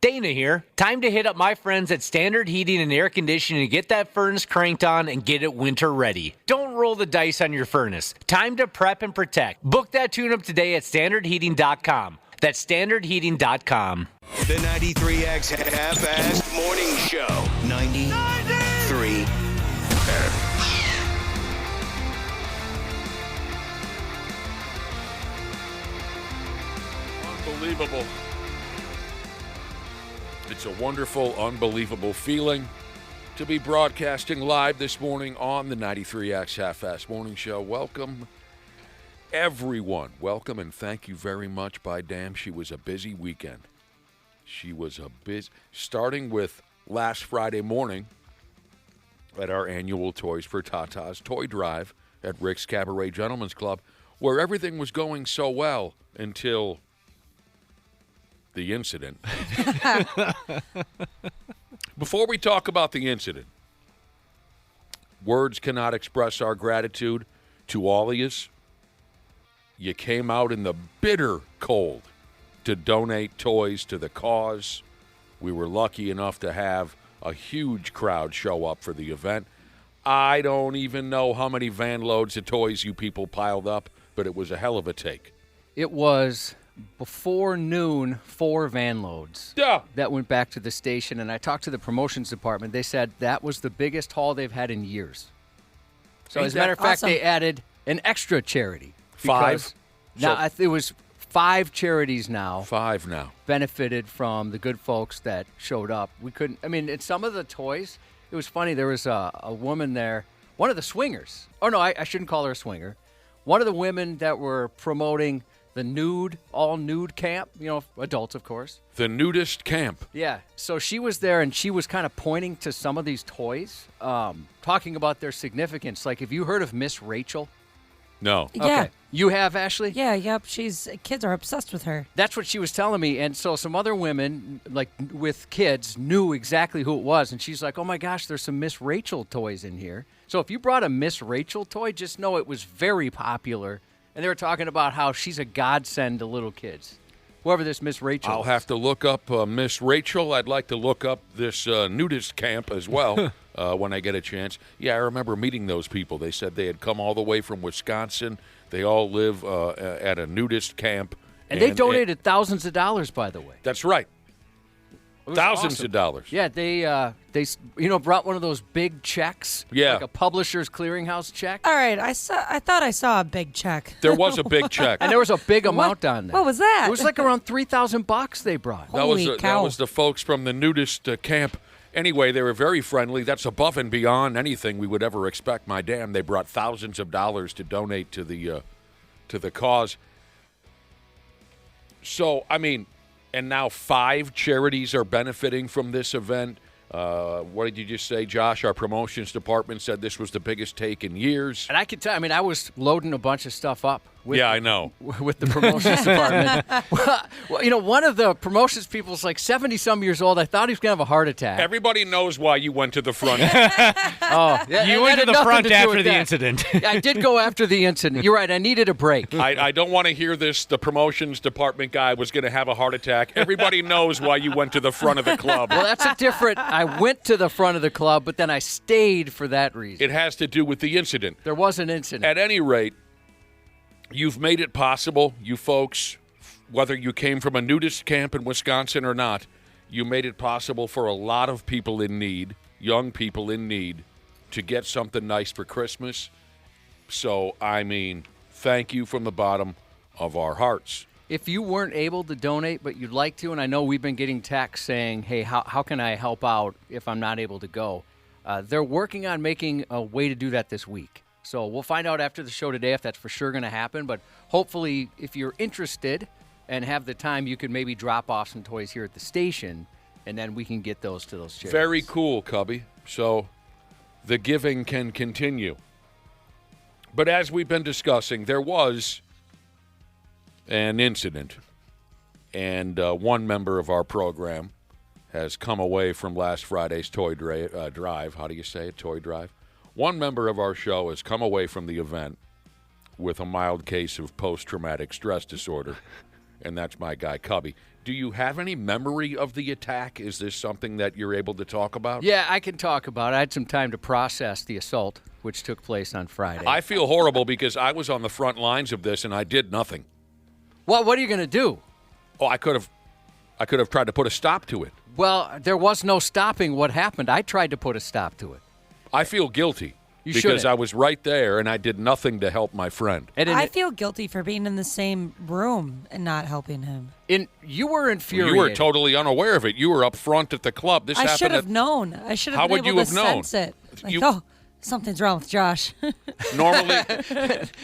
Dana here. Time to hit up my friends at Standard Heating and Air Conditioning to get that furnace cranked on and get it winter ready. Don't roll the dice on your furnace. Time to prep and protect. Book that tune-up today at standardheating.com. That's standardheating.com. The 93X Half-Assed Morning Show. 93X. Unbelievable. It's a wonderful, unbelievable feeling to be broadcasting live this morning on the 93X Half-Assed Morning Show. Welcome, everyone. Welcome and thank you very much. By damn, she was a busy weekend. She was a busy, starting with last Friday morning at our annual Toys for Tatas Toy Drive at Rick's Cabaret Gentlemen's Club, where everything was going so well until the incident. Before we talk about the incident, words cannot express our gratitude to all of yous. You came out in the bitter cold to donate toys to the cause. We were lucky enough to have a huge crowd show up for the event. I don't even know how many van loads of toys you people piled up, but it was a hell of a take. It was before noon, 4 van loads that went back to the station, and I talked to the promotions department. They said that was the biggest haul they've had in years. So as a matter of fact, they added an extra charity. 5? Now it was 5 charities now. 5 now. Benefited from the good folks that showed up. We couldn't, in some of the toys, it was funny. There was a woman there, one of the swingers. Oh, no, I shouldn't call her a swinger. One of the women that were promoting the all nude camp, adults, of course. The nudist camp. Yeah. So she was there, and she was kind of pointing to some of these toys, talking about their significance. Like, have you heard of Miss Rachel? No. Yeah. Okay. You have, Ashley? Yeah, yep. Kids are obsessed with her. That's what she was telling me. And so some other women, like with kids, knew exactly who it was. And she's like, oh my gosh, there's some Miss Rachel toys in here. So if you brought a Miss Rachel toy, just know it was very popular. And they were talking about how she's a godsend to little kids. Whoever this Miss Rachel I'll is. have to look up Miss Rachel. I'd like to look up this nudist camp as well when I get a chance. Yeah, I remember meeting those people. They said they had come all the way from Wisconsin. They all live at a nudist camp. And they donated thousands of dollars, by the way. That's right. Thousands awesome. of dollars. Yeah, they brought one of those big checks. Yeah. Like a Publishers Clearinghouse check. All right, I thought I saw a big check. There was a big check. And there was a big amount on there. What was that? It was like around $3,000 they brought. Holy that cow. was the folks from the nudist camp. Anyway, they were very friendly. That's above and beyond anything we would ever expect. My damn, they brought thousands of dollars to donate to the cause. So, and now 5 charities are benefiting from this event. What did you just say, Josh? Our promotions department said this was the biggest take in years. And I could tell, I was loading a bunch of stuff up. Yeah, I know. With the promotions department. Well, one of the promotions people is like 70-some years old. I thought he was going to have a heart attack. Everybody knows why you went to the front. You went to the front after the incident. I did go after the incident. You're right. I needed a break. I don't want to hear this. The promotions department guy was going to have a heart attack. Everybody knows why you went to the front of the club. Well, that's a different. I went to the front of the club, but then I stayed for that reason. It has to do with the incident. There was an incident. At any rate, you've made it possible, you folks, whether you came from a nudist camp in Wisconsin or not, you made it possible for a lot of people in need, young people in need, to get something nice for Christmas. So, thank you from the bottom of our hearts. If you weren't able to donate, but you'd like to, and I know we've been getting texts saying, hey, how can I help out if I'm not able to go? They're working on making a way to do that this week. So we'll find out after the show today if that's for sure going to happen. But hopefully, if you're interested and have the time, you could maybe drop off some toys here at the station, and then we can get those to those charities. Very cool, Cubby. So the giving can continue. But as we've been discussing, there was an incident, and one member of our program has come away from last Friday's toy drive. How do you say it? Toy drive? One member of our show has come away from the event with a mild case of post-traumatic stress disorder, and that's my guy, Cubby. Do you have any memory of the attack? Is this something that you're able to talk about? Yeah, I can talk about it. I had some time to process the assault, which took place on Friday. I feel horrible because I was on the front lines of this and I did nothing. Well, what are you going to do? Oh, I could have tried to put a stop to it. Well, there was no stopping what happened. I tried to put a stop to it. I feel guilty You because shouldn't. I was right there and I did nothing to help my friend. And I feel guilty for being in the same room and not helping him. you were infuriated. You were totally unaware of it. You were up front at the club. This I happened should have at, known. I should have How been would able you have to known? sense it. Like, You- oh, something's wrong with Josh. normally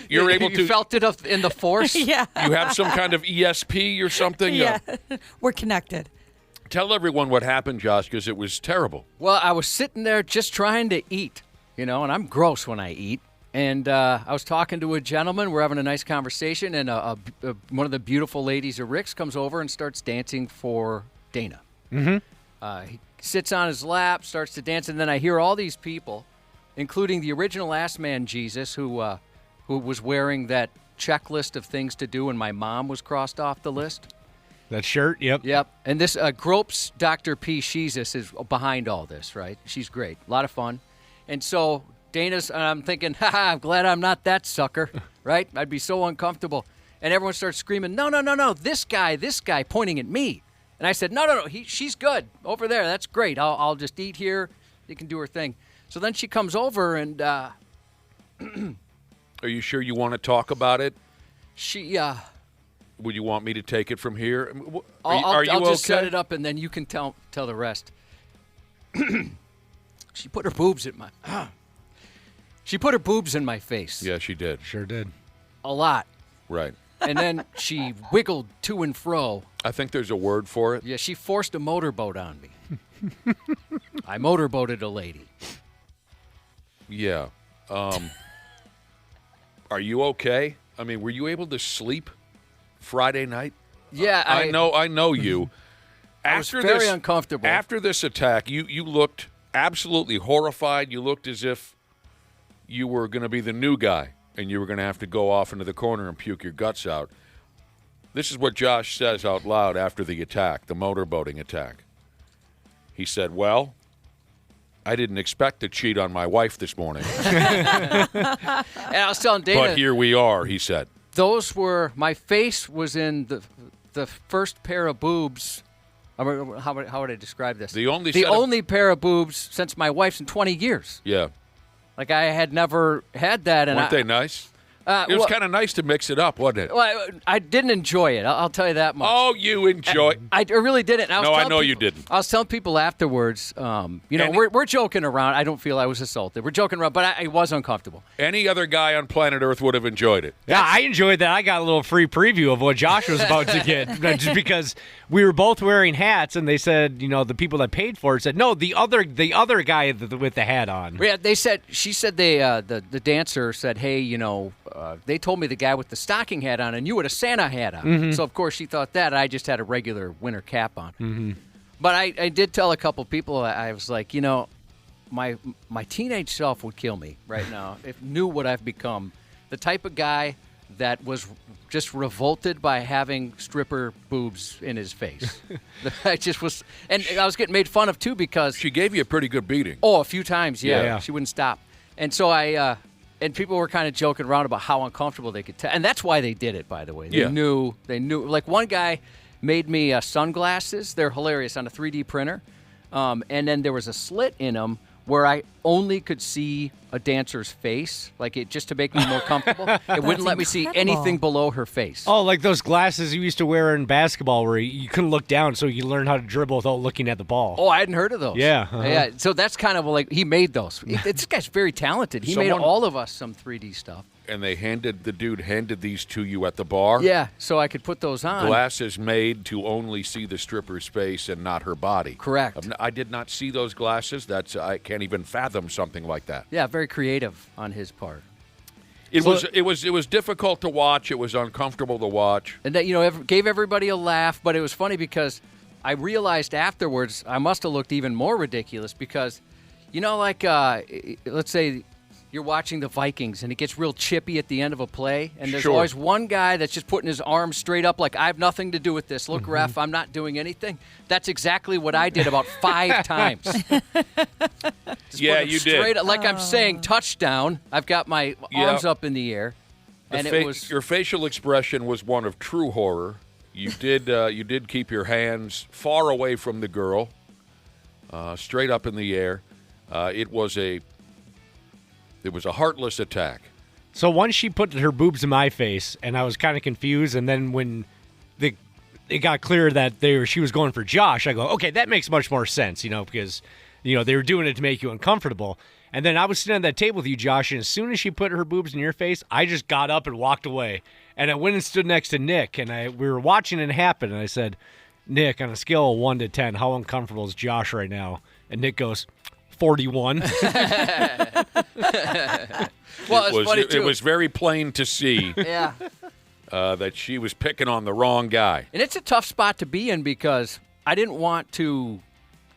you're able You to. felt it up in the force? yeah. You have some kind of ESP or something. Yeah. We're connected. Tell everyone what happened, Josh, because it was terrible. Well, I was sitting there just trying to eat, and I'm gross when I eat. And I was talking to a gentleman. We're having a nice conversation, and one of the beautiful ladies at Rick's comes over and starts dancing for Dana. He sits on his lap, starts to dance, and then I hear all these people, including the original Ass Man Jesus, who was wearing that checklist of things to do, and my mom was crossed off the list. That shirt, yep. Yep. And this Gropes Dr. P. Jesus is behind all this, right? She's great. A lot of fun. And so I'm thinking, I'm glad I'm not that sucker, right? I'd be so uncomfortable. And everyone starts screaming, no, this guy, pointing at me. And I said, no, she's good. Over there, that's great. I'll just eat here. You can do her thing. So then she comes over and Are you sure you want to talk about it? she... Would you want me to take it from here? I'll you just okay? set it up, and then you can tell the rest. She put her boobs in my. She put her boobs in my face. Yeah, she did. Sure did. A lot, Right. and then she wiggled to and fro. I think there's a word for it. Yeah, she forced a motorboat on me. I motorboated a lady. Yeah. Are you okay? I mean, were you able to sleep Friday night? Yeah, I know you. I was very uncomfortable. After this attack, you looked absolutely horrified. You looked as if you were going to be the new guy and you were going to have to go off into the corner and puke your guts out. This is what Josh says out loud after the attack, the motorboating attack. He said, well, I didn't expect to cheat on my wife this morning, And I was telling Dana, but here we are, he said. those were my face was in the first pair of boobs. How would I describe this? The only pair of boobs since my wife's in 20 years. Yeah. Like I had never had that, and Weren't they nice? It was well- kind of nice to mix it up, wasn't it? Well, I didn't enjoy it. I'll tell you that much. Oh, you enjoy. I really didn't. No, I know you didn't. I was telling people afterwards, And- we're joking around. I don't feel I was assaulted. We're joking around, but I was uncomfortable. Any other guy on planet Earth would have enjoyed it. Yeah, I enjoyed that. I got a little free preview of what Josh was about to get, just because we were both wearing hats, and they said, the people that paid for it said, no, the other guy with the hat on. Yeah, she said the dancer said, hey, they told me the guy with the stocking hat on, and you had a Santa hat on. Mm-hmm. So, of course, she thought that. I just had a regular winter cap on. Mm-hmm. But I did tell a couple people, I was like, my teenage self would kill me right now if knew what I've become. The type of guy that was just revolted by having stripper boobs in his face. I just was, and I was getting made fun of, too, because... She gave you a pretty good beating. Oh, a few times, yeah. Yeah. She wouldn't stop. And so and people were kind of joking around about how uncomfortable they could tell. And that's why they did it, by the way. They Yeah. knew. Like one guy made me sunglasses. They're hilarious on a 3D printer. And then there was a slit in them where I only could see a dancer's face, like it just to make me more comfortable. It wouldn't let me see incredible. anything below her face. Oh, like those glasses you used to wear in basketball where you couldn't look down so you learn how to dribble without looking at the ball. Oh, I hadn't heard of those. Yeah, uh-huh. Yeah. So that's kind of like he made those. This guy's very talented. He made Someone- all of us some 3D stuff. And the dude handed these to you at the bar. Yeah, so I could put those on. Glasses made to only see the stripper's face and not her body. Correct. I did not see those glasses. I can't even fathom something like that. Yeah, very creative on his part. It was difficult to watch. It was uncomfortable to watch. And that, gave everybody a laugh, but it was funny because I realized afterwards I must have looked even more ridiculous because, let's say you're watching the Vikings and it gets real chippy at the end of a play, and there's Sure. always one guy that's just putting his arms straight up like, I have nothing to do with this. Look, ref, I'm not doing anything. That's exactly what I did about 5 times. Just Yeah, put 'em you straight did. Up, like I'm saying touchdown. I've got my arms up in the air. And it was Your facial expression was one of true horror. You did keep your hands far away from the girl, straight up in the air. It was a heartless attack. So once she put her boobs in my face, and I was kind of confused, and then when it got clear that she was going for Josh, I go, okay, that makes much more sense, because they were doing it to make you uncomfortable. And then I was sitting at that table with you, Josh, and as soon as she put her boobs in your face, I just got up and walked away. And I went and stood next to Nick, and we were watching it happen, and I said, Nick, on a scale of 1 to 10, how uncomfortable is Josh right now? And Nick goes, 41. well, it's funny too. It was very plain to see Yeah. that she was picking on the wrong guy. And it's a tough spot to be in because I didn't want to,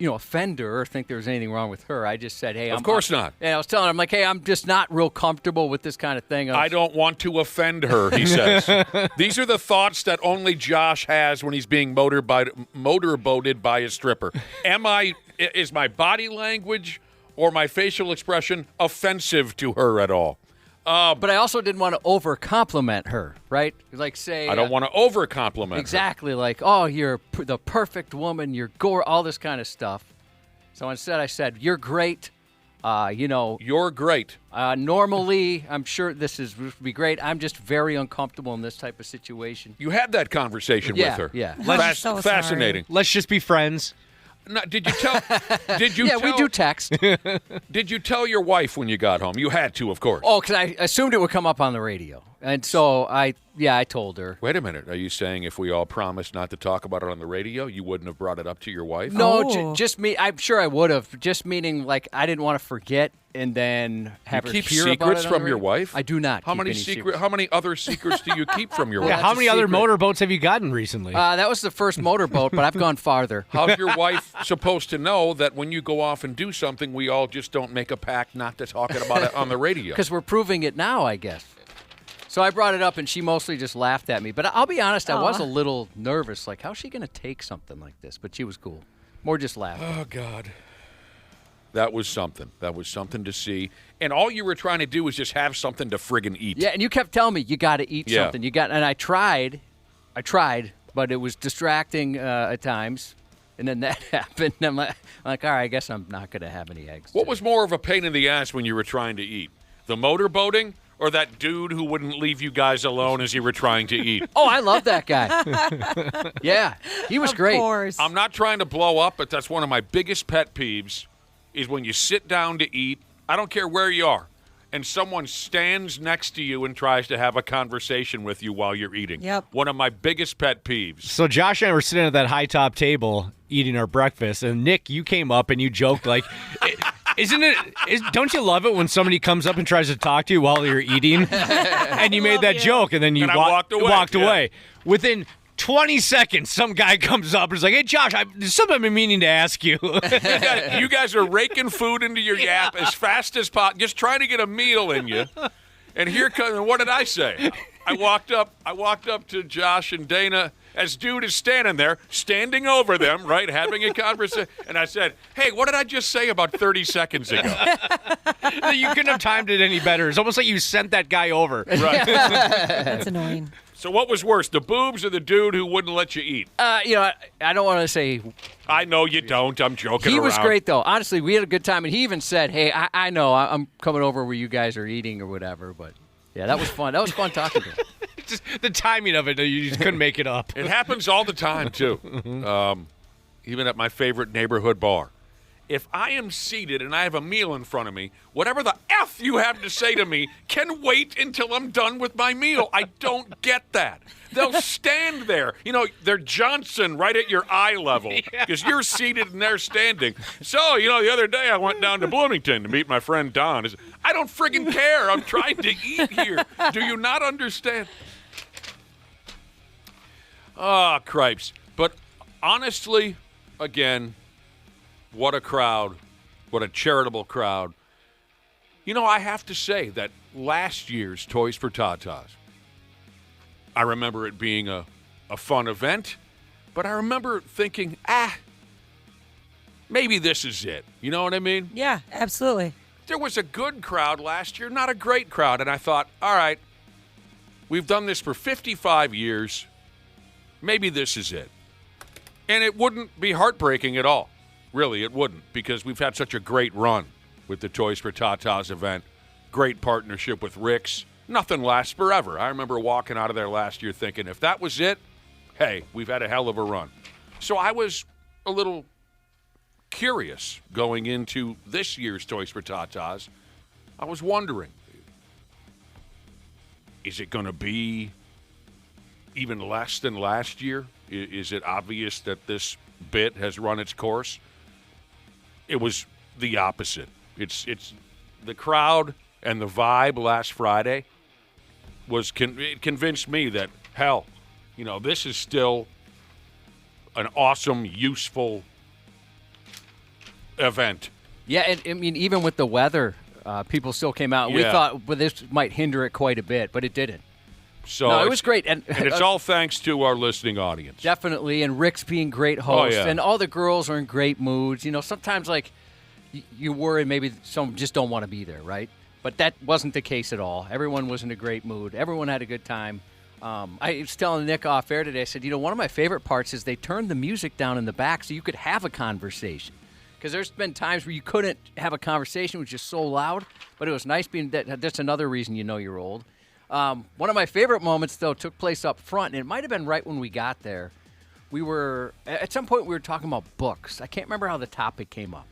offend her or think there was anything wrong with her. I just said, hey, Of course not. And I was telling her, I'm like, hey, I'm just not real comfortable with this kind of thing. I don't want to offend her, he says. These are the thoughts that only Josh has when he's being motorboated by a stripper. Is my body language or my facial expression offensive to her at all? But I also didn't want to over-compliment her, right? Like say... I don't want to over-compliment Exactly, like, oh, you're the perfect woman, you're all this kind of stuff. So instead I said, you're great. her. You're great. Normally, I'm sure this would be great. I'm just very uncomfortable in this type of situation. You had that conversation Yeah, with her. yeah. I'm so sorry. Fascinating. Let's just be friends. Now, did you tell? We do text. Did you tell your wife when you got home? You had to, of course. Oh, because I assumed it would come up on the radio. And so I told her. Wait a minute. Are you saying if we all promised not to talk about it on the radio, you wouldn't have brought it up to your wife? No, Oh. just me. I'm sure I would have. Just meaning, like, I didn't want to forget and then have her keep hear about secrets it on from the your radio. wife? I do not. How keep many any secret? How many other secrets do you keep from your Yeah, wife? that's how a many other secret. motorboats have you gotten recently? That was the first motorboat, but I've gone farther. How's your wife supposed to know that when you go off and do something, we all just don't make a pact not to talk about it on the radio? Because we're proving it now, I guess. So I brought it up, and she mostly just laughed at me. But I'll be honest, I was a little nervous. Like, how's she going to take something like this? But she was cool. More just laughing. Oh, God. That was something. That was something to see. And all you were trying to do was just have something to friggin' eat. Yeah, and you kept telling me, you got to eat Yeah. something. And I tried, but it was distracting at times. And then that happened. And I'm like, all right, I guess I'm not going to have any eggs. What today." was more of a pain in the ass when you were trying to eat? The motorboating or that dude who wouldn't leave you guys alone as you were trying to eat? Oh, I love that guy. Yeah, he was great. Of course. I'm not trying to blow up, but that's one of my biggest pet peeves is when you sit down to eat, I don't care where you are, and someone stands next to you and tries to have a conversation with you while you're eating. Yep. One of my biggest pet peeves. So Josh and I were sitting at that high top table eating our breakfast, and Nick, you came up and you joked like, don't you love it when somebody comes up and tries to talk to you while you're eating? And you made that joke, and then you And I walked away, walked yeah. away. Within 20 seconds, some guy comes up and is like, hey, Josh, there's something I've been meaning to ask you. You guys are raking food into your yap as fast as possible, just trying to get a meal in you. And here comes, what did I say? I walked up to Josh and Dana as dude is standing over them, right, having a conversation. And I said, hey, what did I just say about 30 seconds ago? You couldn't have timed it any better. It's almost like you sent that guy over. Right. That's annoying. So what was worse, the boobs or the dude who wouldn't let you eat? I don't want to say I know you don't. I'm joking he around. was great though. Honestly, we had a good time, and he even said, "Hey, I know I'm coming over where you guys are eating or whatever." But yeah, that was fun. That was fun talking to him. Just the timing of it, you just couldn't make it up. It happens all the time, too. Even at my favorite neighborhood bar. If I am seated and I have a meal in front of me, whatever the F you have to say to me can wait until I'm done with my meal. I don't get that. They'll stand there. They're Johnson right at your eye level because you're seated and they're standing. So, the other day I went down to Bloomington to meet my friend Don. I don't friggin' care. I'm trying to eat here. Do you not understand? Cripes. But honestly, again, what a crowd. What a charitable crowd. You know, I have to say that last year's Toys for Tatas, I remember it being a fun event, but I remember thinking, maybe this is it. You know what I mean? Yeah, absolutely. There was a good crowd last year, not a great crowd, and I thought, all right, we've done this for 55 years. Maybe this is it. And it wouldn't be heartbreaking at all. Really, it wouldn't, because we've had such a great run with the Toys for Tatas event. Great partnership with Rick's. Nothing lasts forever. I remember walking out of there last year thinking, if that was it, hey, we've had a hell of a run. So I was a little curious going into this year's Toys for Tatas. I was wondering, is it going to be even less than last year? Is it obvious that this bit has run its course? It was the opposite. It's the crowd and the vibe last Friday was it convinced me that, hell, you know, this is still an awesome, useful event. Yeah, and I mean, even with the weather, people still came out. We Yeah. thought, well, this might hinder it quite a bit, but it didn't. So No, it was great. And it's all thanks to our listening audience. Definitely, and Rick's being great host, yeah. and all the girls are in great moods. You know, sometimes, like, you worry maybe some just don't want to be there, right? But that wasn't the case at all. Everyone was in a great mood. Everyone had a good time. I was telling Nick off air today, I said, you know, one of my favorite parts is they turned the music down in the back so you could have a conversation. Because there's been times where you couldn't have a conversation, it was just so loud. But it was nice being that. That's another reason you know you're old. One of my favorite moments, though, took place up front, and it might have been right when we got there. We were, at some point, we were talking about books. I can't remember how the topic came up.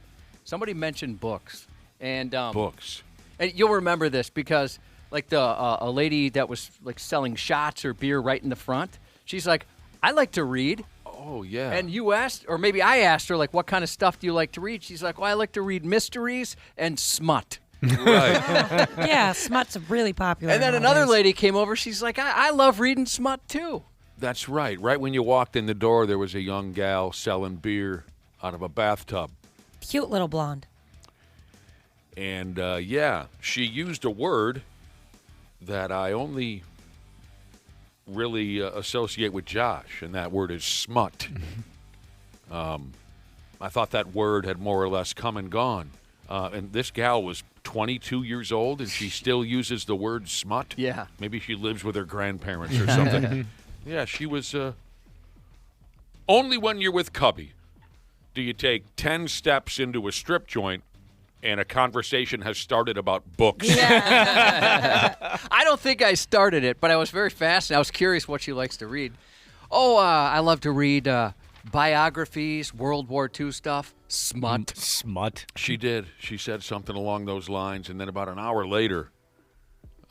Somebody mentioned books. And Books. And you'll remember this because, like, a lady that was, like, selling shots or beer right in the front, she's like, I like to read. Oh, yeah. And you asked, or maybe I asked her, like, what kind of stuff do you like to read? She's like, well, I like to read mysteries and smut. Right. Yeah, smut's really popular. And then another nowadays. lady came over. She's like, I love reading smut, too. That's right. Right when you walked in the door, there was a young gal selling beer out of a bathtub. Cute little blonde. And, yeah, she used a word that I only really associate with Josh, and that word is smut. I thought that word had more or less come and gone. And this gal was 22 years old, and she still uses the word smut. Yeah. Maybe she lives with her grandparents or something. Yeah, she was... only when you're with Cubby do you take 10 steps into a strip joint and a conversation has started about books. I don't think I started it, but I was very fascinated. I was curious what she likes to read. Oh, I love to read biographies, World War II stuff, smut. Smut. She did. She said something along those lines, and then about an hour later,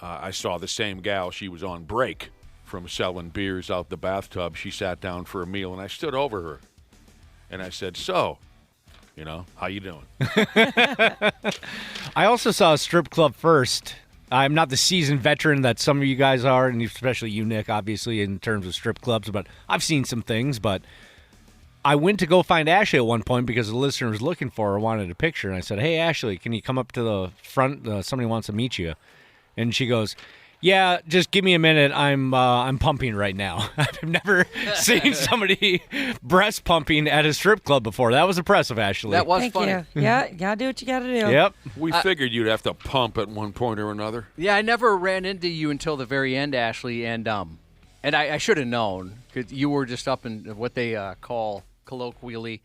I saw the same gal. She was on break from selling beers out the bathtub. She sat down for a meal, and I stood over her, and I said, so, you know, how you doing? I also saw a strip club first. I'm not the seasoned veteran that some of you guys are, and especially you, Nick, obviously, in terms of strip clubs, but I've seen some things. But I went to go find Ashley at one point because the listener was looking for her, wanted a picture, and I said, hey, Ashley, can you come up to the front? Somebody wants to meet you. And she goes, yeah, just give me a minute. I'm pumping right now. I've never seen somebody breast pumping at a strip club before. That was impressive, Ashley. That was Thank funny. you. Yeah, you gotta do what you gotta do. Yep. We figured you'd have to pump at one point or another. Yeah, I never ran into you until the very end, Ashley, and I should have known because you were just up in what they call colloquially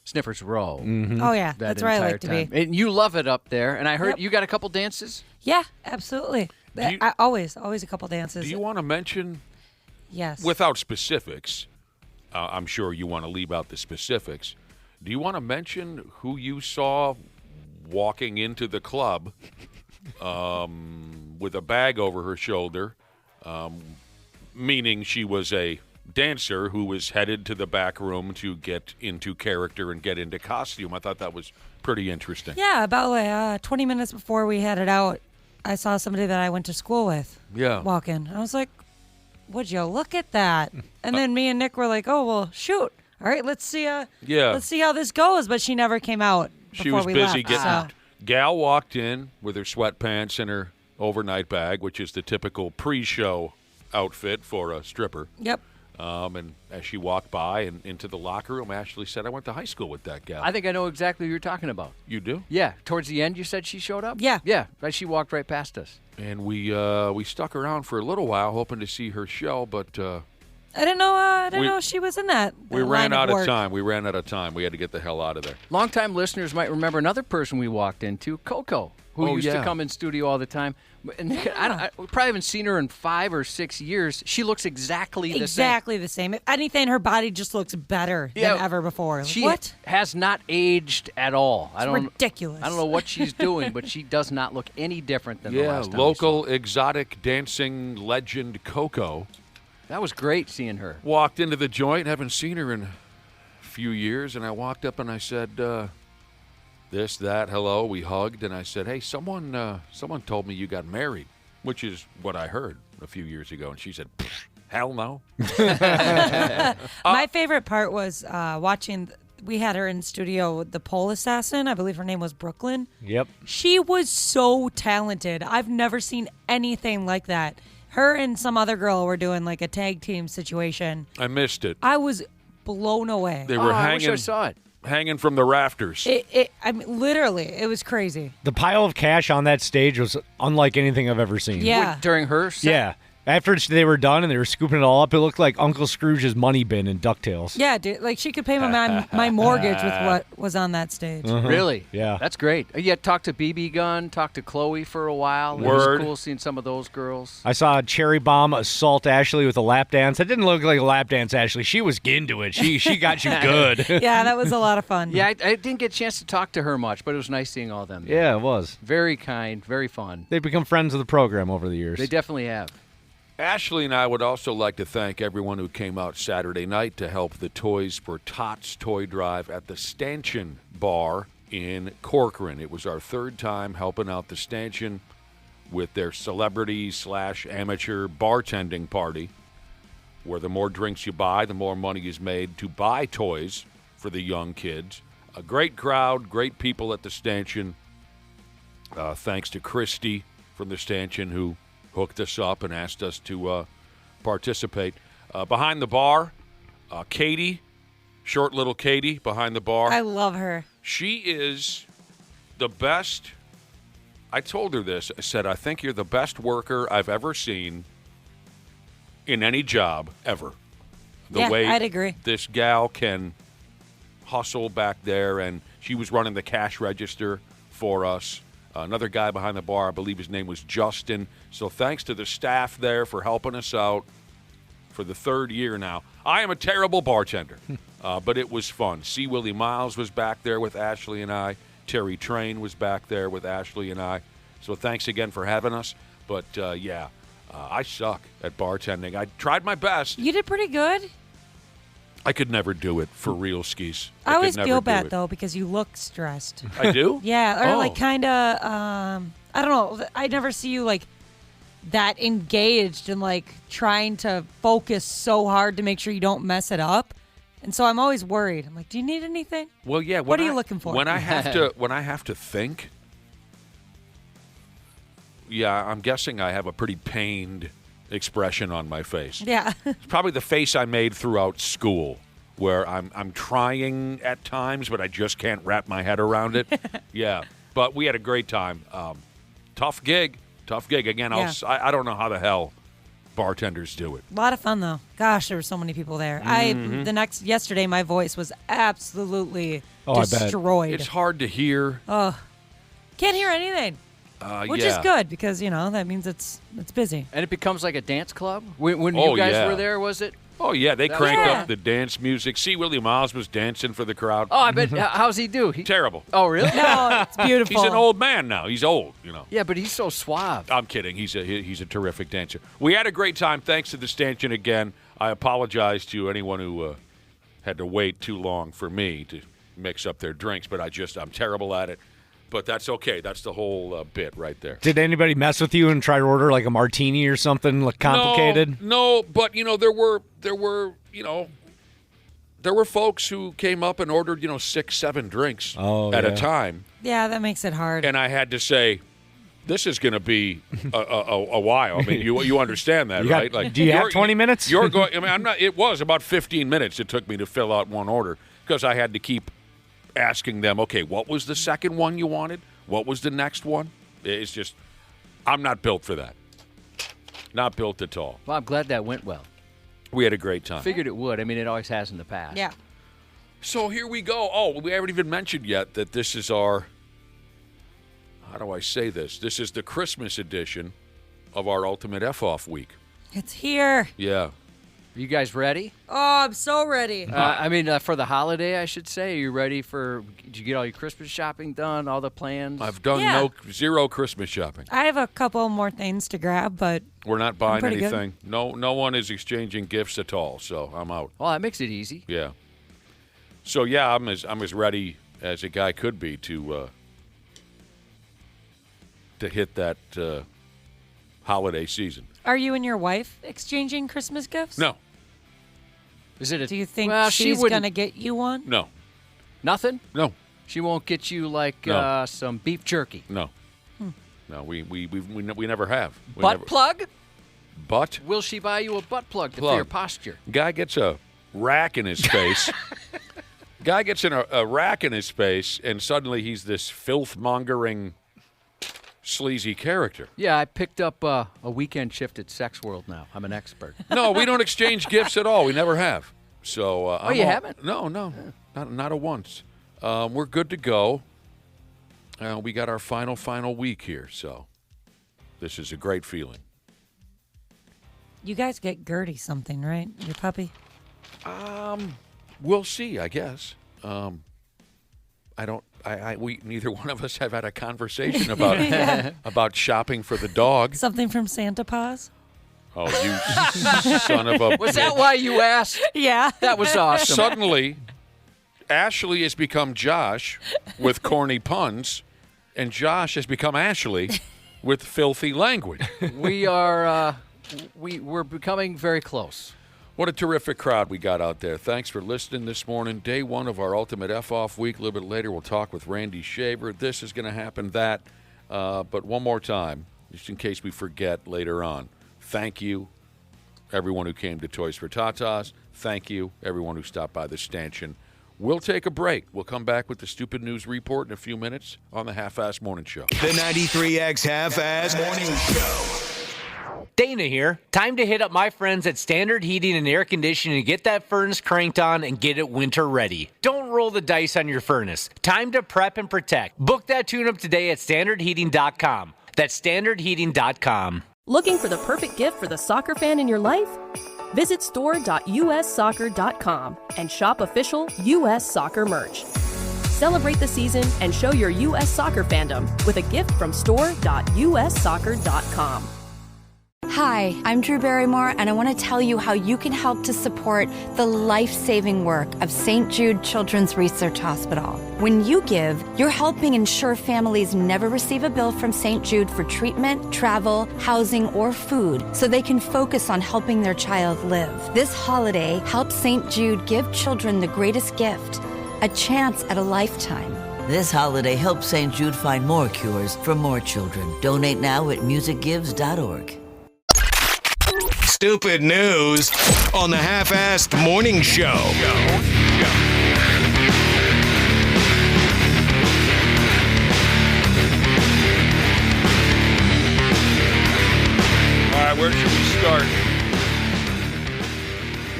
Sniffer's Row. Oh yeah, that that's where I entire like to time. be. And you love it up there. And I heard Yep. you got a couple dances. Yeah, absolutely. you- I always a couple dances. Do you want to mention, Yes. without specifics, I'm sure you want to leave out the specifics, do you want to mention who you saw walking into the club with a bag over her shoulder, meaning she was a dancer who was headed to the back room to get into character and get into costume? I thought that was pretty interesting. Yeah, about like 20 minutes before we headed out, I saw somebody that I went to school with Yeah. walk in. I was like, would you look at that? And then me and Nick were like, oh, well, shoot. All right, let's see Yeah. let's see how this goes. But she never came out She before was we busy left. getting Gal walked in with her sweatpants and her overnight bag, which is the typical pre-show outfit for a stripper. Yep. And as she walked by and into the locker room, Ashley said, I went to high school with that gal. I think I know exactly what you're talking about. You do? Yeah, towards the end you said she showed up? Yeah. Yeah, right, she walked right past us. And we stuck around for a little while, hoping to see her show, but I didn't know. I didn't We- know she was in that. we line ran out of work. time. We ran out of time. We had to get the hell out of there. Longtime listeners might remember another person we walked into, Coco, who Oh, used yeah. to come in studio all the time. And we probably haven't seen her in 5 or 6 years. She looks exactly the same. Exactly the same. If anything, her body just looks better than ever before. Like, She what? has not aged at all. It's ridiculous. I don't know what she's doing, but she does not look any different than the Yeah, last time we local saw her. exotic dancing legend Coco That was great seeing her. walked into the joint. Haven't seen her in a few years, and I walked up and I said, this, that, hello. We hugged, and I said, hey, someone told me you got married, which is what I heard a few years ago. And she said, hell no. My favorite part was watching. We had her in studio with the pole assassin. I believe her name was Brooklyn. Yep. She was so talented. I've never seen anything like that. Her and some other girl were doing like a tag team situation. I missed it. I was blown away. Oh, They were I wish I saw it. hanging from the rafters. I mean, literally, it was crazy. The pile of cash on that stage was unlike anything I've ever seen. Yeah. During her set? Yeah. After they were done and they were scooping it all up, it looked like Uncle Scrooge's money bin in DuckTales. Yeah, dude. Like she could pay my mortgage with what was on that stage. Really? Yeah. That's great. Yeah, talked to BB Gun, talked to Chloe for a while. It Word. was cool seeing some of those girls. I saw Cherry Bomb assault Ashley with a lap dance. That didn't look like a lap dance, Ashley. She was into it. She got you good. Yeah, that was a lot of fun. Yeah, I didn't get a chance to talk to her much, but it was nice seeing all of them. Yeah, it was. Very kind, very fun. They've become friends of the program over the years. They definitely have. Ashley and I would also like to thank everyone who came out Saturday night to help the Toys for Tots toy drive at the Stanchion Bar in Corcoran. It was our third time helping out the Stanchion with their celebrity/amateur bartending party, where the more drinks you buy, the more money is made to buy toys for the young kids. A great crowd, great people at the Stanchion. Thanks to Christy from the Stanchion who hooked us up and asked us to participate. Behind the bar, Katie, short little Katie behind the bar. I love her. She is the best. I told her this. I said, I think you're the best worker I've ever seen in any job ever. The Yeah, way I'd agree. this gal can hustle back there, and she was running the cash register for us. Another guy behind the bar, I believe his name was Justin. So thanks to the staff there for helping us out for the third year now. I am a terrible bartender, but it was fun. C. Willie Miles was back there with Ashley and I. Terry Train was back there with Ashley and I. So thanks again for having us. But, I suck at bartending. I tried my best. You did pretty good. I could never do it for real, skis. I could always never feel do bad it. though because you look stressed. I do? Yeah, or Oh. like kind of. I don't know. I never see you like that engaged and like trying to focus so hard to make sure you don't mess it up. And so I'm always worried. I'm like, do you need anything? Well, yeah. What are you looking for? When I have to think, yeah, I'm guessing I have a pretty pained expression on my face. Yeah. It's probably the face I made throughout school, where I'm trying at times, but I just can't wrap my head around it. Yeah, but we had a great time. Tough gig. Again, Yeah. I don't know how the hell bartenders do it. A lot of fun though. Gosh, there were so many people there. Mm-hmm. Yesterday my voice was absolutely Oh, I bet. destroyed. It's hard to hear. Can't hear anything. Which is yeah. good because that means it's busy. And it becomes like a dance club? When Oh, you guys yeah. were there, was it? Oh, yeah, they cranked Yeah. up the dance music. C. Willie Miles was dancing for the crowd. Oh, I bet. How's he do? Terrible. Oh, really? No, it's beautiful. He's an old man now. He's old, Yeah, but he's so suave. I'm kidding. He's a terrific dancer. We had a great time. Thanks to the Stanchion again. I apologize to anyone who had to wait too long for me to mix up their drinks, but I'm terrible at it. But that's okay. That's the whole bit right there. Did anybody mess with you and try to order like a martini or something like complicated? No, but there were there were folks who came up and ordered 6, 7 drinks at a time, Yeah, that makes it hard. and I had to say, this is going to be a while. I mean, you understand that, right? do you have you're- 20 minutes? You're going. I mean, I'm not. It was about 15 minutes it took me to fill out one order because I had to keep asking them, okay, what was the second one you wanted? What was the next one? It's just, I'm not built for that. Not built at all. Well, I'm glad that went well. We had a great time. Figured it would. I mean, it always has in the past. yeah. So here we go. Oh, we haven't even mentioned yet that this is our, how do I say this? This is the Christmas edition of our Ultimate F-Off Week. It's here. Yeah. Are you guys ready? Oh, I'm so ready. I mean, for the holiday, I should say. Are you ready for? Did you get all your Christmas shopping done? All the plans? I've done Yeah. zero Christmas shopping. I have a couple more things to grab, but We're not buying pretty good. anything. No one is exchanging gifts at all, so I'm out. Well, that makes it easy. Yeah. So yeah, I'm as ready as a guy could be to hit that holiday season. are you and your wife exchanging Christmas gifts? No. Is it? Do you think well, she's wouldn't- going to get you one? No. Nothing? No. She won't get you like No. some beef jerky. No. No. We never have. We Butt never, plug? Butt. Will she buy you a butt plug for Plug. your posture? Guy gets a rack in his face. Guy gets in a rack in his face, and suddenly he's this filth-mongering, sleazy character. Yeah, I picked up a weekend shift at Sex World now. I'm an expert. No, we don't exchange gifts at all. We never have. So, you haven't? No, not a once. We're good to go. We got our final week here, so this is a great feeling. You guys get Gertie something, right? Your puppy? We'll see, I guess. We neither one of us have had a conversation about shopping for the dog. Something from Santa Paws? Oh, you son of a! Was that why you asked? Yeah. That was awesome. Suddenly, Ashley has become Josh with corny puns, and Josh has become Ashley with filthy language. We're becoming very close. What a terrific crowd we got out there. Thanks for listening this morning. Day one of our Ultimate F-Off Week. A little bit later, we'll talk with Randy Shaver. This is going to happen, that. But one more time, just in case we forget later on. Thank you, everyone who came to Toys for Tatas. Thank you, everyone who stopped by the stanchion. We'll take a break. We'll come back with the Stupid News Report in a few minutes on the Half-Ass Morning Show. The 93X Half-Ass Morning Show. Dana here. Time to hit up my friends at Standard Heating and Air Conditioning to get that furnace cranked on and get it winter ready. Don't roll the dice on your furnace. Time to prep and protect. Book that tune-up today at standardheating.com. That's standardheating.com. Looking for the perfect gift for the soccer fan in your life? Visit store.ussoccer.com and shop official U.S. Soccer merch. Celebrate the season and show your U.S. Soccer fandom with a gift from store.ussoccer.com. Hi, I'm Drew Barrymore, and I want to tell you how you can help to support the life-saving work of St. Jude Children's Research Hospital. When you give, you're helping ensure families never receive a bill from St. Jude for treatment, travel, housing, or food, so they can focus on helping their child live. This holiday, help St. Jude give children the greatest gift, a chance at a lifetime. This holiday, help St. Jude find more cures for more children. Donate now at musicgives.org. Stupid news on the Half-Assed Morning Show. All right, where should we start?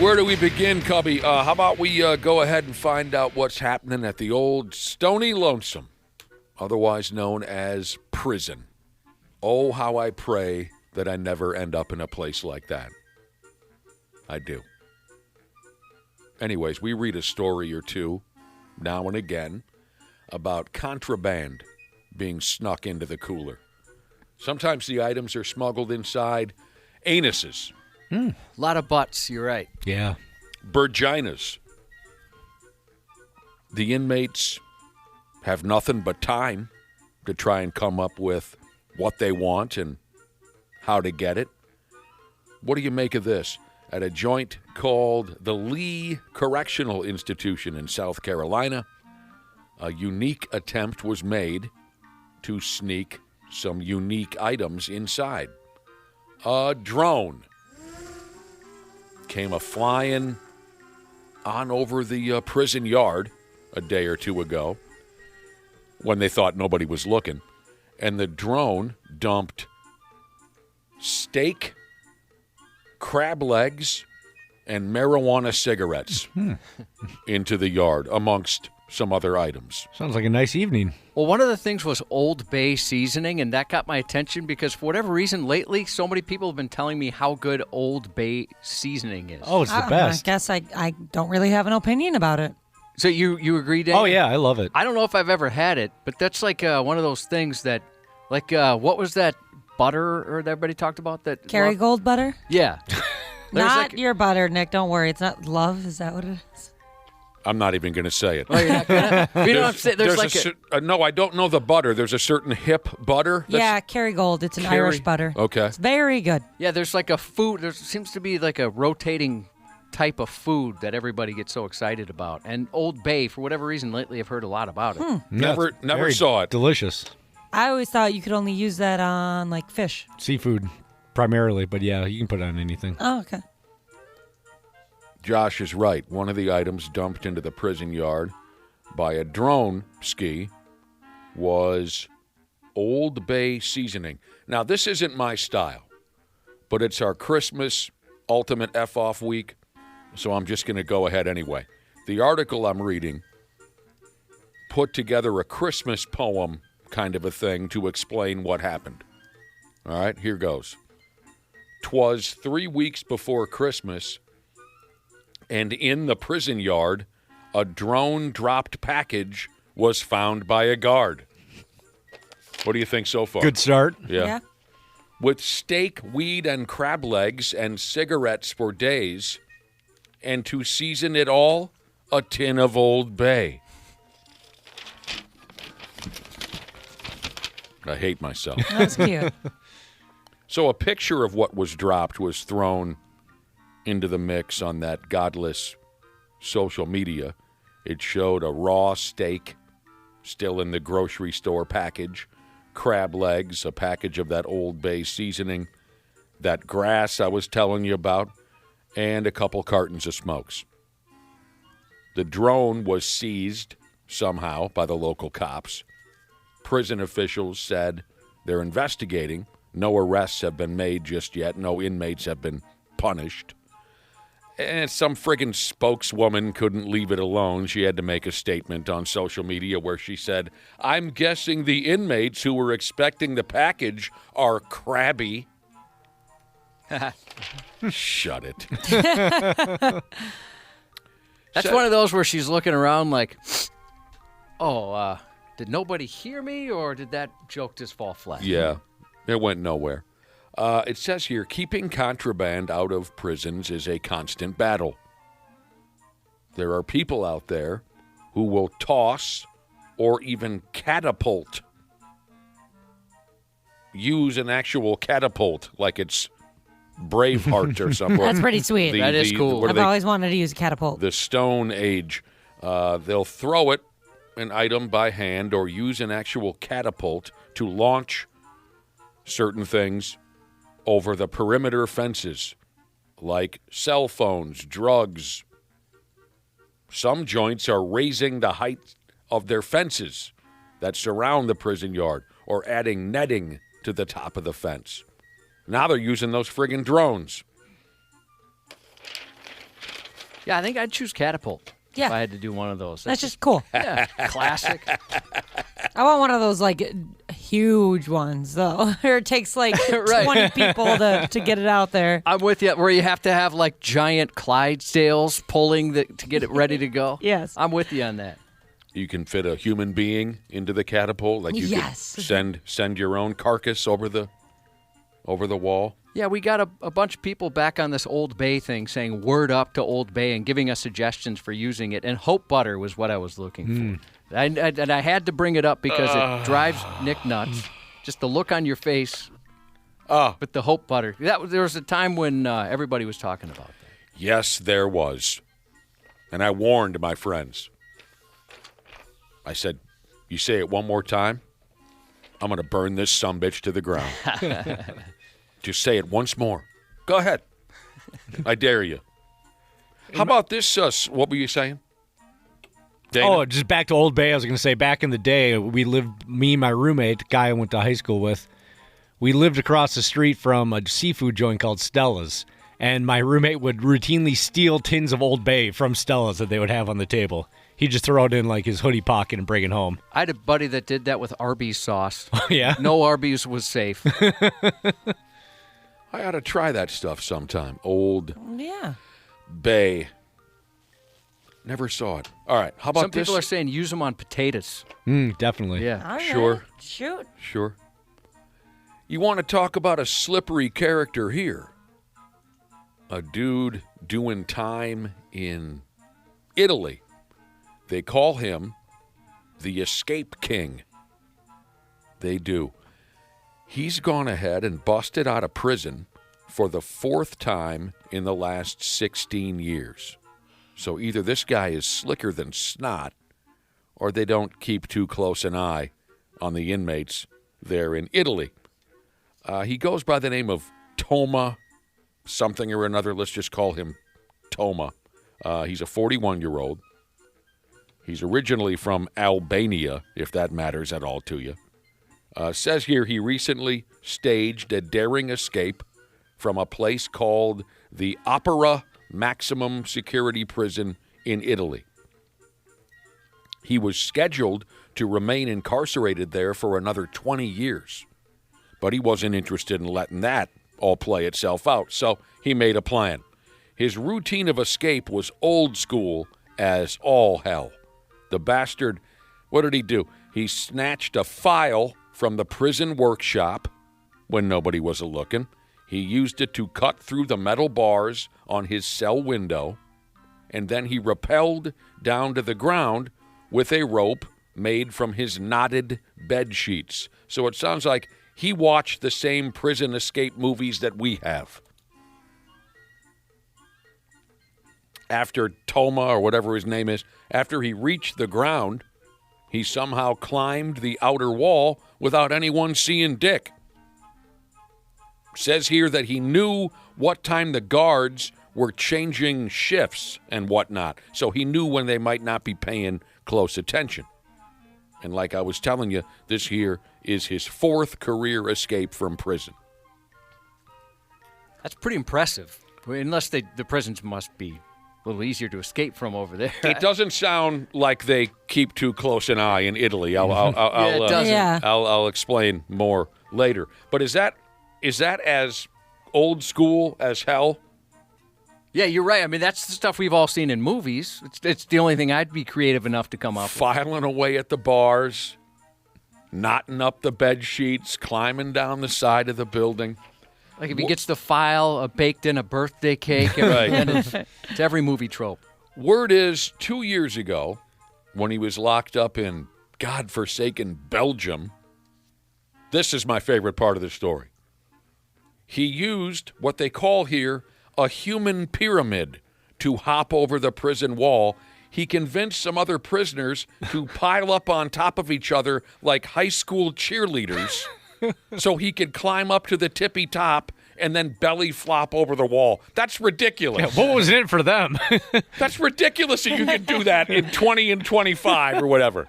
Where do we begin, Cubby? How about we go ahead and find out what's happening at the old Stony Lonesome, otherwise known as prison. Oh, how I pray that I never end up in a place like that. I do. Anyways, we read a story or two now and again about contraband being snuck into the cooler. Sometimes the items are smuggled inside anuses, A lot of butts, you're right. Yeah. virginas. The inmates have nothing but time to try and come up with what they want and how to get it. What do you make of this? at a joint called the Lee Correctional Institution in South Carolina. A unique attempt was made to sneak some unique items inside. A drone came a-flying on over the prison yard a day or two ago when they thought nobody was looking, and the drone dumped steak, crab legs, and marijuana cigarettes into the yard, amongst some other items. Sounds like a nice evening. Well, one of the things was Old Bay seasoning, and that got my attention because for whatever reason lately, so many people have been telling me how good Old Bay seasoning is. Oh, it's the best. I guess I don't really have an opinion about it. So you agree, Dan? Oh, yeah, I love it. I don't know if I've ever had it, but that's like one of those things that, like, what was that butter or that everybody talked about? That Kerrygold butter? Yeah. Not your butter, Nick. Don't worry. It's not Love. Is that what it is? I'm not even going to say it. Oh, you're not gonna? You know what I'm saying? There's like no, I don't know the butter. There's a certain hip butter. Yeah, Kerrygold. It's an Irish butter. Okay. It's very good. Yeah, there's like a food. There seems to be like a rotating type of food that everybody gets so excited about. And Old Bay, for whatever reason, lately I've heard a lot about it. Never Very saw it. Delicious. I always thought you could only use that on, like, fish. Seafood, primarily, but yeah, you can put it on anything. Oh, okay. Josh is right. One of the items dumped into the prison yard by a drone ski was Old Bay seasoning. Now, this isn't my style, but it's our Christmas ultimate F-off week, so I'm just going to go ahead anyway. The article I'm reading put together a Christmas poem kind of a thing to explain what happened. All right, here goes. 'Twas 3 weeks before Christmas, and in the prison yard, a drone-dropped package was found by a guard. What do you think so far? Good start. Yeah. With steak, weed, and crab legs and cigarettes for days, and to season it all, a tin of Old Bay. I hate myself. That's cute. So a picture of what was dropped was thrown into the mix on that godless social media. It showed a raw steak still in the grocery store package, crab legs, a package of that Old Bay seasoning, that grass I was telling you about, and a couple cartons of smokes. The drone was seized somehow by the local cops. Prison officials said they're investigating. No arrests have been made just yet. No inmates have been punished. And some friggin' spokeswoman couldn't leave it alone. She had to make a statement on social media where she said, "I'm guessing the inmates who were expecting the package are crabby." Shut it. That's one of those where she's looking around like, did nobody hear me, or did that joke just fall flat? Yeah, it went nowhere. It says here, keeping contraband out of prisons is a constant battle. There are people out there who will toss or even catapult. Use an actual catapult like it's Braveheart or something. That's pretty sweet. That is cool. what are I've they- always wanted to use a catapult. the Stone Age. They'll throw it, an item by hand, or use an actual catapult to launch certain things over the perimeter fences, like cell phones, drugs. Some joints are raising the height of their fences that surround the prison yard, or adding netting to the top of the fence. Now they're using those friggin' drones. Yeah, I think I'd choose catapult Yeah. if I had to do one of those. That's just cool. yeah, classic. I want one of those, like, huge ones, though. Or it takes, like, Right. 20 people to get it out there. I'm with you. Where you have to have like giant Clydesdales pulling to get it ready to go. Yes. I'm with you on that. You can fit a human being into the catapult, like you Yes. could send your own carcass over the wall. Yeah, we got a bunch of people back on this Old Bay thing saying word up to Old Bay and giving us suggestions for using it. And Hope Butter was what I was looking for. And I had to bring it up because it drives Nick nuts. Just the look on your face. But the Hope butter. There was a time when everybody was talking about that. Yes, there was. And I warned my friends. I said, you say it one more time, I'm going to burn this sumbitch to the ground. Just say it once more. Go ahead. I dare you. How about this? What were you saying? Dana? Oh, just back to Old Bay. I was going to say, back in the day, me and my roommate, the guy I went to high school with, we lived across the street from a seafood joint called Stella's. And my roommate would routinely steal tins of Old Bay from Stella's that they would have on the table. He'd just throw it in like his hoodie pocket and bring it home. I had a buddy that did that with Arby's sauce. Yeah? No Arby's was safe. I ought to try that stuff sometime. Old Yeah. Bay. Never saw it. All right. How about Some this? people are saying use them on potatoes. Definitely. Yeah. All right. Sure. Shoot. Sure. You want to talk about a slippery character here? A dude doing time in Italy. They call him the Escape King. They do. He's gone ahead and busted out of prison for the 4th time in the last 16 years. So either this guy is slicker than snot, or they don't keep too close an eye on the inmates there in Italy. He goes by the name of Toma something or another. Let's just call him Toma. He's a 41-year-old. He's originally from Albania, if that matters at all to you. Says here he recently staged a daring escape from a place called the Opera Maximum Security Prison in Italy. He was scheduled to remain incarcerated there for another 20 years, but he wasn't interested in letting that all play itself out, so he made a plan. His routine of escape was old school as all hell. The bastard, what did he do? He snatched a file from the prison workshop when nobody was a-looking. He used it to cut through the metal bars on his cell window, and then he rappelled down to the ground with a rope made from his knotted bed sheets. So it sounds like he watched the same prison escape movies that we have. After Toma, or whatever his name is, after he reached the ground, he somehow climbed the outer wall without anyone seeing Dick. Says here that he knew what time the guards were changing shifts and whatnot, so he knew when they might not be paying close attention. And like I was telling you, this here is his 4th career escape from prison. That's pretty impressive. Unless the prisons must be a little easier to escape from over there. It doesn't sound like they keep too close an eye in Italy. it doesn't. I'll explain more later. But is that as old school as hell? Yeah, you're right. I mean, that's the stuff we've all seen in movies. It's the only thing I'd be creative enough to come up with. Filing away at the bars, knotting up the bed sheets, climbing down the side of the building. Like if he gets the file baked in a birthday cake. Right. It's every movie trope. Word is 2 years ago, when he was locked up in godforsaken Belgium, this is my favorite part of the story. He used what they call here a human pyramid to hop over the prison wall. He convinced some other prisoners to pile up on top of each other like high school cheerleaders so he could climb up to the tippy top and then belly flop over the wall. That's ridiculous. Yeah, what was in it for them? That's ridiculous that you can do that in 20 and 25 or whatever.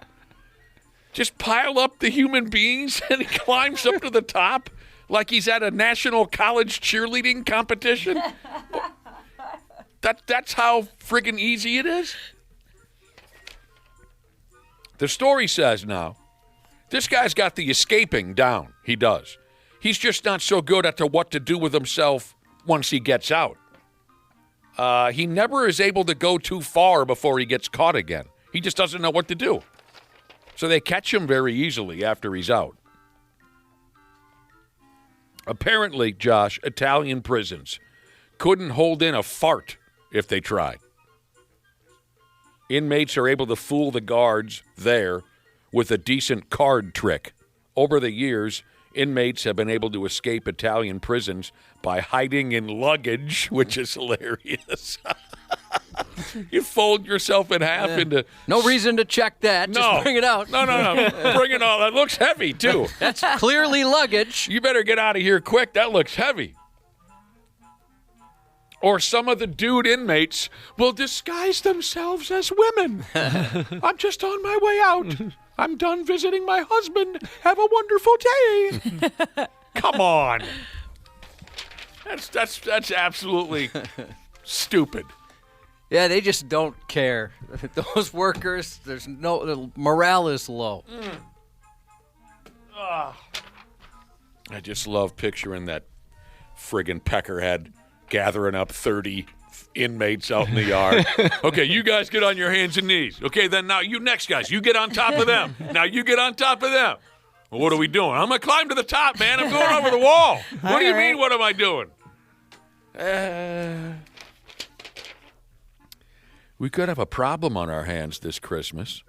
Just pile up the human beings and he climbs up to the top like he's at a national college cheerleading competition. That's how friggin' easy it is. The story says now, this guy's got the escaping down. He does. He's just not so good at what to do with himself once he gets out. He never is able to go too far before he gets caught again. He just doesn't know what to do. So they catch him very easily after he's out. Apparently, Josh, Italian prisons couldn't hold in a fart if they tried. Inmates are able to fool the guards there with a decent card trick. Over the years, Inmates have been able to escape Italian prisons by hiding in luggage, which is hilarious. You fold yourself in half into... No reason to check that. No. Just bring it out. No. Bring it all. That looks heavy, too. That's clearly luggage. You better get out of here quick. That looks heavy. Or some of the dude inmates will disguise themselves as women. I'm just on my way out. I'm done visiting my husband. Have a wonderful day. Come on. That's absolutely stupid. Yeah, they just don't care. Those workers, the morale is low. I just love picturing that friggin' peckerhead gathering up 30 inmates out in the yard. Okay, you guys get on your hands and knees. Okay, then now you next guys, you get on top of them. Now you get on top of them. Well, what are we doing? I'm going to climb to the top, man. I'm going over the wall. What do you mean, what am I doing? We could have a problem on our hands this Christmas.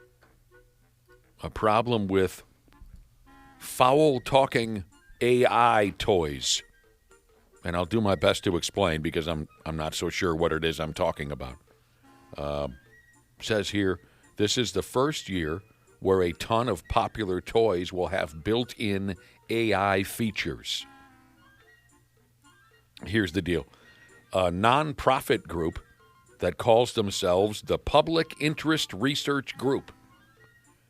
A problem with foul-talking AI toys. And I'll do my best to explain because I'm not so sure what it is I'm talking about. Says here, this is the first year where a ton of popular toys will have built-in AI features. Here's the deal. A nonprofit group that calls themselves the Public Interest Research Group.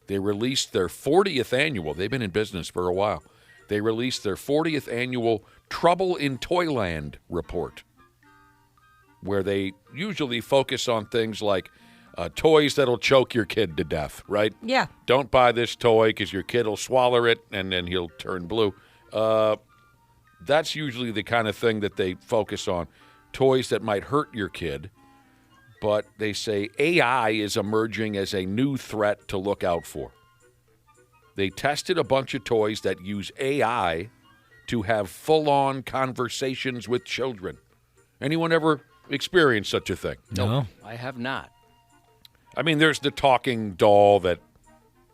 They released their 40th annual, they've been in business for a while, they released their 40th annual Trouble in Toyland report, where they usually focus on things like toys that'll choke your kid to death, right? Yeah. Don't buy this toy because your kid will swallow it and then he'll turn blue. That's usually the kind of thing that they focus on, toys that might hurt your kid. But they say AI is emerging as a new threat to look out for. They tested a bunch of toys that use AI to have full-on conversations with children. Anyone ever experienced such a thing? No. I have not. I mean, there's the talking doll that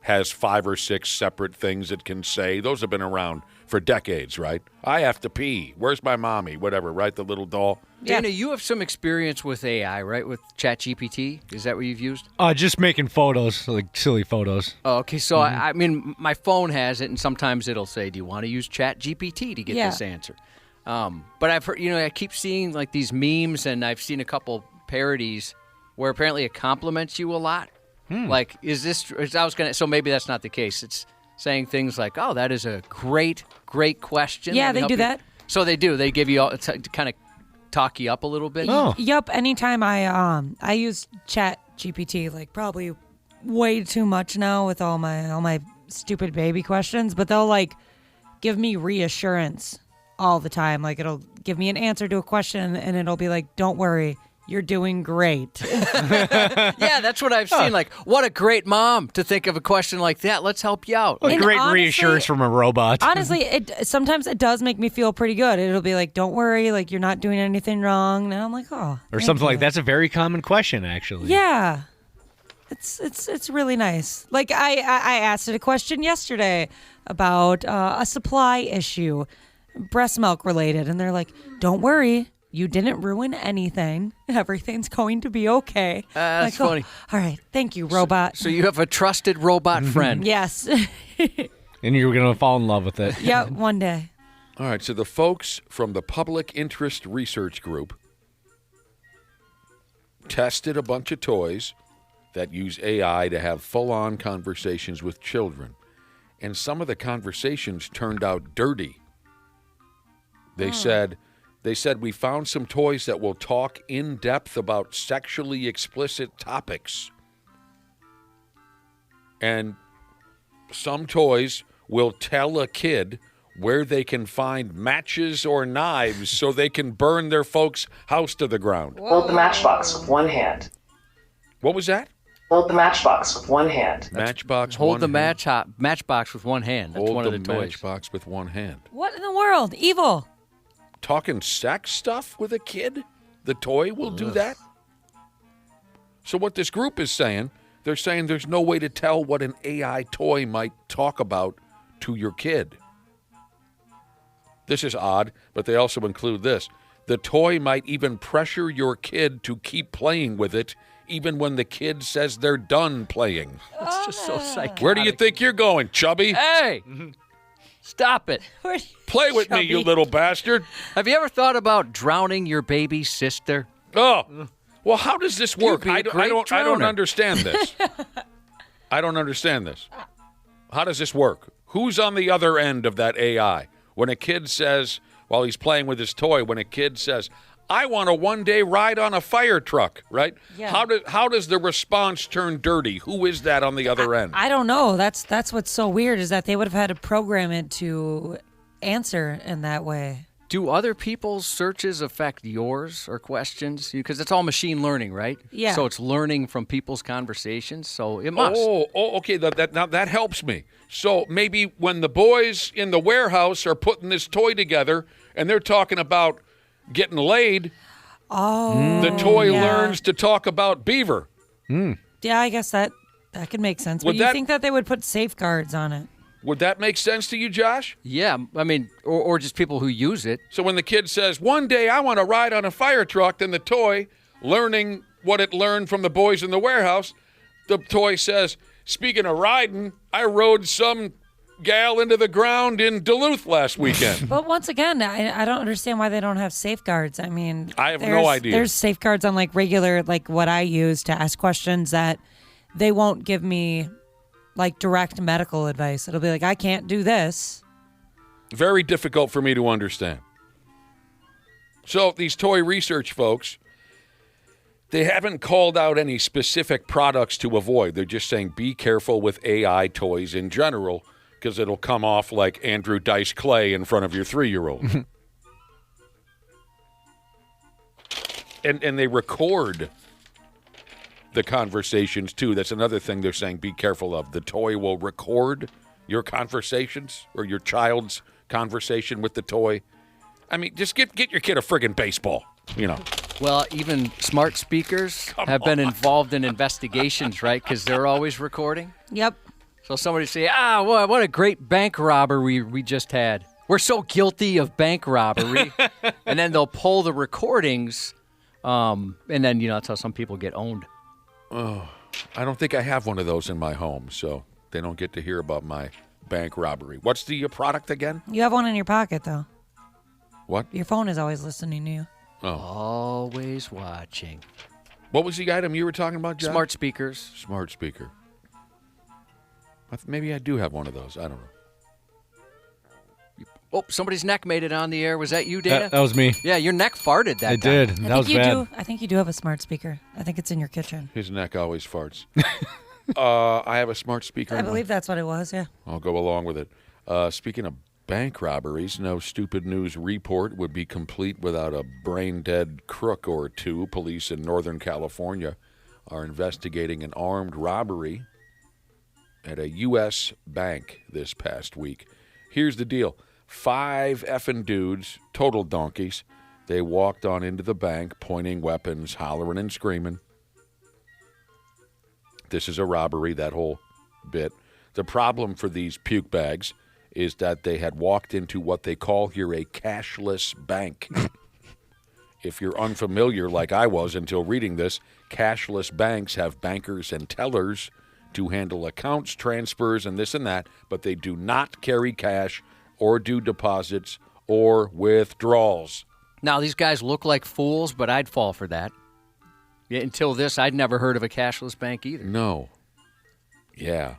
has 5 or 6 separate things it can say. Those have been around for decades, right? I have to pee. Where's my mommy? Whatever, right? The little doll. Yeah. Dana, you have some experience with AI, right? With ChatGPT? Is that what you've used? Just making photos, like silly photos. Oh, okay. So, I mean, my phone has it, and sometimes it'll say, do you want to use ChatGPT to get this answer? But I've heard, I keep seeing, like, these memes, and I've seen a couple parodies where apparently it compliments you a lot. Like, so maybe that's not the case. It's saying things like, oh, that is a great question. Yeah, Let me they help do you. that. So they do. They give you all to kind of talk you up a little bit. Oh. Yup. Anytime I use Chat GPT, like probably way too much now with all my stupid baby questions, but they'll like give me reassurance all the time. Like it'll give me an answer to a question and it'll be like, "Don't worry, you're doing great." Yeah, that's what I've seen. Like, what a great mom to think of a question like that. Let's help you out. A And great honestly- reassurance from a robot. Honestly, sometimes it does make me feel pretty good. It'll be like, "Don't worry, like you're not doing anything wrong." And I'm like, "Oh." Or thank something like you. that's a very common question, actually. Yeah. It's really nice. Like I asked it a question yesterday about a supply issue, breast milk related, and they're like, "Don't worry, you didn't ruin anything. Everything's going to be okay." That's Like, oh, funny. all right, thank you, robot. So you have a trusted robot friend. Yes. And you're going to fall in love with it. Yeah, one day. All right, so the folks from the Public Interest Research Group tested a bunch of toys that use AI to have full-on conversations with children. And some of the conversations turned out dirty. They said, we found some toys that will talk in depth about sexually explicit topics. And some toys will tell a kid where they can find matches or knives so they can burn their folks' house to the ground. Hold the matchbox with one hand. What was that? Hold the matchbox with one hand. Matchbox. Hold one the hand. matchbox with one hand. That's Hold one of the the toys. matchbox with one hand. What in the world? Evil. Talking sex stuff with a kid? The toy will do that? So what this group is saying, they're saying there's no way to tell what an AI toy might talk about to your kid. This is odd, but they also include this. The toy might even pressure your kid to keep playing with it, even when the kid says they're done playing. It's just so psychotic. Where do you think you're going, Chubby? Hey! Stop it. Play with me, you little bastard. Have you ever thought about drowning your baby sister? Oh, well, how does this work? You'd be a great I don't drowner. understand this. I don't understand this. How does this work? Who's on the other end of that AI? When a kid says, while he's playing with his toy, when a kid says, I want a one-day ride on a fire truck, right? Yeah. How does the response turn dirty? Who is that on the other end? I don't know. That's what's so weird is that they would have had to program it to answer in that way. Do other people's searches affect yours or questions? Because it's all machine learning, right? Yeah. So it's learning from people's conversations, so it must. Oh, okay. Now that helps me. So maybe when the boys in the warehouse are putting this toy together and they're talking about getting laid, the toy learns to talk about beaver. Yeah, I guess that could make sense. But you think that they would put safeguards on it? Would that make sense to you, Josh? Yeah, I mean, or just people who use it. So when the kid says, one day I want to ride on a fire truck, then the toy, learning what it learned from the boys in the warehouse, the toy says, speaking of riding, I rode some gal into the ground in Duluth last weekend. But once again, I don't understand why they don't have safeguards. I mean, I have no idea. There's safeguards on like regular, like what I use to ask questions that they won't give me like direct medical advice. It'll be like, I can't do this. Very difficult for me to understand. So these toy research folks, they haven't called out any specific products to avoid. They're just saying be careful with AI toys in general because it'll come off like Andrew Dice Clay in front of your 3-year-old. and they record the conversations, too. That's another thing they're saying be careful of. The toy will record your conversations or your child's conversation with the toy. I mean, just get your kid a friggin' baseball, you know. Well, even smart speakers have been involved in investigations, right? Because they're always recording. Yep. So somebody say, what a great bank robbery we just had. We're so guilty of bank robbery. And then they'll pull the recordings, and then, that's how some people get owned. Oh, I don't think I have one of those in my home, so they don't get to hear about my bank robbery. What's the product again? You have one in your pocket, though. What? Your phone is always listening to you. Oh. Always watching. What was the item you were talking about, John? Smart speakers. Smart speaker. Maybe I do have one of those. I don't know. Oh, somebody's neck made it on the air. Was that you, Dana? That was me. Yeah, your neck farted that It time. did. That was bad. I think you do have a smart speaker. I think it's in your kitchen. His neck always farts. I have a smart speaker. I believe that's what it was, yeah. I'll go along with it. Speaking of bank robberies, no Stupid News report would be complete without a brain-dead crook or two. Police in Northern California are investigating an armed robbery at a U.S. bank this past week. Here's the deal. 5 effing dudes, total donkeys. They walked on into the bank, pointing weapons, hollering and screaming. This is a robbery, that whole bit. The problem for these puke bags is that they had walked into what they call here a cashless bank. If you're unfamiliar, like I was until reading this, cashless banks have bankers and tellers to handle accounts, transfers, and this and that, but they do not carry cash or do deposits or withdrawals. Now, these guys look like fools, but I'd fall for that. Yeah, until this, I'd never heard of a cashless bank either. No. Yeah.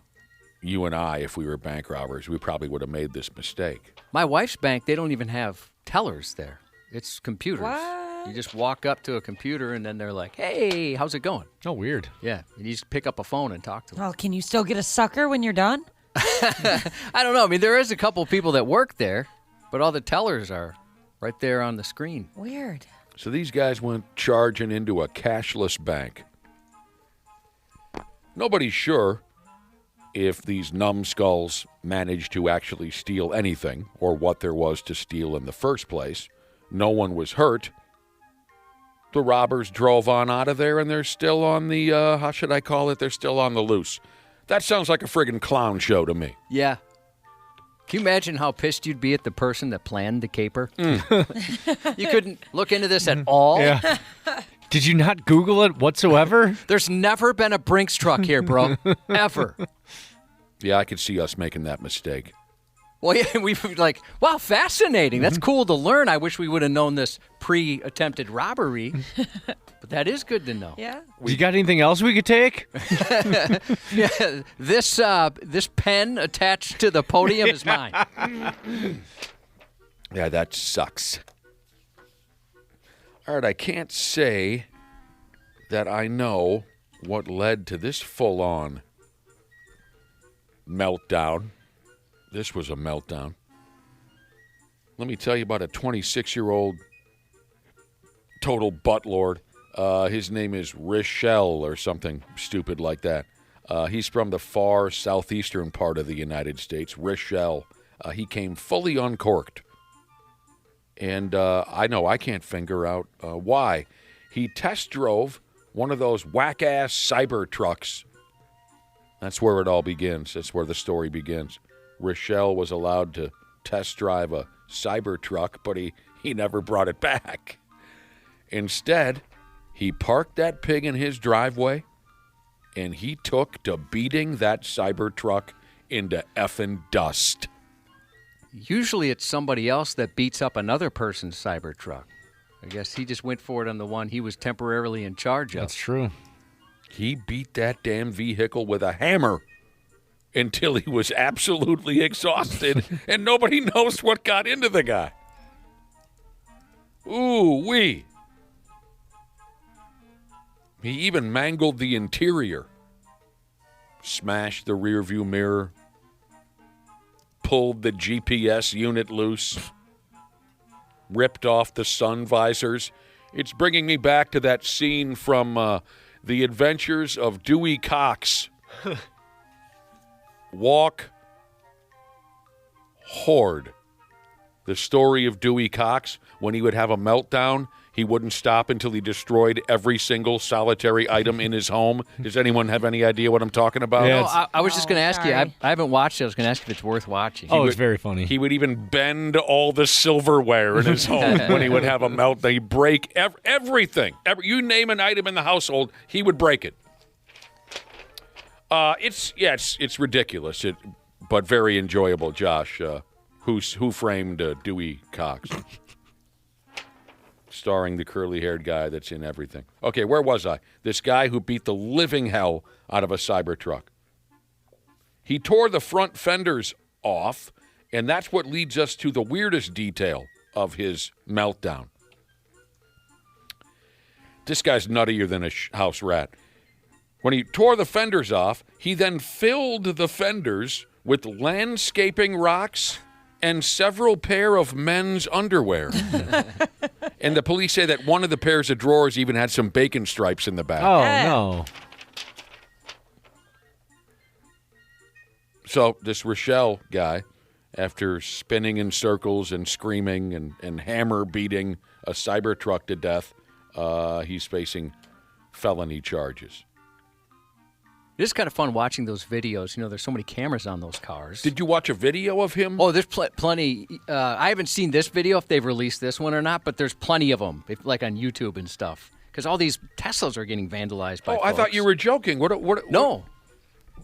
You and I, if we were bank robbers, we probably would have made this mistake. My wife's bank, they don't even have tellers there. It's computers. What? You just walk up to a computer, and then they're like, hey, how's it going? Oh, weird. Yeah, you just pick up a phone and talk to them. Well, can you still get a sucker when you're done? I don't know. I mean, there is a couple people that work there, but all the tellers are right there on the screen. Weird. So these guys went charging into a cashless bank. Nobody's sure if these numbskulls managed to actually steal anything or what there was to steal in the first place. No one was hurt. The robbers drove on out of there, and they're still on the, how should I call it? They're still on the loose. That sounds like a friggin' clown show to me. Yeah. Can you imagine how pissed you'd be at the person that planned the caper? You couldn't look into this at all? Yeah. Did you not Google it whatsoever? There's never been a Brinks truck here, bro. Ever. Yeah, I could see us making that mistake. Well, yeah, we were like, wow, fascinating. That's cool to learn. I wish we would have known this pre-attempted robbery. But that is good to know. Yeah. You got anything else we could take? Yeah, this pen attached to the podium is mine. Yeah, that sucks. All right, I can't say that I know what led to this full-on meltdown. This was a meltdown. Let me tell you about a 26-year-old total buttlord. His name is Richelle or something stupid like that. He's from the far southeastern part of the United States, Richelle. He came fully uncorked. And I know I can't figure out why. He test drove one of those whack-ass cyber trucks. That's where it all begins. That's where the story begins. Richelle was allowed to test drive a cyber truck, but he never brought it back. Instead, he parked that pig in his driveway, and he took to beating that cyber truck into effing dust. Usually it's somebody else that beats up another person's cyber truck. I guess he just went for it on the one he was temporarily in charge of. That's true. He beat that damn vehicle with a hammer until he was absolutely exhausted, and nobody knows what got into the guy. Ooh-wee. He even mangled the interior. Smashed the rearview mirror. Pulled the GPS unit loose. Ripped off the sun visors. It's bringing me back to that scene from The Adventures of Dewey Cox. Walk Horde. The story of Dewey Cox. When he would have a meltdown, he wouldn't stop until he destroyed every single solitary item in his home. Does anyone have any idea what I'm talking about? Yeah, No, I was just going to ask you. I haven't watched it. I was going to ask if it's worth watching. Oh, it's very funny. He would even bend all the silverware in his home when he would have a meltdown. He'd break everything. You name an item in the household, he would break it. It's ridiculous, but very enjoyable. Josh, who framed Dewey Cox, starring the curly-haired guy that's in everything. Okay, where was I? This guy who beat the living hell out of a Cybertruck. He tore the front fenders off, and that's what leads us to the weirdest detail of his meltdown. This guy's nuttier than a house rat. When he tore the fenders off, he then filled the fenders with landscaping rocks and several pair of men's underwear. And the police say that one of the pairs of drawers even had some bacon stripes in the back. Oh, no. So this Richelle guy, after spinning in circles and screaming and hammer beating a Cybertruck to death, he's facing felony charges. It is kind of fun watching those videos. You know, there's so many cameras on those cars. Did you watch a video of him? Oh, there's plenty. I haven't seen this video, if they've released this one or not, but there's plenty of them, like on YouTube and stuff. Because all these Teslas are getting vandalized by folks. I thought you were joking. No.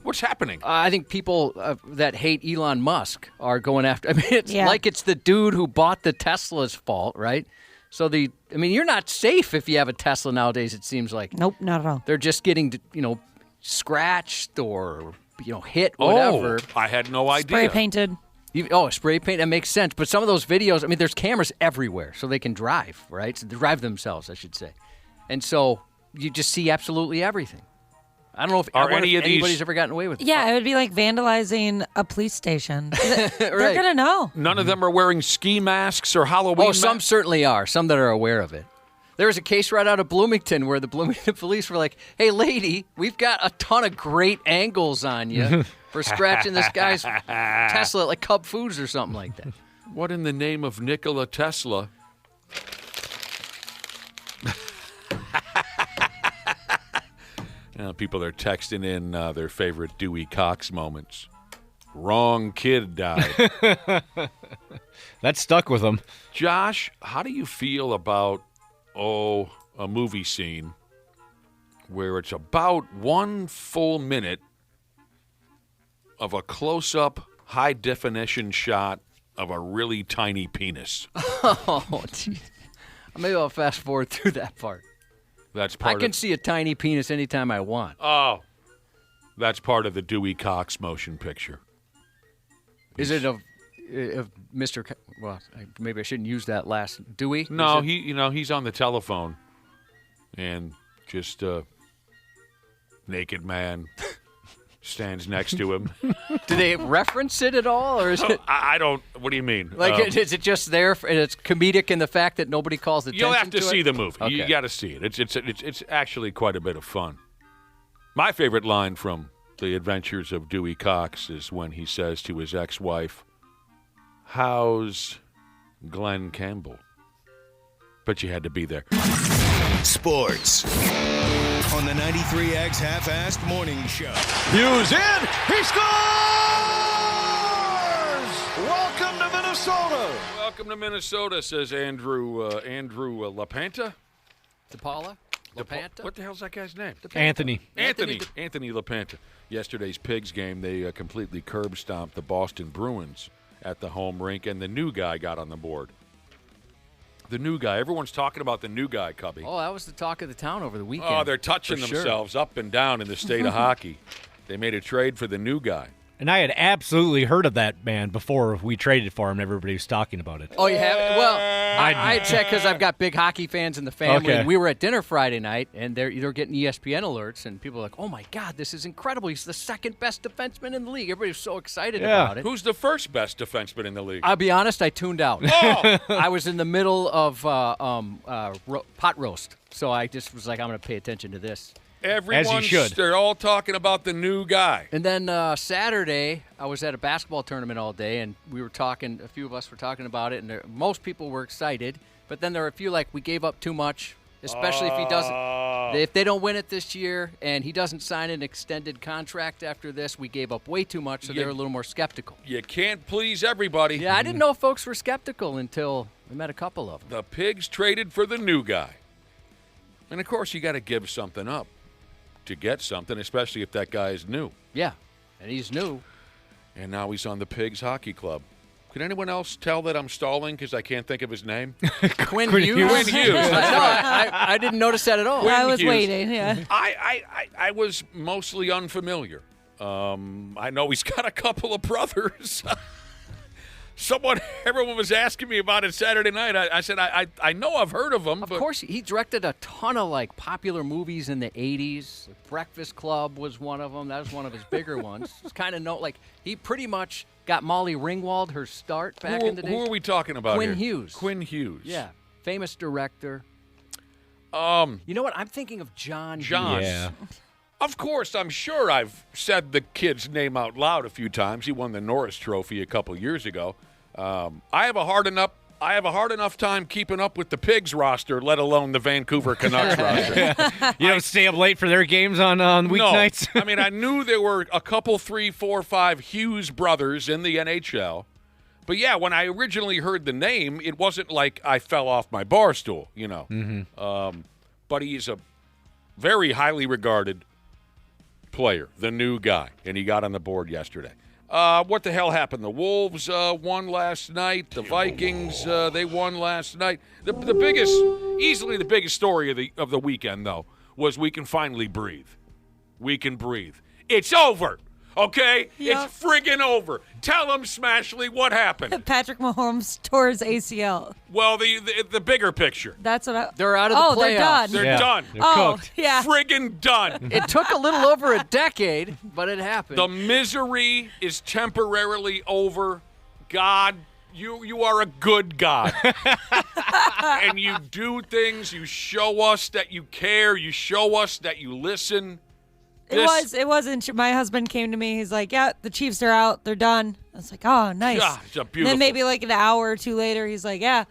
What's happening? I think people that hate Elon Musk are going after. I mean, it's Yeah. like it's the dude who bought the Tesla's fault, right? So you're not safe if you have a Tesla nowadays, it seems like. Nope, not at all. They're just getting, scratched or hit, whatever. Oh, I had no idea. Spray painted. Spray paint, that makes sense. But some of those videos, there's cameras everywhere, so they can drive, right? So they drive themselves, I should say. And so you just see absolutely everything. I don't know if anybody's ever gotten away with it. Yeah, it would be like vandalizing a police station. They're Right. going to know. None of them are wearing ski masks or Halloween masks? Some certainly are. Some that are aware of it. There was a case right out of Bloomington where the Bloomington police were like, hey, lady, we've got a ton of great angles on you for scratching this guy's Tesla like Cub Foods or something like that. What in the name of Nikola Tesla? People are texting in their favorite Dewey Cox moments. Wrong kid died. That stuck with him. Josh, how do you feel about, a movie scene where it's about 1 full minute of a close-up, high-definition shot of a really tiny penis? Oh, jeez. Maybe I'll fast forward through that part. That's I part can of. see a tiny penis anytime I want. Oh, that's part of the Dewey Cox motion picture. Is it of Mr. Well, maybe I shouldn't use that last. Dewey? No, Is it- he's on the telephone, and just a naked man stands next to him. Do they reference it at all, or is it I don't. What do you mean? like is it just there? And it's comedic in the fact that nobody calls attention. You'll have to see it? the movie. You Okay. got to see it. It's actually quite a bit of fun. My favorite line from The Adventures of Dewey Cox is when he says to his ex-wife, "How's Glenn Campbell?" But you had to be there. Sports on the 93X Half-Assed Morning Show. Hughes in. He scores! Welcome to Minnesota. Welcome to Minnesota, says Andrew LaPanta. DePaula? LaPanta? What the hell's that guy's name? Anthony. Anthony LaPanta. Yesterday's Pigs game, they completely curb stomped the Boston Bruins at the home rink, and the new guy got on the board. The new guy. Everyone's talking about the new guy, Cubby. Oh, that was the talk of the town over the weekend. Oh, they're touching for sure. themselves up and down in the state of hockey. They made a trade for the new guy. And I had absolutely heard of that man before we traded for him. Everybody was talking about it. Oh, you have? Well, I checked because I've got big hockey fans in the family. Okay. And we were at dinner Friday night, and they're getting ESPN alerts, and people are like, "Oh my God, this is incredible! He's the second best defenseman in the league." Everybody's so excited about it. Who's the first best defenseman in the league? I'll be honest, I tuned out. Oh! I was in the middle of pot roast, so I just was like, "I'm going to pay attention to this." Everyone, should. They're all talking about the new guy. And then Saturday, I was at a basketball tournament all day, and we were talking. A few of us were talking about it, and most people were excited. But then there were a few like, we gave up too much, especially if he doesn't. If they don't win it this year, and he doesn't sign an extended contract after this, we gave up way too much. So they're a little more skeptical. You can't please everybody. Yeah, I didn't know folks were skeptical until we met a couple of them. The Pigs traded for the new guy. And, of course, you got to give something up to get something, especially if that guy is new. Yeah, and he's new. And now he's on the Pigs Hockey Club. Can anyone else tell that I'm stalling because I can't think of his name? Quinn Hughes. Quinn Hughes. No, I didn't notice that at all. I was Hughes. waiting, yeah. I was mostly unfamiliar. I know he's got a couple of brothers. Everyone was asking me about it Saturday night. I said, I know I've heard of him. Of course, he directed a ton of like popular movies in the 80s. Breakfast Club was one of them. That was one of his bigger ones. It's kind of like he pretty much got Molly Ringwald her start back in the day. Who are we talking about Quinn here? Hughes. Quinn Hughes. Yeah, famous director. You know what? I'm thinking of John. John. Hughes. Yeah. Of course, I'm sure I've said the kid's name out loud a few times. He won the Norris Trophy a couple years ago. I have a hard enough time keeping up with the Pigs roster, let alone the Vancouver Canucks roster. You don't stay up late for their games on weeknights? No. I mean, I knew there were a couple, 3, 4, 5 Hughes brothers in the NHL. But, yeah, when I originally heard the name, it wasn't like I fell off my bar stool, you know. Mm-hmm. But he's a very highly regarded player, the new guy, and he got on the board yesterday. What the hell happened? The Wolves won last night. The Vikings, they won last night. Easily the biggest story of the weekend, though, was we can finally breathe. We can breathe. It's over, okay? Yep. It's friggin' over. Tell them, Smashley, what happened. Patrick Mahomes tore his ACL. Well, the bigger picture. That's what I... They're out of the they're playoffs. done. They're done. They're Oh, cooked. yeah. Friggin' done. It took a little over a decade, but it happened. The misery is temporarily over. God, you are a good God. And you do things. You show us that you care. You show us that you listen. It wasn't. My husband came to me. He's like, yeah, the Chiefs are out. They're done. I was like, oh, nice. Yeah, it's a And beautiful. then maybe like an hour or two later, he's like, yeah,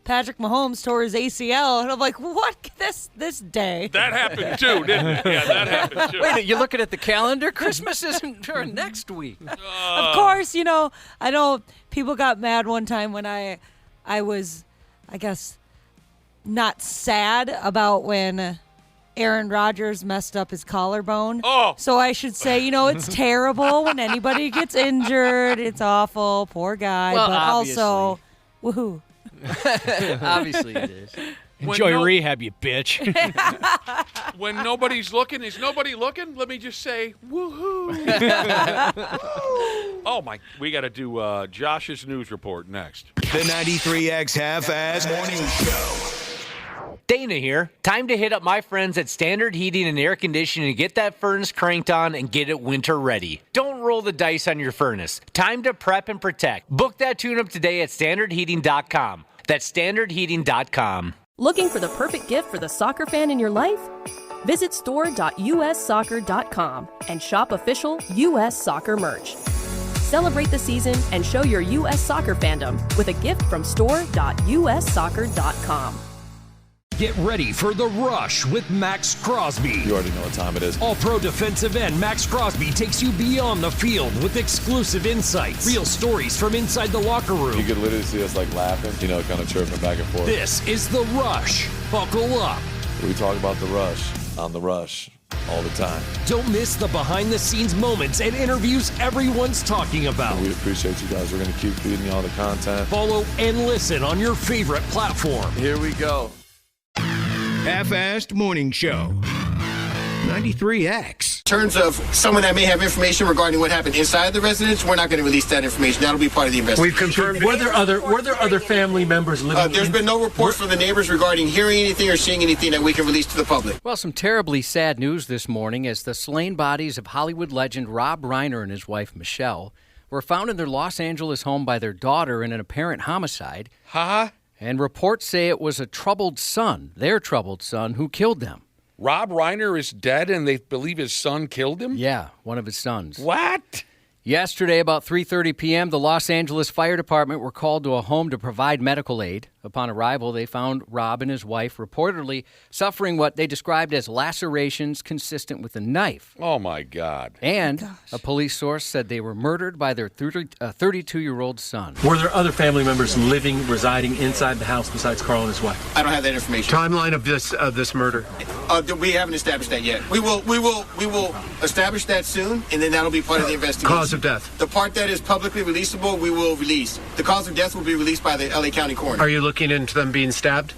Patrick Mahomes tore his ACL, and I'm like, what? This day? That happened too, didn't it? Yeah, that happened too. Wait a minute, you're looking at the calendar? Christmas isn't until next week. Of course, I know people got mad one time when I was, I guess, not sad about when Aaron Rodgers messed up his collarbone. Oh. So I should say, it's terrible when anybody gets injured. It's awful. Poor guy. Well, but obviously. also, woohoo. Obviously it is. Enjoy rehab, you bitch. When nobody's looking, is nobody looking? Let me just say, woohoo. Oh, my. We got to do Josh's news report next. The 93X Half-Ass Morning Show. Dana here. Time to hit up my friends at Standard Heating and Air Conditioning and get that furnace cranked on and get it winter ready. Don't roll the dice on your furnace. Time to prep and protect. Book that tune-up today at standardheating.com. That's standardheating.com. Looking for the perfect gift for the soccer fan in your life? Visit store.ussoccer.com and shop official U.S. Soccer merch. Celebrate the season and show your U.S. Soccer fandom with a gift from store.ussoccer.com. Get ready for The Rush with Max Crosby. You already know what time it is. All-pro defensive end Max Crosby takes you beyond the field with exclusive insights, real stories from inside the locker room. You could literally see us laughing, kind of chirping back and forth. This is The Rush. Buckle up. We talk about The Rush on The Rush all the time. Don't miss the behind-the-scenes moments and interviews everyone's talking about. We appreciate you guys. We're going to keep feeding you all the content. Follow and listen on your favorite platform. Here we go. Half-Assed Morning Show. 93X. In terms of someone that may have information regarding what happened inside the residence, we're not going to release that information. That'll be part of the investigation. We've confirmed. Were there other family members living? There's been no reports from the neighbors regarding hearing anything or seeing anything that we can release to the public. Well, some terribly sad news this morning as the slain bodies of Hollywood legend Rob Reiner and his wife Michelle were found in their Los Angeles home by their daughter in an apparent homicide. Huh? And reports say it was a troubled son, their troubled son, who killed them. Rob Reiner is dead and they believe his son killed him? Yeah, one of his sons. What? Yesterday, about 3:30 p.m., the Los Angeles Fire Department were called to a home to provide medical aid. Upon arrival, they found Rob and his wife reportedly suffering what they described as lacerations consistent with a knife. Oh, my God. And a police source said they were murdered by their 32-year-old son. Were there other family members residing inside the house besides Carl and his wife? I don't have that information. Timeline of this murder? We haven't established that yet. We will establish that soon, and then that'll be part of the investigation. Cause of death? The part that is publicly releasable, we will release. The cause of death will be released by the LA County coroner. Are you looking into them being stabbed?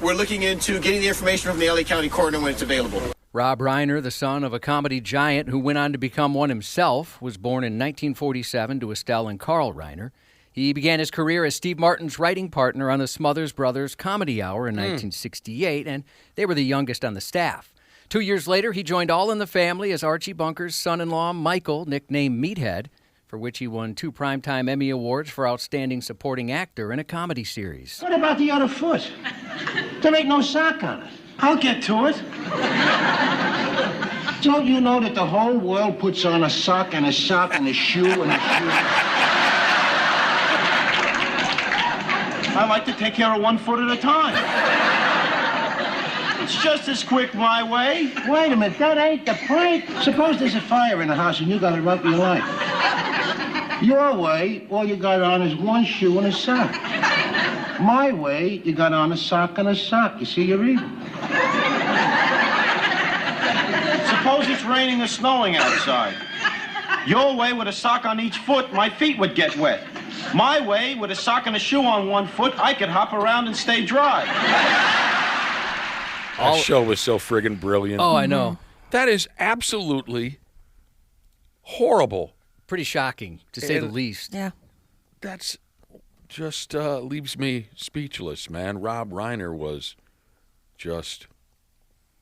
We're looking into getting the information from the LA County coroner when it's available. Rob Reiner, the son of a comedy giant who went on to become one himself, was born in 1947 to Estelle and Carl Reiner. He began his career as Steve Martin's writing partner on the Smothers Brothers Comedy Hour in 1968, and they were the youngest on the staff. 2 years later, he joined All in the Family as Archie Bunker's son-in-law, Michael, nicknamed Meathead, for which he won 2 Primetime Emmy Awards for Outstanding Supporting Actor in a Comedy Series. What about the other foot? There ain't no sock on it. I'll get to it. Don't you know that the whole world puts on a sock and a sock and a shoe and a shoe? I like to take care of one foot at a time. It's just as quick my way. Wait a minute, that ain't the point. Suppose there's a fire in the house and you got to run for your life. Your way, all you got on is one shoe and a sock. My way, you got on a sock and a sock. You see, you're even. Suppose it's raining or snowing outside. Your way, with a sock on each foot, my feet would get wet. My way, with a sock and a shoe on one foot, I could hop around and stay dry. That show was so friggin' brilliant. Oh, I know. That is absolutely horrible. Pretty shocking, to say the least. Yeah. That's just leaves me speechless, man. Rob Reiner was just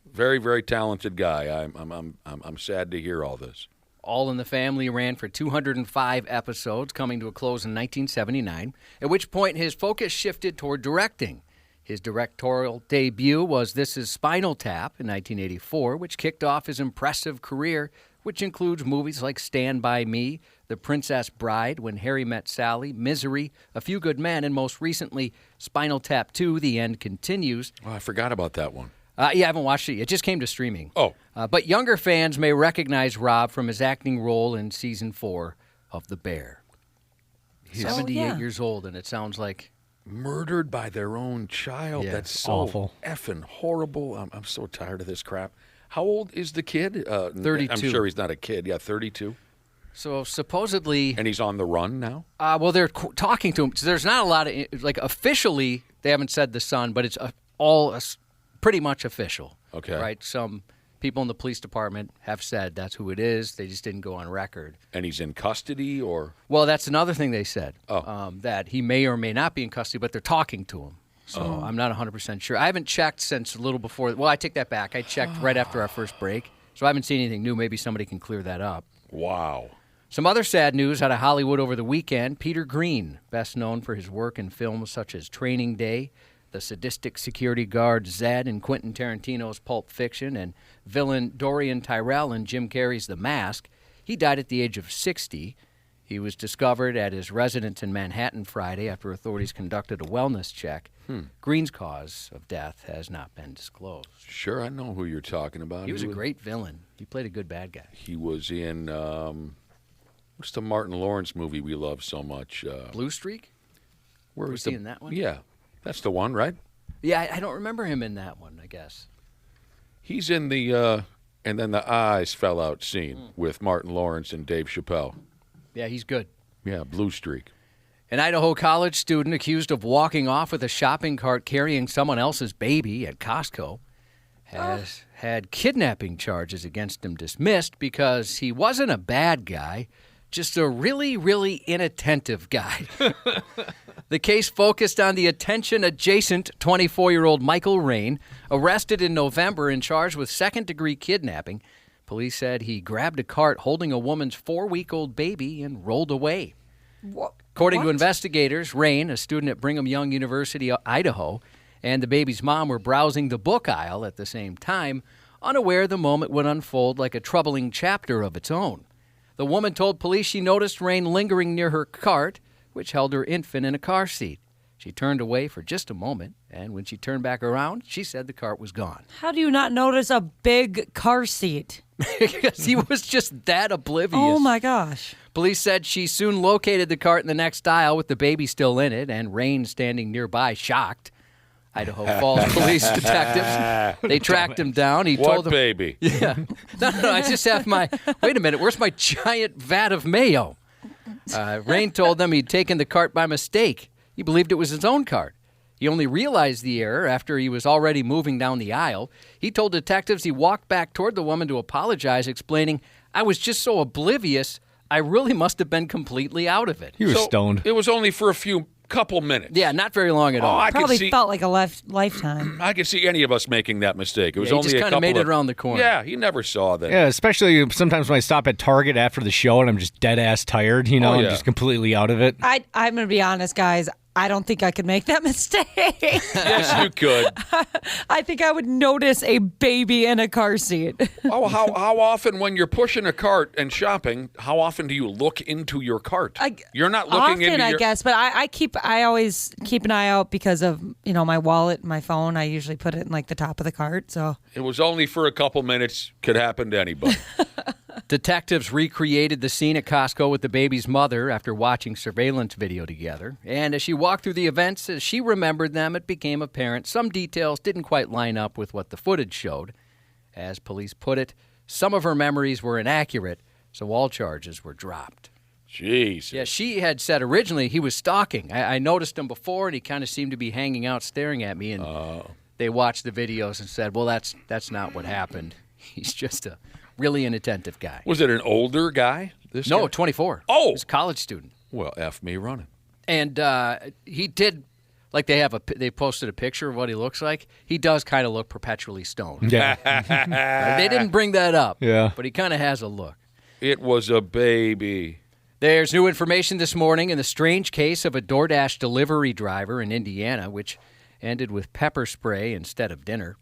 very, very talented guy. I'm sad to hear all this. All in the Family ran for 205 episodes, coming to a close in 1979, at which point his focus shifted toward directing. His directorial debut was This Is Spinal Tap in 1984, which kicked off his impressive career, which includes movies like Stand By Me, The Princess Bride, When Harry Met Sally, Misery, A Few Good Men, and most recently, Spinal Tap 2, The End Continues. Oh, I forgot about that one. Yeah, I haven't watched it. It just came to streaming. Oh. But younger fans may recognize Rob from his acting role in Season 4 of The Bear. He's 78 years old, and it sounds like... Murdered by their own child. Yeah, That's so awful. effing horrible. I'm so tired of this crap. How old is the kid? 32. I'm sure he's not a kid. Yeah, 32. So supposedly... And he's on the run now? Well, they're talking to him. So there's not a lot of... Like, officially, they haven't said the son, but it's all pretty much official. Okay. Right? Some people in the police department have said that's who it is. They just didn't go on record. And he's in custody, or? Well, that's another thing they said. Oh. That he may or may not be in custody, but they're talking to him. So I'm not 100% sure. I haven't checked since a little before. Well, I take that back. I checked right after our first break. So I haven't seen anything new. Maybe somebody can clear that up. Wow. Some other sad news out of Hollywood over the weekend. Peter Green, best known for his work in films such as Training Day, the sadistic security guard Zed in Quentin Tarantino's Pulp Fiction, and villain Dorian Tyrell in Jim Carrey's The Mask. He died at the age of 60. He was discovered at his residence in Manhattan Friday after authorities conducted a wellness check. Green's cause of death has not been disclosed. Sure, I know who you're talking about. He was a great villain. He played a good bad guy. He was in, what's the Martin Lawrence movie we love so much? Blue Streak? Where was he in that one? Yeah, that's the one, right? Yeah, I don't remember him in that one, I guess. He's in the, and then the eyes fell out scene with Martin Lawrence and Dave Chappelle. Yeah, he's good. Yeah, Blue Streak. An Idaho college student accused of walking off with a shopping cart carrying someone else's baby at Costco has had kidnapping charges against him dismissed because he wasn't a bad guy, just a really, really inattentive guy. The case focused on the attention-adjacent 24-year-old Michael Rain, arrested in November and charged with second-degree kidnapping. Police said he grabbed a cart holding a woman's 4-week-old baby and rolled away. According to investigators, Rain, a student at Brigham Young University, Idaho, and the baby's mom were browsing the book aisle at the same time, unaware the moment would unfold like a troubling chapter of its own. The woman told police she noticed Rain lingering near her cart, which held her infant in a car seat. She turned away for just a moment, and when she turned back around, she said the cart was gone. How do you not notice a big car seat? Because he was just that oblivious. Oh, my gosh. Police said she soon located the cart in the next aisle with the baby still in it and Rain standing nearby, shocked. Idaho Falls police detectives, they tracked him down. He told them, baby? Yeah. No, I just have my, wait a minute, where's my giant vat of mayo? Rain told them he'd taken the cart by mistake. He believed it was his own cart. He only realized the error after he was already moving down the aisle. He told detectives he walked back toward the woman to apologize, explaining, "I was just so oblivious, I really must have been completely out of it." He was stoned. It was only for a couple minutes. Yeah, not very long at all. I Probably could see, felt like a lifetime. I could see any of us making that mistake. It was he only just a kind couple of made it around the corner. Yeah, he never saw that. Yeah, especially sometimes when I stop at Target after the show and I'm just dead ass tired, you know, Oh, yeah. I'm just completely out of it. I'm going to be honest, guys. I don't think I could make that mistake. Yes, you could. I think I would notice a baby in a car seat. Oh, how often when you're pushing a cart and shopping, how often do you look into your cart? You're not looking Often, into I your... guess, but I always keep an eye out because of, my wallet, my phone. I usually put it in like the top of the cart. So It was only for a couple minutes. Could happen to anybody. Detectives recreated the scene at Costco with the baby's mother after watching surveillance video together. And as she walked through the events, as she remembered them, it became apparent some details didn't quite line up with what the footage showed. As police put it, some of her memories were inaccurate, so all charges were dropped. Jeez. Yeah, she had said originally he was stalking. I noticed him before, and he kind of seemed to be hanging out staring at me. And they watched the videos and said, well, that's not what happened. He's just a really inattentive guy. Was it an older guy? No, guy? 24. Oh! He's a college student. Well, F me running. And he did, like they posted a picture of what he looks like. He does kind of look perpetually stoned. Yeah. They didn't bring that up. Yeah. But he kind of has a look. It was a baby. There's new information this morning in the strange case of a DoorDash delivery driver in Indiana, which ended with pepper spray instead of dinner.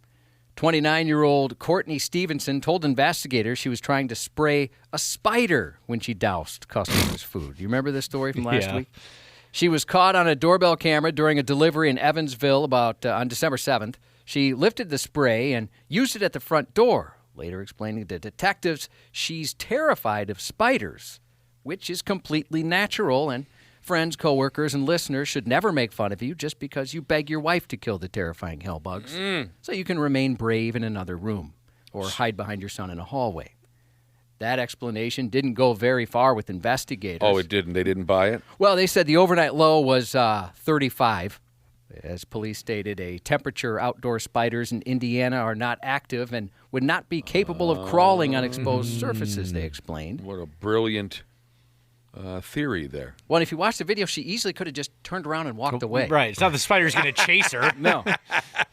29-year-old Courtney Stevenson told investigators she was trying to spray a spider when she doused customers' food. You remember this story from last week? She was caught on a doorbell camera during a delivery in Evansville on December 7th. She lifted the spray and used it at the front door, later explaining to detectives she's terrified of spiders, which is completely natural, and friends, coworkers, and listeners should never make fun of you just because you beg your wife to kill the terrifying hellbugs so you can remain brave in another room or hide behind your son in a hallway. That explanation didn't go very far with investigators. Oh, it didn't? They didn't buy it? Well, they said the overnight low was 35. As police stated, temperature outdoor spiders in Indiana are not active and would not be capable of crawling on exposed surfaces, they explained. What a brilliant theory there. Well, if you watch the video, she easily could have just turned around and walked away. Right. It's not the spider's going to chase her. No.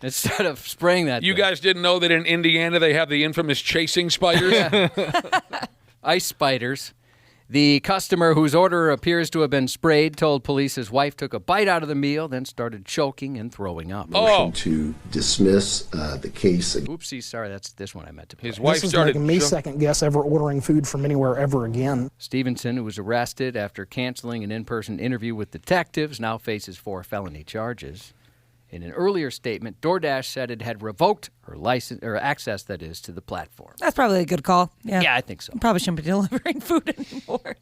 Instead of spraying that You thing. guys didn't know that in Indiana they have the infamous chasing spiders? Ice spiders. The customer whose order appears to have been sprayed told police his wife took a bite out of the meal, then started choking and throwing up. Motion to dismiss the case. Oopsie, sorry, that's this one I meant to play. His wife This is started making me second guess ever ordering food from anywhere ever again. Stevenson, who was arrested after canceling an in-person interview with detectives, now faces 4 felony charges. In an earlier statement, DoorDash said it had revoked her license or access, that is, to the platform. That's probably a good call. Yeah, I think so. Probably shouldn't be delivering food anymore.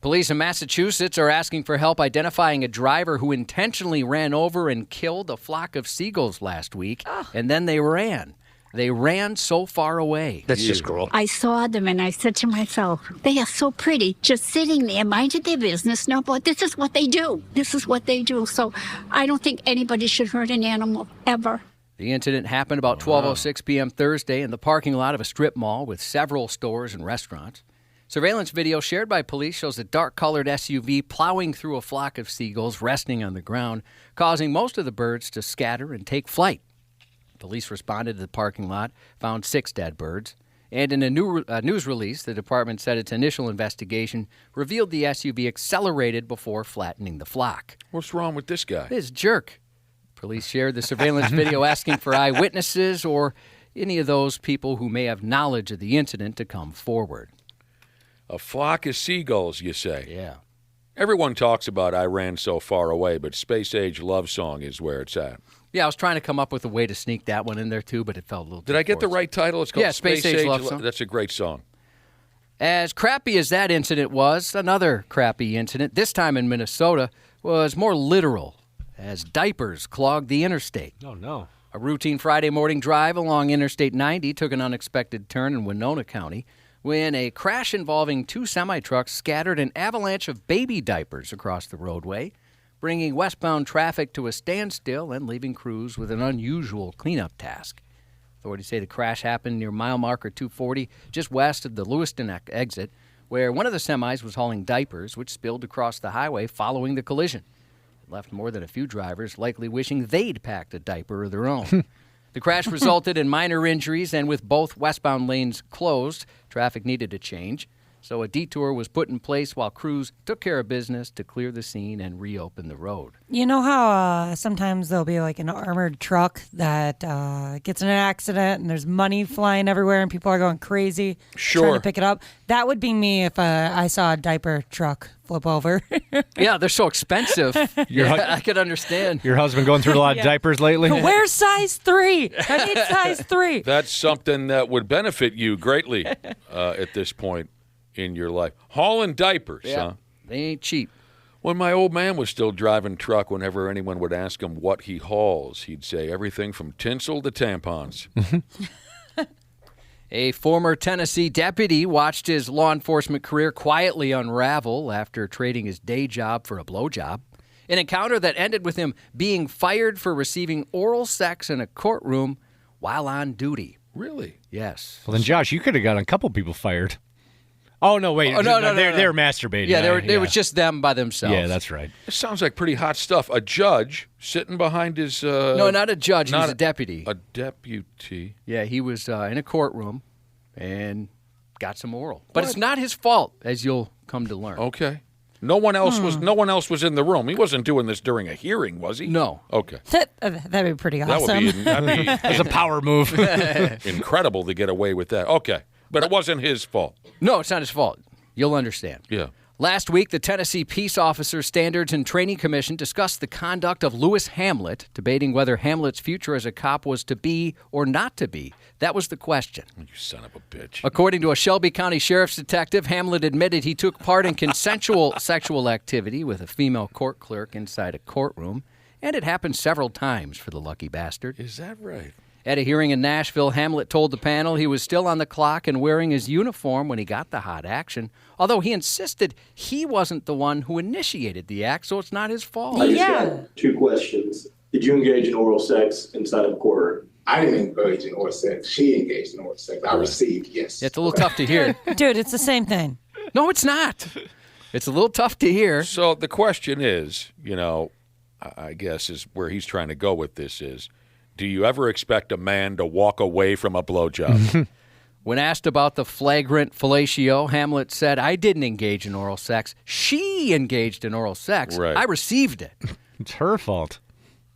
Police in Massachusetts are asking for help identifying a driver who intentionally ran over and killed a flock of seagulls last week, and then they ran. They ran so far away. That's just cruel. I saw them and I said to myself, they are so pretty, just sitting there, minding their business. No, but this is what they do. This is what they do. So I don't think anybody should hurt an animal, ever. The incident happened about 12:06 p.m. Thursday in the parking lot of a strip mall with several stores and restaurants. Surveillance video shared by police shows a dark-colored SUV plowing through a flock of seagulls resting on the ground, causing most of the birds to scatter and take flight. Police responded to the parking lot, found 6 dead birds, and in a news release, the department said its initial investigation revealed the SUV accelerated before flattening the flock. What's wrong with this guy? This jerk. Police shared the surveillance video asking for eyewitnesses or any of those people who may have knowledge of the incident to come forward. A flock of seagulls, you say? Yeah. Everyone talks about I Ran So Far Away, but Space Age Love Song is where it's at. Yeah, I was trying to come up with a way to sneak that one in there, too, but it felt a little Did I get the right title? It's called Space Age Love Song. That's a great song. As crappy as that incident was, another crappy incident, this time in Minnesota, was more literal, as diapers clogged the interstate. Oh, no. A routine Friday morning drive along Interstate 90 took an unexpected turn in Winona County when a crash involving 2 semi-trucks scattered an avalanche of baby diapers across the roadway, bringing westbound traffic to a standstill and leaving crews with an unusual cleanup task. Authorities say the crash happened near mile marker 240, just west of the Lewiston exit, where one of the semis was hauling diapers, which spilled across the highway following the collision. It left more than a few drivers likely wishing they'd packed a diaper of their own. The crash resulted in minor injuries, and with both westbound lanes closed, traffic needed to change. So a detour was put in place while crews took care of business to clear the scene and reopen the road. You know how sometimes there'll be like an armored truck that gets in an accident and there's money flying everywhere and people are going crazy trying to pick it up? That would be me if I saw a diaper truck flip over. Yeah, they're so expensive. I could understand. Your husband going through a lot of diapers lately? Where's size 3? I need size 3. That's something that would benefit you greatly at this point in your life. Hauling diapers, huh? They ain't cheap. When my old man was still driving truck, whenever anyone would ask him what he hauls, he'd say everything from tinsel to tampons. A former Tennessee deputy watched his law enforcement career quietly unravel after trading his day job for a blowjob. An encounter that ended with him being fired for receiving oral sex in a courtroom while on duty. Really? Yes. Well, then, Josh, you could have got a couple people fired. Oh, no, wait. Oh, no. They're masturbating. Yeah, it was just them by themselves. Yeah, that's right. This sounds like pretty hot stuff. A judge sitting behind his... no, not a judge. He was a deputy. A deputy. Yeah, he was in a courtroom and got some oral. But it's not his fault, as you'll come to learn. Okay. No one else was in the room. He wasn't doing this during a hearing, was he? No. Okay. That'd be pretty awesome. That'd be That's a power move. incredible to get away with that. Okay. But it wasn't his fault. No, it's not his fault. You'll understand. Yeah. Last week, the Tennessee Peace Officers Standards and Training Commission discussed the conduct of Lewis Hamlet, debating whether Hamlet's future as a cop was to be or not to be. That was the question. You son of a bitch. According to a Shelby County Sheriff's detective, Hamlet admitted he took part in consensual sexual activity with a female court clerk inside a courtroom, and it happened several times for the lucky bastard. Is that right? At a hearing in Nashville, Hamlet told the panel he was still on the clock and wearing his uniform when he got the hot action, although he insisted he wasn't the one who initiated the act, so it's not his fault. I just got 2 questions. Did you engage in oral sex inside of a courtroom? I didn't engage in oral sex. She engaged in oral sex. I received, yes. It's a little tough to hear. Dude, it's the same thing. No, it's not. It's a little tough to hear. So the question is, I guess is where he's trying to go with this is, do you ever expect a man to walk away from a blowjob? When asked about the flagrant fellatio, Hamlet said, I didn't engage in oral sex. She engaged in oral sex. Right. I received it. It's her fault.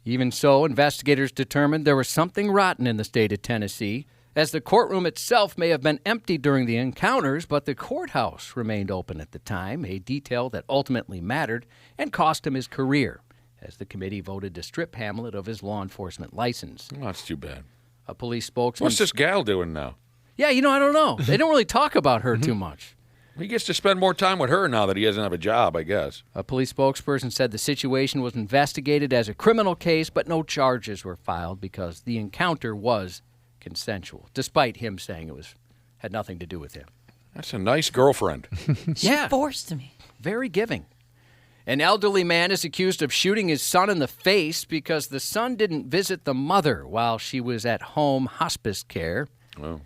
Even so, investigators determined there was something rotten in the state of Tennessee, as the courtroom itself may have been empty during the encounters, but the courthouse remained open at the time, a detail that ultimately mattered and cost him his career, as the committee voted to strip Hamlet of his law enforcement license. Oh, that's too bad. A police spokesman... What's this gal doing now? Yeah, I don't know. They don't really talk about her too much. He gets to spend more time with her now that he doesn't have a job, I guess. A police spokesperson said the situation was investigated as a criminal case, but no charges were filed because the encounter was consensual, despite him saying it had nothing to do with him. That's a nice girlfriend. She forced me. Very giving. An elderly man is accused of shooting his son in the face because the son didn't visit the mother while she was at home hospice care. Oh.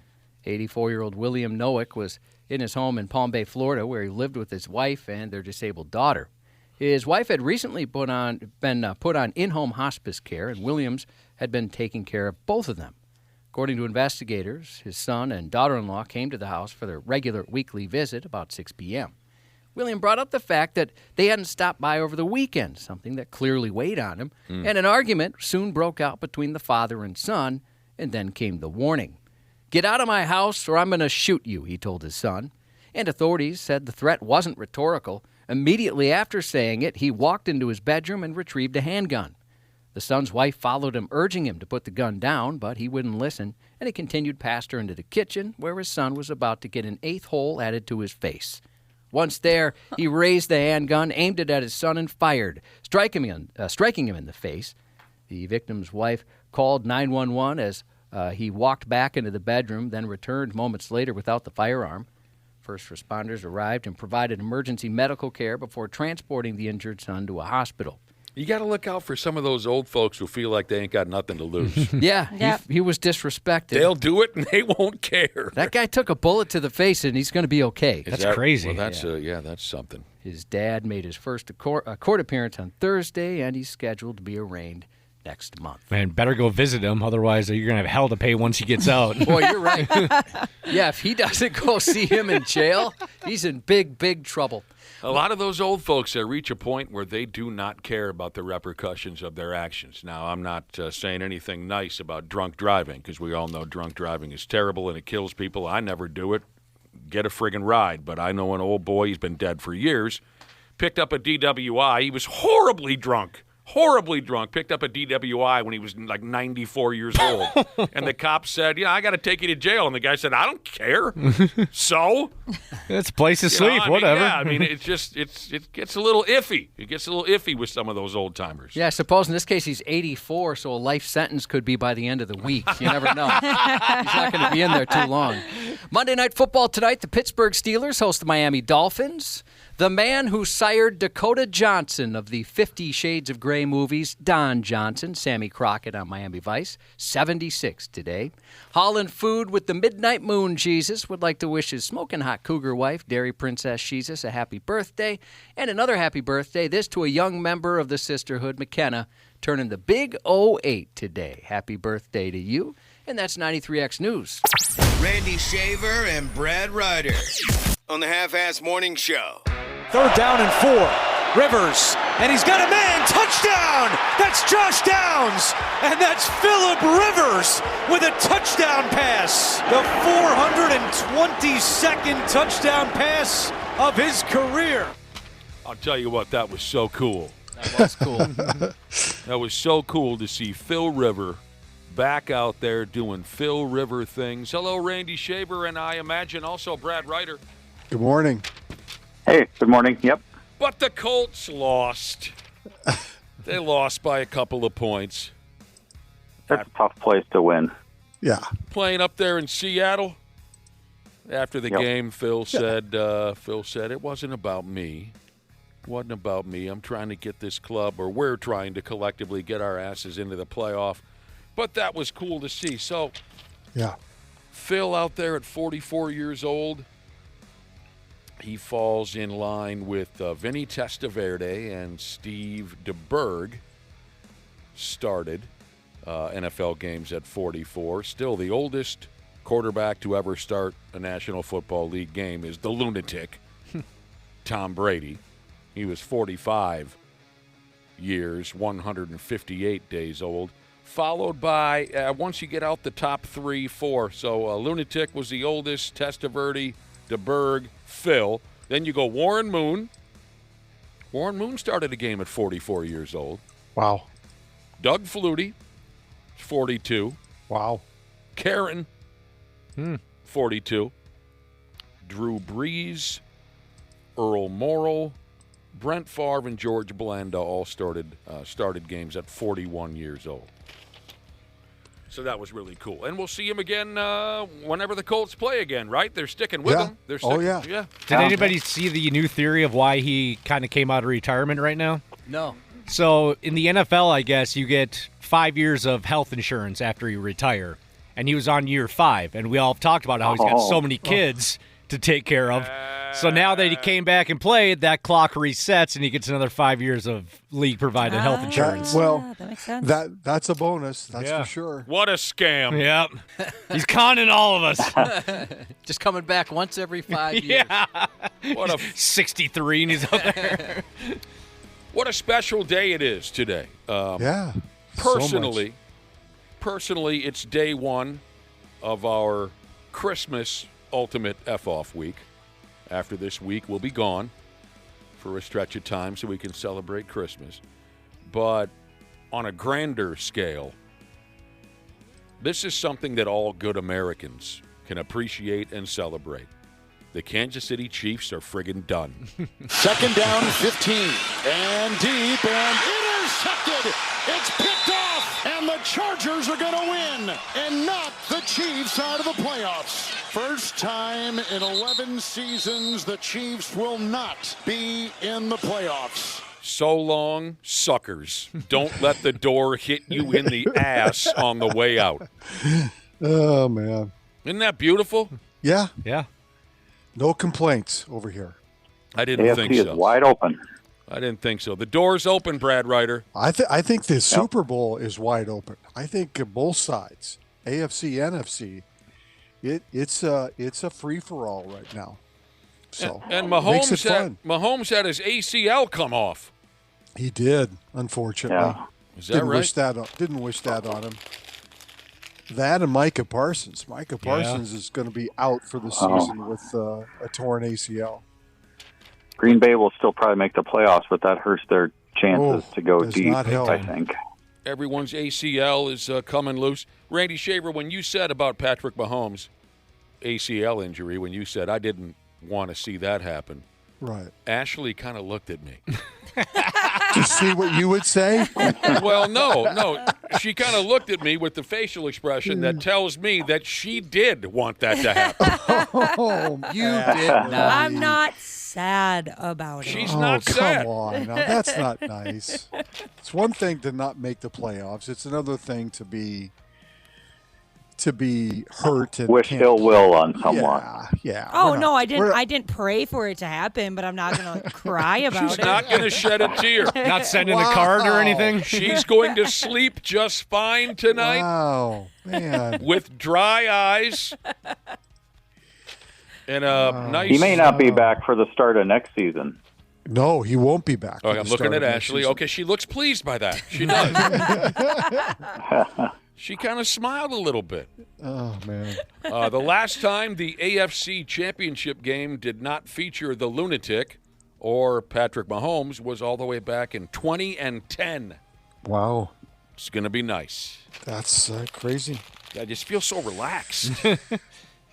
84-year-old William Noack was in his home in Palm Bay, Florida, where he lived with his wife and their disabled daughter. His wife had recently been put on in-home hospice care, and Williams had been taking care of both of them. According to investigators, his son and daughter-in-law came to the house for their regular weekly visit about 6 p.m. William brought up the fact that they hadn't stopped by over the weekend, something that clearly weighed on him, and an argument soon broke out between the father and son, and then came the warning. Get out of my house or I'm going to shoot you, he told his son. And authorities said the threat wasn't rhetorical. Immediately after saying it, he walked into his bedroom and retrieved a handgun. The son's wife followed him, urging him to put the gun down, but he wouldn't listen, and he continued past her into the kitchen, where his son was about to get an 8th hole added to his face. Once there, he raised the handgun, aimed it at his son, and fired, striking him in the face. The victim's wife called 911 as he walked back into the bedroom, then returned moments later without the firearm. First responders arrived and provided emergency medical care before transporting the injured son to a hospital. You got to look out for some of those old folks who feel like they ain't got nothing to lose. Yeah, he was disrespected. They'll do it and they won't care. That guy took a bullet to the face and he's going to be okay. That's crazy. Well, that's something. His dad made his first court appearance on Thursday, and he's scheduled to be arraigned next month. Man, better go visit him, otherwise you're going to have hell to pay once he gets out. Boy, you're right. Yeah, if he doesn't go see him in jail, he's in big, big trouble. A lot of those old folks reach a point where they do not care about the repercussions of their actions. Now, I'm not saying anything nice about drunk driving, because we all know drunk driving is terrible and it kills people. I never do it. Get a friggin' ride. But I know an old boy, he's been dead for years, picked up a DWI. He was horribly drunk. Picked up a DWI when he was like 94 years old. And the cop said, I got to take you to jail. And the guy said, I don't care. So? It's a place to sleep, whatever. It gets a little iffy. It gets a little iffy with some of those old timers. Yeah, I suppose in this case he's 84, so a life sentence could be by the end of the week. You never know. He's not going to be in there too long. Monday Night Football tonight, the Pittsburgh Steelers host the Miami Dolphins. The man who sired Dakota Johnson of the 50 Shades of Grey movies, Don Johnson, Sammy Crockett on Miami Vice, 76 today. Holland Food with the Midnight Moon Jesus would like to wish his smoking hot cougar wife, Dairy Princess Jesus, a happy birthday. And another happy birthday, this to a young member of the sisterhood, McKenna, turning the big 08 today. Happy birthday to you. And that's 93X News. Randy Shaver and Brad Ryder on the Half-Ass Morning Show. 3rd down and 4. Rivers, and he's got a man, touchdown! That's Josh Downs, and that's Phillip Rivers with a touchdown pass. The 422nd touchdown pass of his career. I'll tell you what, that was so cool. That was cool. That was so cool to see Phil River back out there doing Phil River things. Hello, Randy Shaver, and I imagine also Brad Ryder. Good morning. Hey, good morning. Yep. But the Colts lost. They lost by a couple of points. That's a tough place to win. Yeah. Playing up there in Seattle. After the game, Phil said, it wasn't about me. It wasn't about me. I'm trying to get this club, or we're trying to collectively get our asses into the playoff. But that was cool to see. So, yeah, Phil out there at 44 years old, he falls in line with Vinny Testaverde and Steve DeBerg. Started NFL games at 44. Still the oldest quarterback to ever start a National Football League game is the lunatic, Tom Brady. He was 45 years, 158 days old. Followed by, once you get out the top 3, 4. So lunatic was the oldest, Testaverde, DeBerg, Phil. Then you go Warren Moon. Warren Moon started a game at 44 years old. Wow. Doug Flutie, 42. Wow. Karen, 42. Drew Brees, Earl Morrall, Brent Favre, and George Blanda all started games at 41 years old. So that was really cool. And we'll see him again whenever the Colts play again, right? They're sticking with him. They're sticking, yeah. Did anybody see the new theory of why he kind of came out of retirement right now? No. So in the NFL, I guess, you get 5 years of health insurance after you retire. And he was on year 5. And we all have talked about how he's got so many kids to take care of. So now that he came back and played, that clock resets and he gets another 5 years of league-provided health insurance. Well, that makes sense. That's a bonus. That's for sure. What a scam. Yep. He's conning all of us. Just coming back once every 5 years. Yeah. What a 63 and he's out there. What a special day it is today. Yeah. Personally, it's day one of our Christmas Ultimate F-Off week. After this week, we'll be gone for a stretch of time so we can celebrate Christmas. But on a grander scale, this is something that all good Americans can appreciate and celebrate. The Kansas City Chiefs are friggin' done. 2nd down, 15, and deep, and intercepted. It's picked off, and the Chargers are going to win, and not the Chiefs out of the playoffs. First time in 11 seasons, the Chiefs will not be in the playoffs. So long, suckers. Don't let the door hit you in the ass on the way out. Oh, man. Isn't that beautiful? Yeah. Yeah. No complaints over here. I didn't think so. AFC is wide open. I didn't think so. The door's open, Brad Ryder. I think the Super Bowl is wide open. I think both sides, AFC, NFC, it's a free-for-all right now. So and makes it fun. Mahomes had his ACL come off. He did, unfortunately. Yeah. Is that right? Didn't wish that on him. That and Micah Parsons. Micah Parsons is going to be out for the season with a torn ACL. Green Bay will still probably make the playoffs, but that hurts their chances to go deep, I think. Everyone's ACL is coming loose. Randy Shaver, when you said about Patrick Mahomes' ACL injury, when you said I didn't want to see that happen, right? Ashley kind of looked at me. To see what you would say? Well, no. She kind of looked at me with the facial expression that tells me that she did want that to happen. Oh, you did not. I'm not sad about it. She's not sad. Come on. Now, that's not nice. It's one thing to not make the playoffs. It's another thing to be hurt and wish ill will on someone. Yeah. Oh no, I didn't pray for it to happen, but I'm not going to cry about She's it. not going to shed a tear. Not sending a card or anything. She's going to sleep just fine tonight. Wow, man. With dry eyes. And a nice. He may not be back for the start of next season. No, he won't be back. Okay, I'm looking at Ashley. Okay, she looks pleased by that. She does. She kind of smiled a little bit. Oh, man. The last time the AFC Championship game did not feature the Lunatic or Patrick Mahomes was all the way back in 2010. Wow. It's going to be nice. That's crazy. I just feel so relaxed. You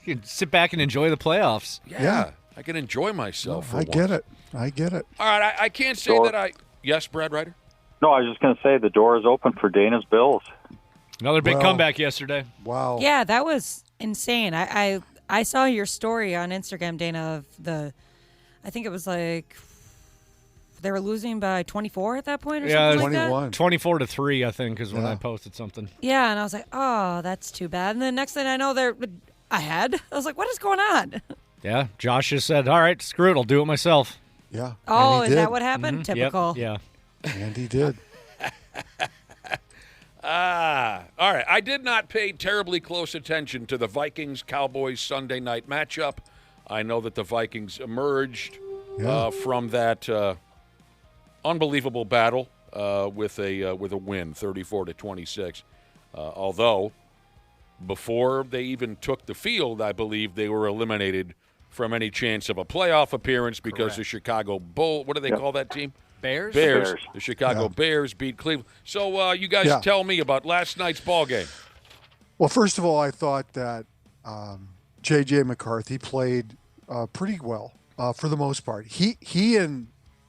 can sit back and enjoy the playoffs. Yeah. I can enjoy myself. I get it. I get it. All right, I can't say that I... Yes, Brad Ryder? No, I was just going to say the door is open for Dana's Bills. Another big comeback yesterday. Wow. Yeah, that was insane. I saw your story on Instagram, Dana, of I think it was like they were losing by 24 at that point or something like that? 24-3, I think, is when I posted something. Yeah, and I was like, oh, that's too bad. And the next thing I know, they're ahead. I was like, what is going on? Yeah, Josh just said, all right, screw it, I'll do it myself. Yeah. Oh, is that what happened? Typical. Yep. Yeah. And he did. All right. I did not pay terribly close attention to the Vikings-Cowboys Sunday night matchup. I know that the Vikings emerged from that unbelievable battle with a win, 34-26. Although, before they even took the field, I believe they were eliminated from any chance of a playoff appearance because the Chicago Bull, what do they call that team? Bears? The Chicago Bears beat Cleveland. So you guys tell me about last night's ball game. Well, first of all, I thought that J.J. McCarthy played pretty well for the most part. He and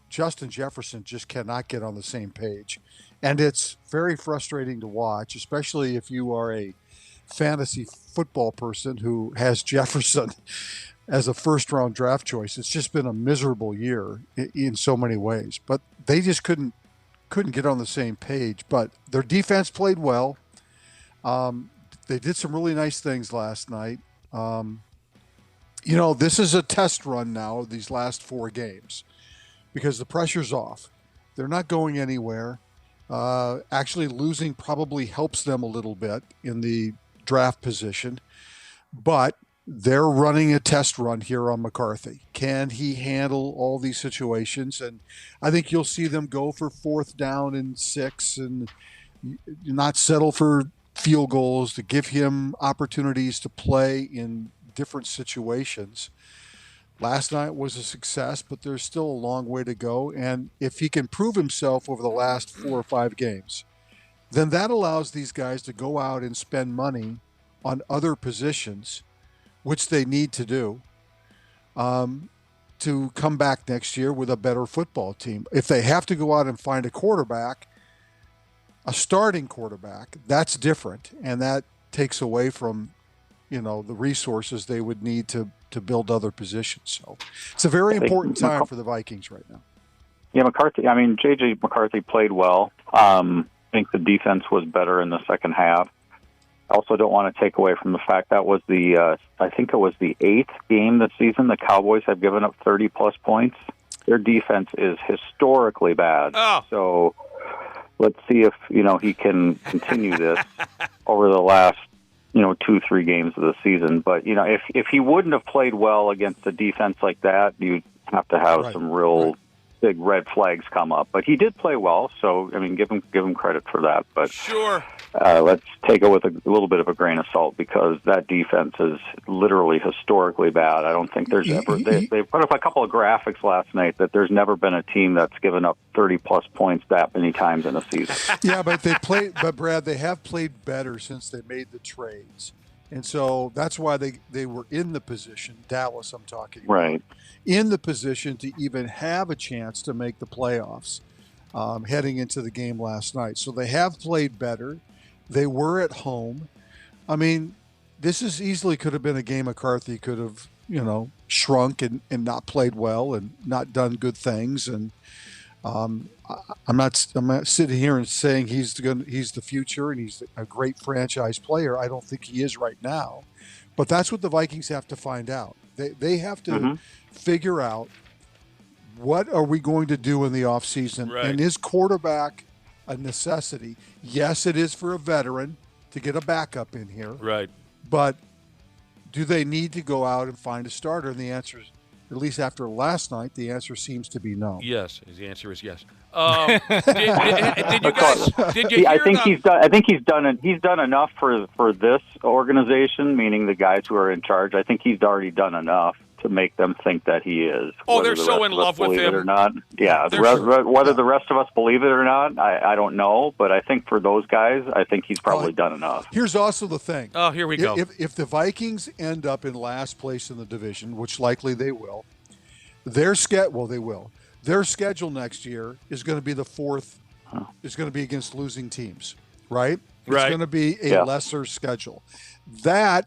Justin Jefferson just cannot get on the same page. And it's very frustrating to watch, especially if you are a fantasy football person who has Jefferson as a first-round draft choice. It's just been a miserable year in so many ways. But they just couldn't get on the same page. But their defense played well. They did some really nice things last night. This is a test run now, these last 4 games, because the pressure's off. They're not going anywhere. Actually, losing probably helps them a little bit in the draft position. But they're running a test run here on McCarthy. Can he handle all these situations? And I think you'll see them go for 4th down and 6 and not settle for field goals, to give him opportunities to play in different situations. Last night was a success, but there's still a long way to go. And if he can prove himself over the last 4 or 5 games, then that allows these guys to go out and spend money on other positions, which they need to do, to come back next year with a better football team. If they have to go out and find a quarterback, a starting quarterback, that's different. And that takes away from, the resources they would need to build other positions. So it's a very important time for the Vikings right now. Yeah, J.J. McCarthy played well. I think the defense was better in the second half. I also don't want to take away from the fact that was I think it was the 8th game this season the Cowboys have given up 30-plus points. Their defense is historically bad. Oh. So let's see if, he can continue this over the last, 2-3 games of the season. But, if he wouldn't have played well against a defense like that, you'd have to have some real big red flags come up. But he did play well, so, give him credit for that. But sure. Let's take it with a little bit of a grain of salt, because that defense is literally historically bad. I don't think there's ever... They put up a couple of graphics last night that there's never been a team that's given up 30-plus points that many times in a season. Yeah, but Brad, they have played better since they made the trades. And so that's why they were in the position, Dallas I'm talking about, right, in the position to even have a chance to make the playoffs heading into the game last night. So they have played better. They were at home. This is easily could have been a game McCarthy could have, shrunk and not played well and not done good things. And I'm not sitting here and saying he's the future and he's a great franchise player. I don't think he is right now. But that's what the Vikings have to find out. They have to figure out, what are we going to do in the offseason? Right. And is quarterback a necessity? Yes, it is for a veteran to get a backup in here. Right. But do they need to go out and find a starter? And the answer is At least after last night, the answer seems to be no. Yes, the answer is yes. Did you guys? Did you See, hear I think the- he's done. I think he's done enough for this organization, meaning the guys who are in charge. I think he's already done enough to make them think that he is. Oh, Whether they're the so rest in of us love with believe him. it or not. Yeah, They're whether the rest of us believe it or not, I don't know. But I think for those guys, I think he's probably done enough. Here's also the thing. Oh, here we go. If the Vikings end up in last place in the division, which likely they will, their schedule next year is going to be the fourth. Is going to be against losing teams, right? It's Right. going to be a lesser schedule. That,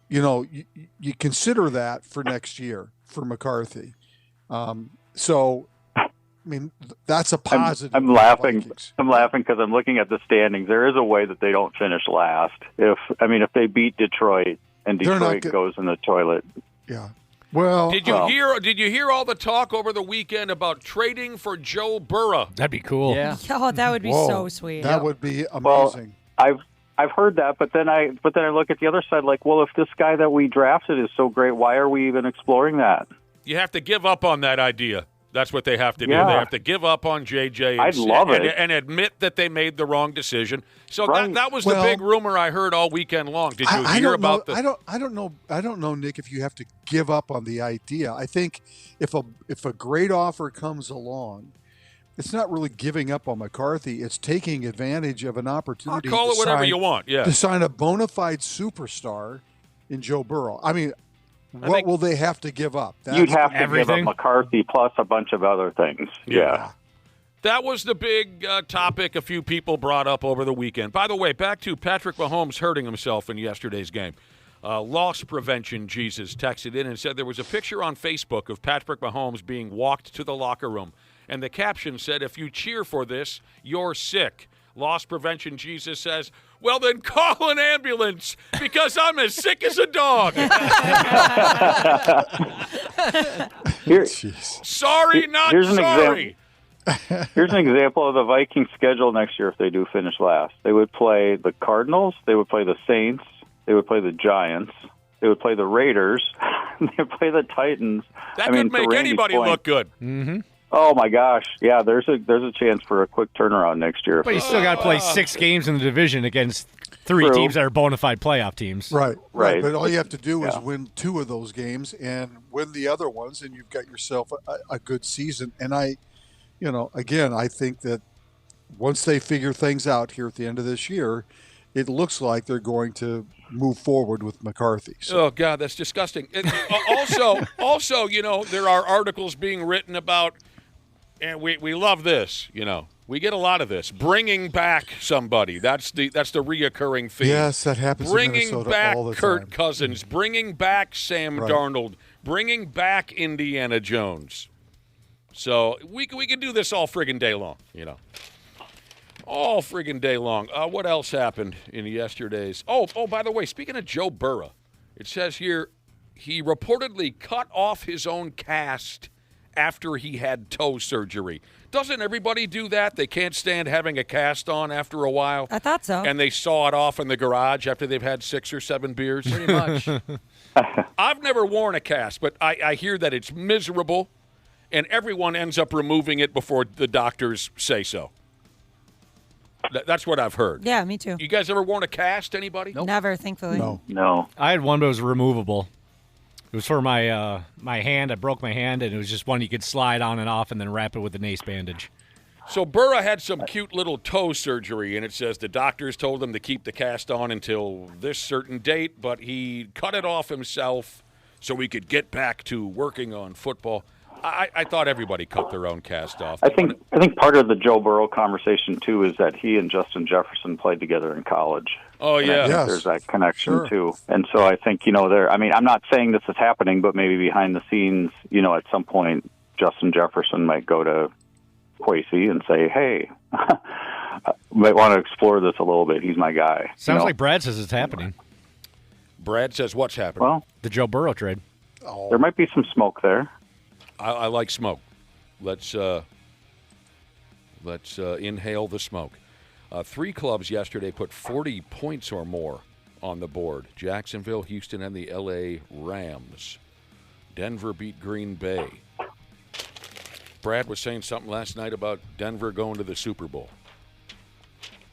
you consider that for next year for McCarthy. So, I mean, that's a positive. I'm laughing. I'm laughing because I'm looking at the standings. There is a way that they don't finish last. If they beat Detroit and They're not Detroit goes in the toilet. Yeah. Well, Did you hear all the talk over the weekend about trading for Joe Burrow? That'd be cool. Yeah. Oh, that would be Whoa, so sweet. That would be amazing. Well, I've heard that, but then I look at the other side like, well, if this guy that we drafted is so great, why are we even exploring that? You have to give up on that idea. That's what they have to do. Yeah. They have to give up on JJ. I'd love it. And admit that they made the wrong decision. So Right. that was the Well, big rumor I heard all weekend long. Did you I hear don't about know, the? I don't know, Nick, if you have to give up on the idea. I think if a great offer comes along, it's not really giving up on McCarthy. It's taking advantage of an opportunity. I'll call to it whatever sign- you want, yeah. To sign a bona fide superstar in Joe Burrow. I mean, what think- will they have to give up? You'd have to everything. give up McCarthy plus a bunch of other things. Yeah. That was the big topic a few people brought up over the weekend. By the way, back to Patrick Mahomes hurting himself in yesterday's game. Loss prevention Jesus texted in and said there was a picture on Facebook of Patrick Mahomes being walked to the locker room. And the caption said, if you cheer for this, you're sick. Loss prevention Jesus says, well, then call an ambulance because I'm as sick as a dog. Sorry, not Here's an sorry. Here's an example of the Vikings schedule next year if they do finish last. They would play the Cardinals, they would play the Saints, they would play the Giants, they would play the Raiders, they would play the Titans. That I mean, could make to Randy's anybody point- look good. Mm-hmm. Oh my gosh, yeah. There's a chance for a quick turnaround next year. But you still got to play 6 games in the division against 3 True. teams that are bona fide playoff teams. Right. But all you have to do is Yeah. win 2 of those games and win the other ones, and you've got yourself a good season. And I think that once they figure things out here at the end of this year, it looks like they're going to move forward with McCarthy. So. Oh God, that's disgusting. Also, there are articles being written about, and we love this. We get a lot of this. Bringing back somebody. That's the reoccurring theme. Yes, that happens in Bringing Minnesota back all the Kirk time. Cousins. Bringing back Sam Right. Darnold. Bringing back Indiana Jones. So we can do this all friggin' day long. All friggin' day long. What else happened in yesterday's? Oh, by the way, speaking of Joe Burrow, it says here he reportedly cut off his own cast after he had toe surgery. Doesn't everybody do that? They can't stand having a cast on after a while. I thought so. And they saw it off in the garage after they've had 6 or 7 beers. Pretty much. I've never worn a cast, but I hear that it's miserable, and everyone ends up removing it before the doctors say so. That's what I've heard. Yeah, me too. You guys ever worn a cast, anybody? Never, thankfully. No. I had one that was removable. It was for my my hand. I broke my hand, and it was just one you could slide on and off and then wrap it with an ace bandage. So Burrow had some cute little toe surgery, and it says the doctors told him to keep the cast on until this certain date, but he cut it off himself so he could get back to working on football. I thought everybody cut their own cast off. I think part of the Joe Burrow conversation too is that he and Justin Jefferson played together in college. Oh And I yeah, think there's that connection Sure. too. And so I think I'm not saying this is happening, but maybe behind the scenes, at some point, Justin Jefferson might go to Kwesi and say, "Hey, might want to explore this a little bit. He's my guy." Sounds like Brad says it's happening. Brad says what's happening? Well, The Joe Burrow trade. there might be some smoke there. I like smoke. Let's inhale the smoke. 3 clubs yesterday put 40 points or more on the board: Jacksonville, Houston, and the L.A. Rams. Denver beat Green Bay. Brad was saying something last night about Denver going to the Super Bowl.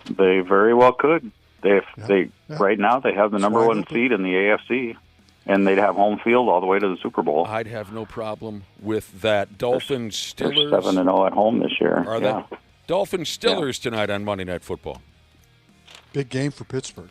They very well could. Right now they have the number one seed in the AFC, and they'd have home field all the way to the Super Bowl. I'd have no problem with that. Dolphins Steelers. They're 7-0 at home this year. Are they? Dolphins Steelers tonight on Monday Night Football. Big game for Pittsburgh.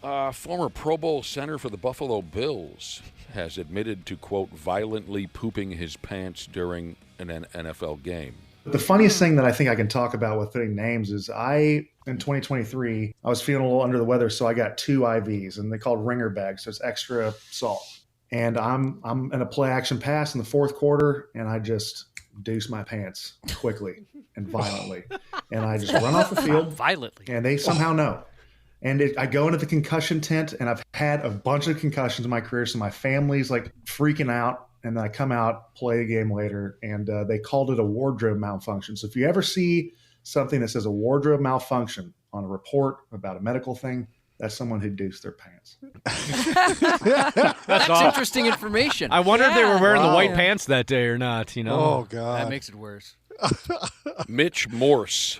Former Pro Bowl center for the Buffalo Bills has admitted to, quote, violently pooping his pants during an NFL game. The funniest thing that I think I can talk about with putting names is in 2023, I was feeling a little under the weather, so I got 2 IVs, and they called ringer bags, so it's extra salt. And I'm in a play action pass in the fourth quarter, and I just deuce my pants quickly and violently. And I just run off the field. Violently. And they somehow know. And I go into the concussion tent, and I've had a bunch of concussions in my career, so my family's like freaking out. And then I come out, play a game later, and they called it a wardrobe malfunction. So if you ever see something that says a wardrobe malfunction on a report about a medical thing, that's someone who deuced their pants. That's interesting information. I wonder if they were wearing the white pants that day or not. You know? Oh, God. That makes it worse. Mitch Morse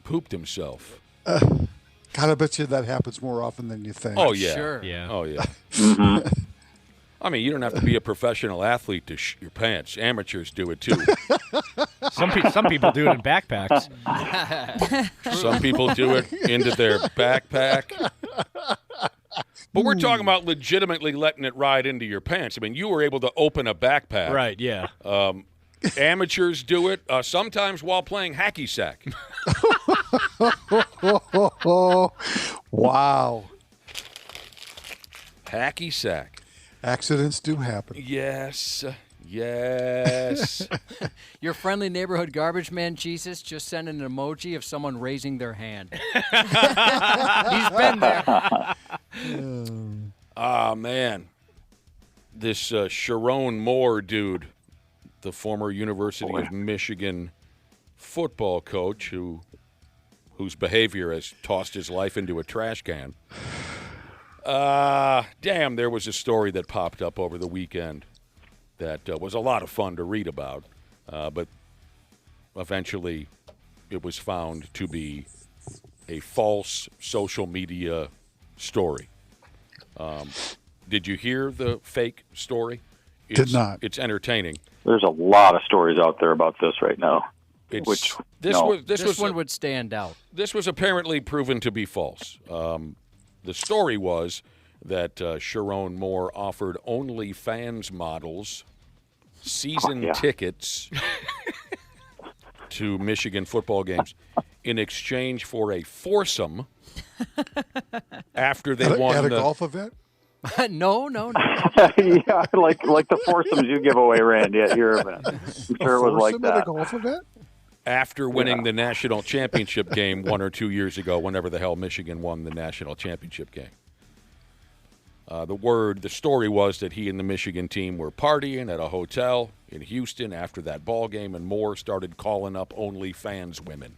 pooped himself. God, I bet you that happens more often than you think. Oh, yeah. Sure. Yeah. Oh, yeah. Mm-hmm. I mean, you don't have to be a professional athlete to your pants. Amateurs do it, too. Some people do it in backpacks. Some people do it into their backpack. But we're talking about legitimately letting it ride into your pants. I mean, you were able to open a backpack. Right, yeah. Amateurs do it sometimes while playing hacky sack. Wow. Hacky sack. Accidents do happen. Yes. Your friendly neighborhood garbage man, Jesus, just sent an emoji of someone raising their hand. He's been there. Ah, man. This Sharon Moore dude, the former University of Michigan football coach whose behavior has tossed his life into a trash can. Damn, there was a story that popped up over the weekend that was a lot of fun to read about, but eventually it was found to be a false social media story. Did you hear the fake story? Did not. It's entertaining. There's a lot of stories out there about this right now. This one would stand out. This was apparently proven to be false. The story was that Sharon Moore offered OnlyFans models season tickets to Michigan football games in exchange for a foursome after they won at a golf event. No. Yeah, like the foursomes you give away, Randy, at your event. I'm sure it was like that. At a golf event? After winning the national championship game 1 or 2 years ago, whenever the hell Michigan won the national championship game. The story was that he and the Michigan team were partying at a hotel in Houston after that ball game, and Moore started calling up OnlyFans women.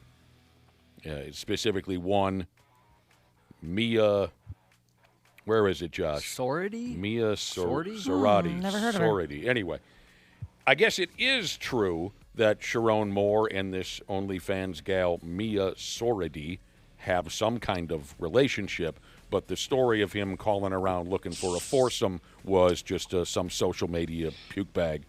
Specifically one, Mia, where is it, Josh? Sorority? Mia Sorority? Never heard of her. Sorority. Anyway, I guess it is true that Sharon Moore and this OnlyFans gal, Mia Sorority, have some kind of relationship, but the story of him calling around looking for a foursome was just some social media puke bag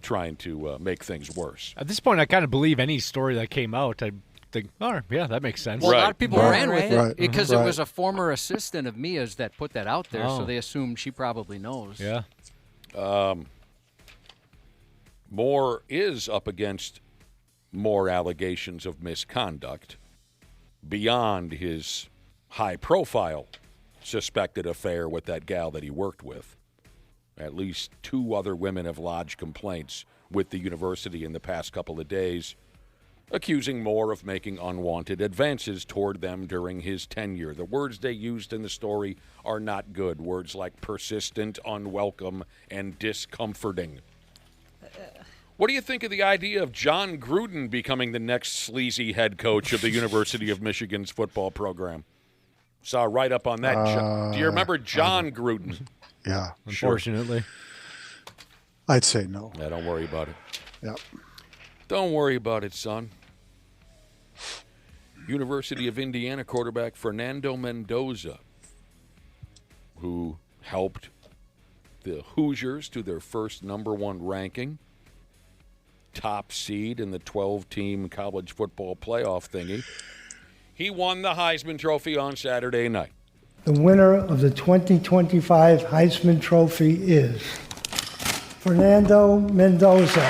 trying to make things worse. At this point, I kind of believe any story that came out. I think, oh, yeah, that makes sense. Well, a lot of people ran with it Right. because it was a former assistant of Mia's that put that out there, so Oh. they assumed she probably knows. Yeah. Moore is up against more allegations of misconduct beyond his high-profile suspected affair with that gal that he worked with. At least 2 other women have lodged complaints with the university in the past couple of days, accusing Moore of making unwanted advances toward them during his tenure. The words they used in the story are not good. Words like persistent, unwelcome, and discomforting. What do you think of the idea of John Gruden becoming the next sleazy head coach of the University of Michigan's football program? Saw right up on that. Do you remember John Gruden? Yeah. Unfortunately. I'd say no. Yeah, don't worry about it. Yeah. Don't worry about it, son. University of Indiana quarterback Fernando Mendoza, who helped the Hoosiers to their first #1 ranking, top seed in the 12-team college football playoff thingy. He won the Heisman Trophy on Saturday night. The winner of the 2025 Heisman Trophy is Fernando Mendoza.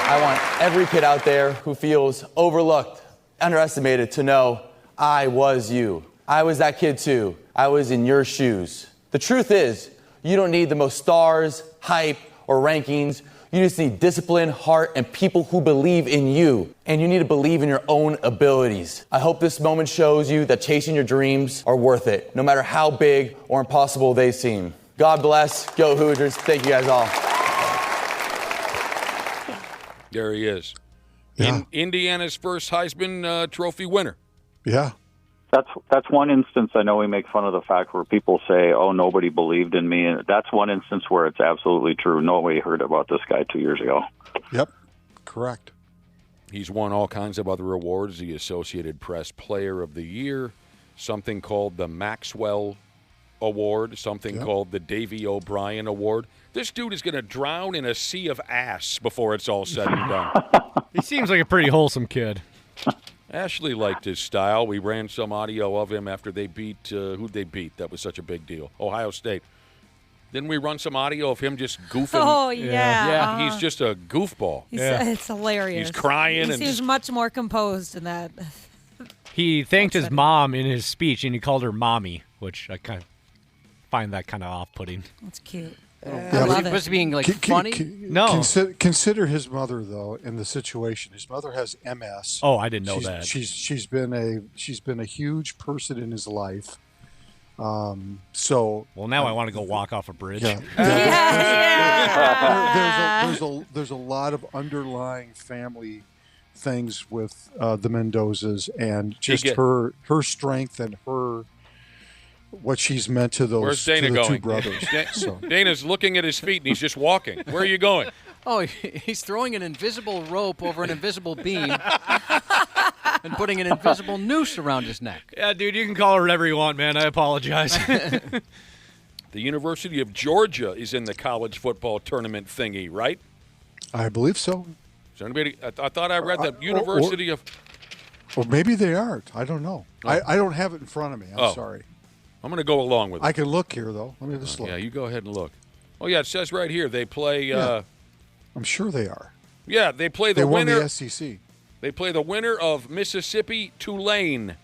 I want every kid out there who feels overlooked, underestimated, to know I was you. I was that kid too. I was in your shoes. The truth is, you don't need the most stars, hype, or rankings. You just need discipline, heart, and people who believe in you. And you need to believe in your own abilities. I hope this moment shows you that chasing your dreams are worth it, no matter how big or impossible they seem. God bless. Go Hoosiers. Thank you guys all. There he is. Yeah. Indiana's first Heisman Trophy winner. Yeah. That's one instance I know we make fun of the fact where people say, oh, nobody believed in me. And that's one instance where it's absolutely true. Nobody heard about this guy 2 years ago. Yep. Correct. He's won all kinds of other awards, the Associated Press Player of the Year, something called the Maxwell Award, something called the Davy O'Brien Award. This dude is going to drown in a sea of ass before it's all said and done. He seems like a pretty wholesome kid. Ashley liked his style. We ran some audio of him after they beat, who'd they beat? That was such a big deal. Ohio State. Didn't we run some audio of him just goofing? Oh, yeah. Yeah, he's just a goofball. It's hilarious. He's crying. He and seems much more composed in that. He thanked his mom in his speech, and he called her mommy, which I kind of find that kind of off-putting. That's cute. Yeah, I love Was it. he being like funny? No. Consider his mother though in the situation. His mother has MS. Oh, I didn't know that. She's been a huge person in his life. So well, now I want to go walk off a bridge. Yeah. There's a lot of underlying family things with the Mendozas and just her strength and her what she's meant to those Where's Dana to the going? two brothers. So. Dana's looking at his feet and he's just walking. Where are you going? Oh, he's throwing an invisible rope over an invisible beam and putting an invisible noose around his neck. Yeah, dude, you can call her whatever you want, man. I apologize. The University of Georgia is in the college football tournament thingy, right? I believe so. Is anybody? I thought I read the University of. Or maybe they aren't. I don't know. Oh. I don't have it in front of me. I'm sorry. I'm going to go along with it. I can look here, though. Let me just look. Yeah, you go ahead and look. Oh, yeah, it says right here they play. I'm sure they are. Yeah, they play the they won winner. the SEC. They play the winner of Mississippi Tulane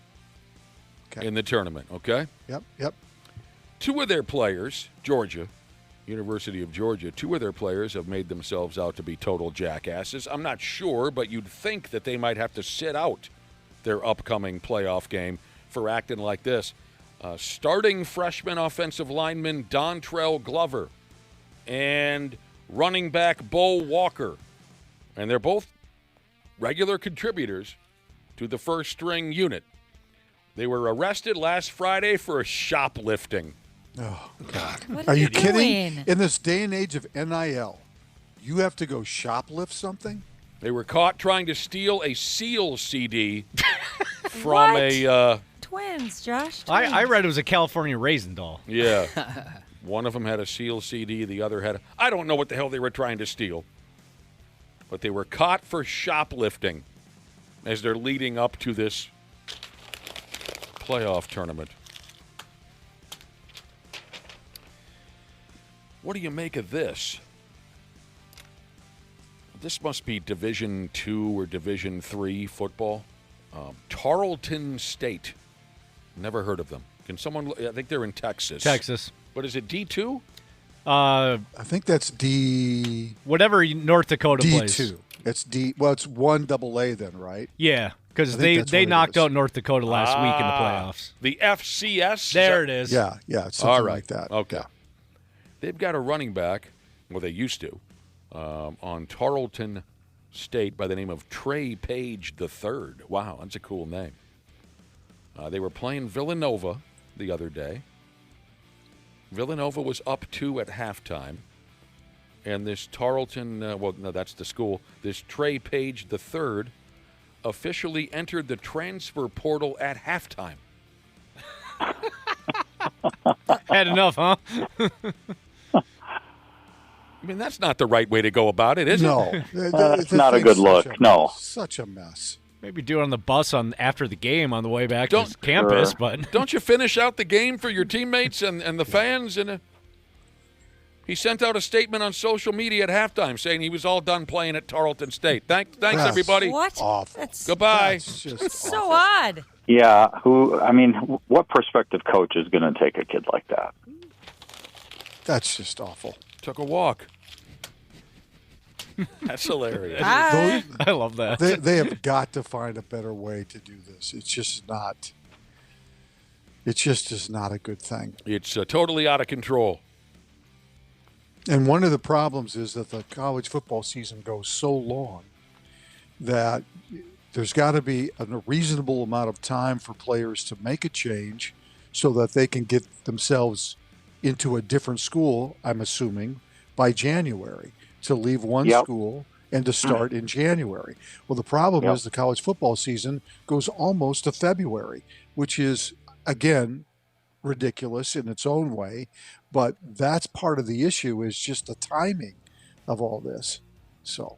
in the tournament, okay? Yep. Two of their players, Georgia, University of Georgia, two of their players have made themselves out to be total jackasses. I'm not sure, but you'd think that they might have to sit out their upcoming playoff game for acting like this. Starting freshman offensive lineman Dontrell Glover and running back Bo Walker. And they're both regular contributors to the first-string unit. They were arrested last Friday for shoplifting. Oh, God. What are you doing? kidding? In this day and age of NIL, you have to go shoplift something? They were caught trying to steal a Seal CD from a... Twins, Josh. I read it was a California raisin doll. Yeah. One of them had a Seal CD. The other had I don't know what the hell they were trying to steal. But they were caught for shoplifting as they're leading up to this playoff tournament. What do you make of this? This must be Division II or Division III football. Tarleton State. Never heard of them. Can someone? I think they're in Texas. Texas. What is it? D2? I think that's D. Whatever North Dakota plays. D2. It's D. Well, it's 1AA then, right? Yeah, because I think they that's what it knocked is. out North Dakota last week in the playoffs. The FCS? There it is. Yeah, it's something All right. like that. Okay. Yeah. They've got a running back, well, they used to, on Tarleton State by the name of Trey Page III. Wow, that's a cool name. They were playing Villanova the other day. Villanova was up 2 at halftime. And this Tarleton, that's the school. This Trey Page III officially entered the transfer portal at halftime. Had enough, huh? I mean, that's not the right way to go about it, is it? No. That's not a good look. No. Such a mess. Maybe do it on the bus after the game on the way back to campus. But don't you finish out the game for your teammates and the fans? He sent out a statement on social media at halftime saying he was all done playing at Tarleton State. Thanks, everybody. What? Awful. Goodbye. That's so odd. Yeah. What prospective coach is going to take a kid like that? That's just awful. Took a walk. That's hilarious. I love that. They have got to find a better way to do this. It's just not. It just is not a good thing. It's totally out of control. And one of the problems is that the college football season goes so long that there's got to be a reasonable amount of time for players to make a change so that they can get themselves into a different school, I'm assuming, by January, to leave one school and to start in January. Well, the problem is the college football season goes almost to February, which is, again, ridiculous in its own way, but that's part of the issue is just the timing of all this. So,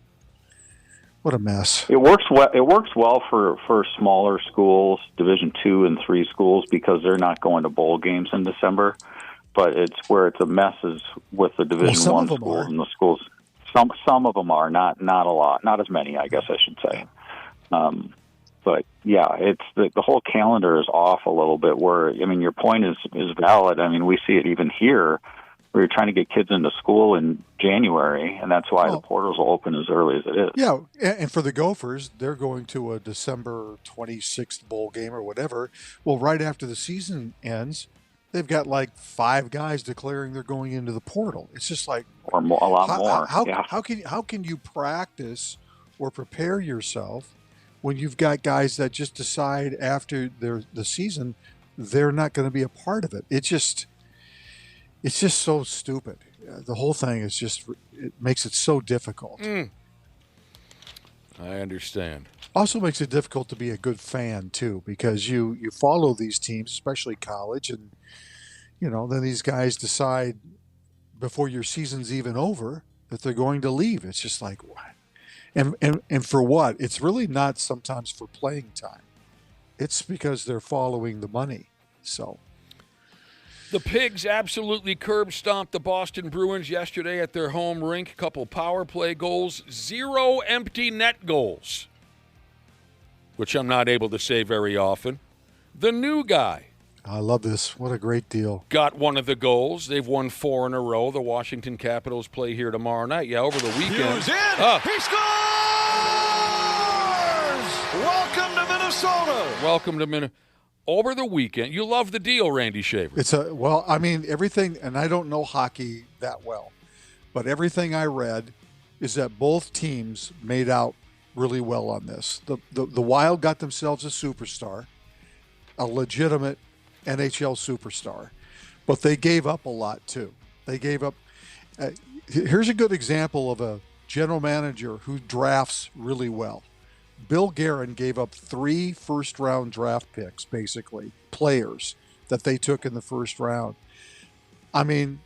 what a mess. It works well for smaller schools, Division II and III schools, because they're not going to bowl games in December. But it's where it's a mess is with the Division I schools and the schools. Some of them are, not a lot, not as many, I guess I should say. But yeah, it's the whole calendar is off a little bit. Your point is valid. I mean, we see it even here, where you're trying to get kids into school in January, and that's why the portals will open as early as it is. Yeah, and for the Gophers, they're going to a December 26th bowl game or whatever. Well, right after the season ends, they've got like 5 guys declaring they're going into the portal. It's just like a lot more. How can you practice or prepare yourself when you've got guys that just decide after the season they're not going to be a part of it? It's just so stupid. The whole thing is it makes it so difficult. I understand. Also makes it difficult to be a good fan too, because you follow these teams, especially college, and then these guys decide before your season's even over that they're going to leave. It's just like, what? And for what? It's really not sometimes for playing time. It's because they're following the money. So the Pigs absolutely curb stomped the Boston Bruins yesterday at their home rink. Couple power play goals, 0 empty net goals, which I'm not able to say very often. The new guy. I love this. What a great deal. Got one of the goals. They've won 4 in a row. The Washington Capitals play here tomorrow night. Yeah, over the weekend. Hughes in. He scores! Welcome to Minnesota. Welcome to Minnesota. Over the weekend. You love the deal, Randy Shaver. Everything, and I don't know hockey that well, but everything I read is that both teams made out really well on this. The Wild got themselves a superstar, a legitimate NHL superstar, but they gave up a lot too. They gave up. Here's a good example of a general manager who drafts really well. Bill Guerin gave up 3 first-round draft picks, basically, players that they took in the first round. I mean,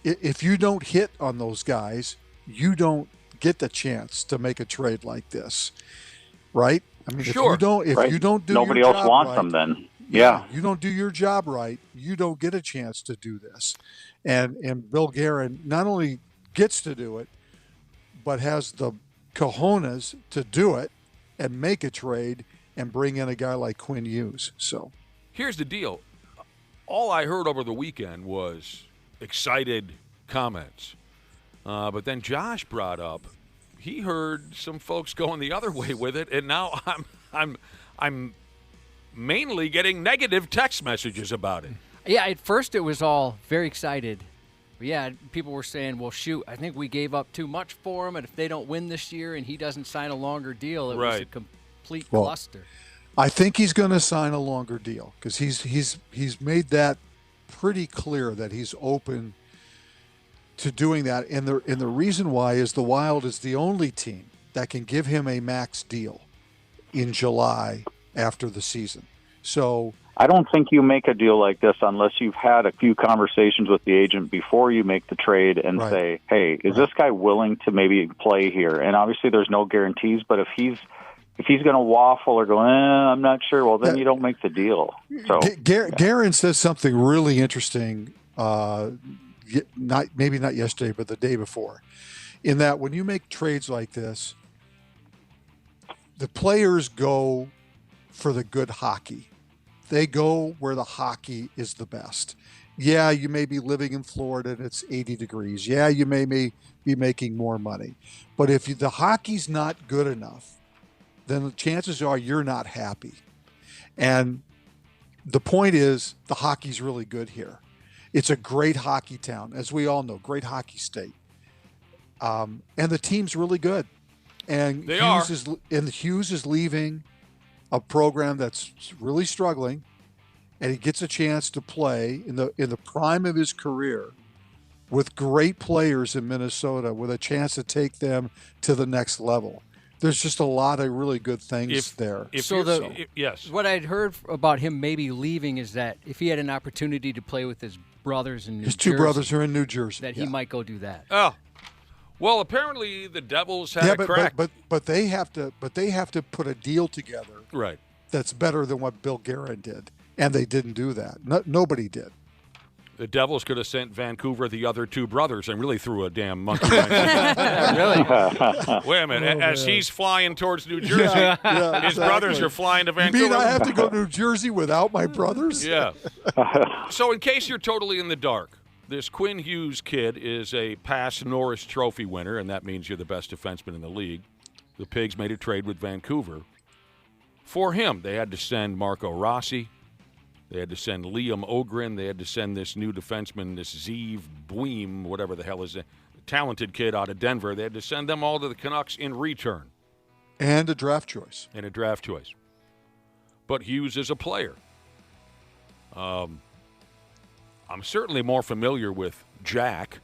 if you don't hit on those guys, you don't get the chance to make a trade like this, right? I mean, sure. If you don't do nobody your else job wants right, them then. Yeah. You don't do your job right, you don't get a chance to do this. And Bill Guerin not only gets to do it, but has the cojones to do it and make a trade and bring in a guy like Quinn Hughes. So here's the deal. All I heard over the weekend was excited comments. But then Josh brought up he heard some folks going the other way with it, and now I'm mainly getting negative text messages about it. Yeah, at first it was all very excited. But yeah, people were saying, well, shoot, I think we gave up too much for him, and if they don't win this year and he doesn't sign a longer deal, it was a complete cluster. I think he's going to sign a longer deal because he's made that pretty clear that he's open to doing that. And the reason why is the Wild is the only team that can give him a max deal in July after the season. So I don't think you make a deal like this unless you've had a few conversations with the agent before you make the trade and say, hey, is this guy willing to maybe play here? And obviously there's no guarantees, but if he's going to waffle or go, I'm not sure, well, then you don't make the deal. So Guerin says something really interesting, maybe not yesterday, but the day before, in that when you make trades like this, the players go for the good hockey. They go where the hockey is the best. Yeah, you may be living in Florida and it's 80 degrees. Yeah, you may be making more money. But if the hockey's not good enough, then the chances are you're not happy. And the point is, the hockey's really good here. It's a great hockey town, as we all know, great hockey state. And the team's really good. And Hughes is leaving a program that's really struggling, and he gets a chance to play in the prime of his career with great players in Minnesota, with a chance to take them to the next level. There's just a lot of really good things there. Yes. What I'd heard about him maybe leaving is that if he had an opportunity to play with his brothers in New Jersey. His two brothers are in New Jersey. That he might go do that. Oh. Well, apparently the Devils had a crack. But they have to put a deal together. Right. That's better than what Bill Guerin did, and they didn't do that. Nobody did. The Devils could have sent Vancouver the other two brothers and really threw a damn monkey wrench. Really? Wait a minute. As he's flying towards New Jersey, his brothers are flying to Vancouver. You mean I have to go to New Jersey without my brothers? Yeah. So in case you're totally in the dark, this Quinn Hughes kid is a past Norris Trophy winner, and that means you're the best defenseman in the league. The Pigs made a trade with Vancouver. For him, they had to send Marco Rossi. They had to send Liam Ogren. They had to send this new defenseman, this Zeev Buim, whatever the hell is it, talented kid out of Denver. They had to send them all to the Canucks in return. And a draft choice. But Hughes is a player. I'm certainly more familiar with Jack.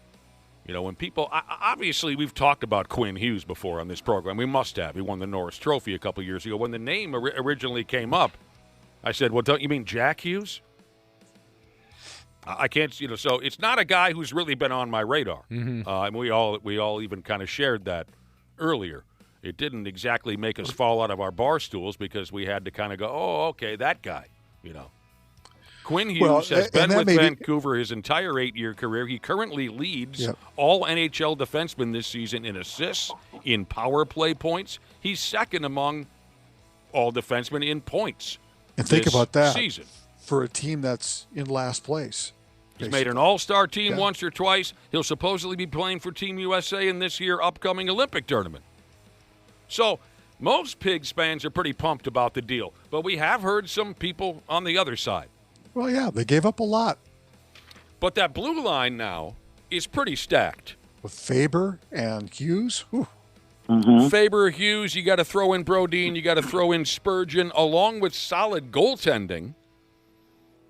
You know, when people obviously we've talked about Quinn Hughes before on this program. We must have. He won the Norris Trophy a couple years ago. When the name originally came up, I said, well, don't you mean Jack Hughes? I can't, so it's not a guy who's really been on my radar. Mm-hmm. And we all even kind of shared that earlier. It didn't exactly make us fall out of our bar stools because we had to kind of go, oh, okay, that guy, Quinn Hughes has been with Vancouver his entire 8-year career. He currently leads all NHL defensemen this season in assists, in power play points. He's second among all defensemen in points. And think about that season. For a team that's in last place. He's made an all-star team once or twice. He'll supposedly be playing for Team USA in this year's upcoming Olympic tournament. So most Pigs fans are pretty pumped about the deal. But we have heard some people on the other side. Well, yeah, they gave up a lot. But that blue line now is pretty stacked. With Faber and Hughes? Mm-hmm. Faber, Hughes, you got to throw in Brodin, you got to throw in Spurgeon, along with solid goaltending.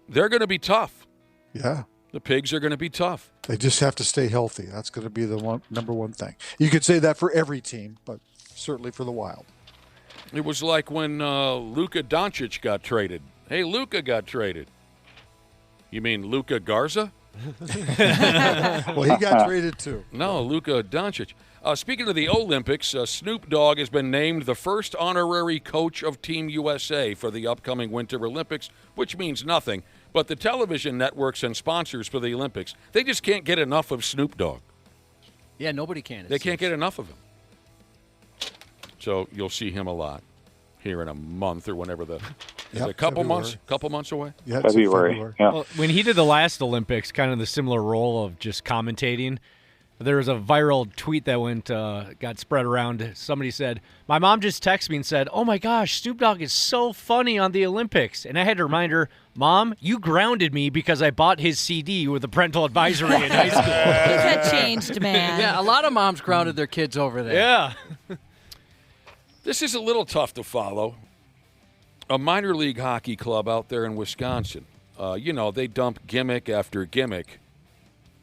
They're going to be tough. Yeah. The Pigs are going to be tough. They just have to stay healthy. That's going to be the number one thing. You could say that for every team, but certainly for the Wild. It was like when Luka Doncic got traded. Hey, Luka got traded. You mean Luka Garza? Well, he got traded too. No, Luka Doncic. Speaking of the Olympics, Snoop Dogg has been named the first honorary coach of Team USA for the upcoming Winter Olympics, which means nothing. But the television networks and sponsors for the Olympics, they just can't get enough of Snoop Dogg. Yeah, nobody can. They can't get enough of him. So you'll see him a lot here in a month or whenever a couple months away. Yeah, February. Yeah. Well, when he did the last Olympics, kind of the similar role of just commentating, there was a viral tweet that got spread around. Somebody said, my mom just texted me and said, oh my gosh, Snoop Dogg is so funny on the Olympics. And I had to remind her, Mom, you grounded me because I bought his CD with a parental advisory in high school. That changed, man. Yeah, a lot of moms grounded their kids over there. Yeah. This is a little tough to follow. A minor league hockey club out there in Wisconsin they dump gimmick after gimmick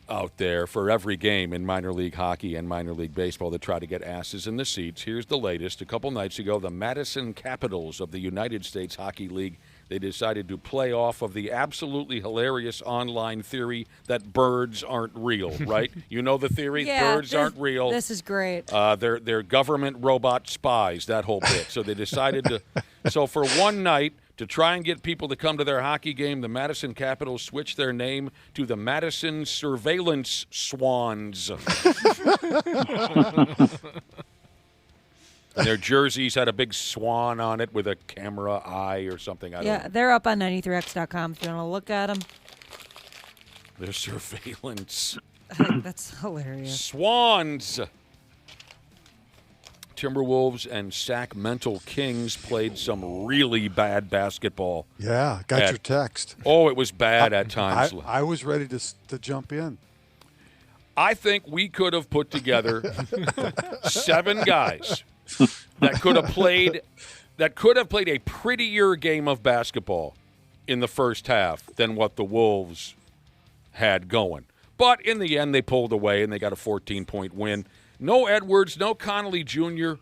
out there for every game in minor league hockey and minor league baseball to try to get asses in the seats. Here's the latest. A couple nights ago, the Madison Capitals of the United States Hockey League, they decided to play off of the absolutely hilarious online theory that birds aren't real, right? You know the theory? Yeah, birds aren't real. This is great. They're government robot spies, that whole bit. So they decided to – so for one night, to try and get people to come to their hockey game, the Madison Capitals switched their name to the Madison Surveillance Swans. And their jerseys had a big swan on it with a camera eye or something. I don't know. They're up on 93x.com if you want to look at them. Their surveillance. That's hilarious. Swans. Timberwolves and Sacramento Kings played some really bad basketball. Yeah, got your text. Oh, it was bad at times. I was ready to jump in. I think we could have put together 7 guys that could have played a prettier game of basketball in the first half than what the Wolves had going. But in the end, they pulled away and they got a 14-point win. No Edwards, no Connolly Jr.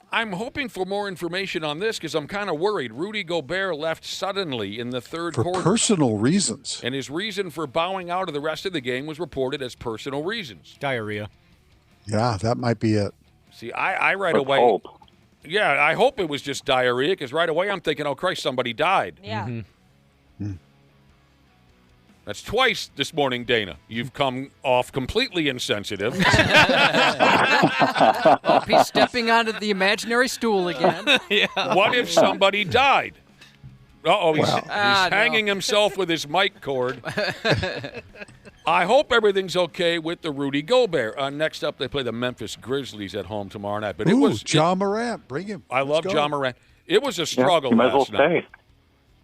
I'm hoping for more information on this because I'm kind of worried. Rudy Gobert left suddenly in the third quarter. For personal reasons. And his reason for bowing out of the rest of the game was reported as personal reasons. Diarrhea. Yeah, that might be it. See, I right away. Hope. Yeah, I hope it was just diarrhea because right away I'm thinking, oh, Christ, somebody died. Yeah. Mm-hmm. That's twice this morning, Dana. You've come off completely insensitive. Oh, he's stepping onto the imaginary stool again. Yeah. What if somebody died? Uh-oh, he's hanging himself with his mic cord. I hope everything's okay with the Rudy Gobert. Next up, they play the Memphis Grizzlies at home tomorrow night. But Ja Morant, bring him. I love Ja Morant. It was a struggle you might as well last night. stay.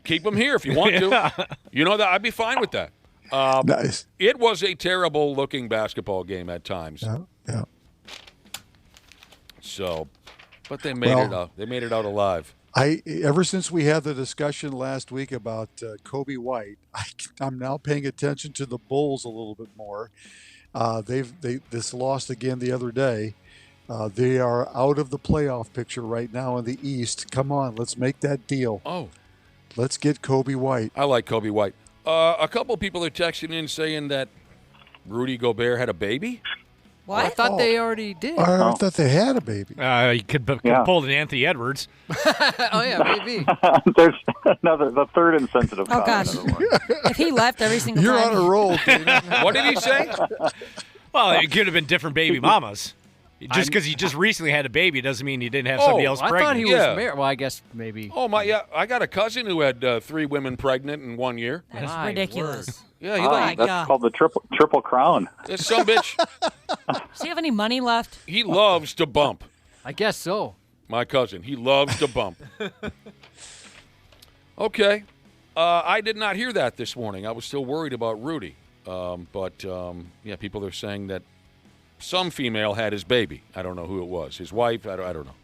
Keep him here if you want to. You know that I'd be fine with that. Nice. It was a terrible-looking basketball game at times. Yeah. So, but they made it out. They made it out alive. Ever since we had the discussion last week about Kobe White, I'm now paying attention to the Bulls a little bit more. This lost again the other day. They are out of the playoff picture right now in the East. Come on, let's make that deal. Oh. Let's get Kobe White. I like Kobe White. A couple of people are texting in saying that Rudy Gobert had a baby. What? I thought they already did. I thought they had a baby. You could pull an Anthony Edwards. Oh, yeah, maybe. There's the third insensitive Oh, comment gosh. of the morning. If he left every single You're time. on a roll, Dana. What did he say? Well, it could have been different baby mamas. Just because he just recently had a baby doesn't mean he didn't have somebody else I pregnant. thought he was married. Well, I guess maybe. Oh, my, yeah. I got a cousin who had 3 women pregnant in 1 year. That's My ridiculous. Yeah, he Ah, that's called the triple crown. This some bitch. Does he have any money left? He loves to bump. I guess so. My cousin. He loves to bump. Okay. I did not hear that this morning. I was still worried about Rudy. But people are saying that some female had his baby. I don't know who it was. His wife? I don't know.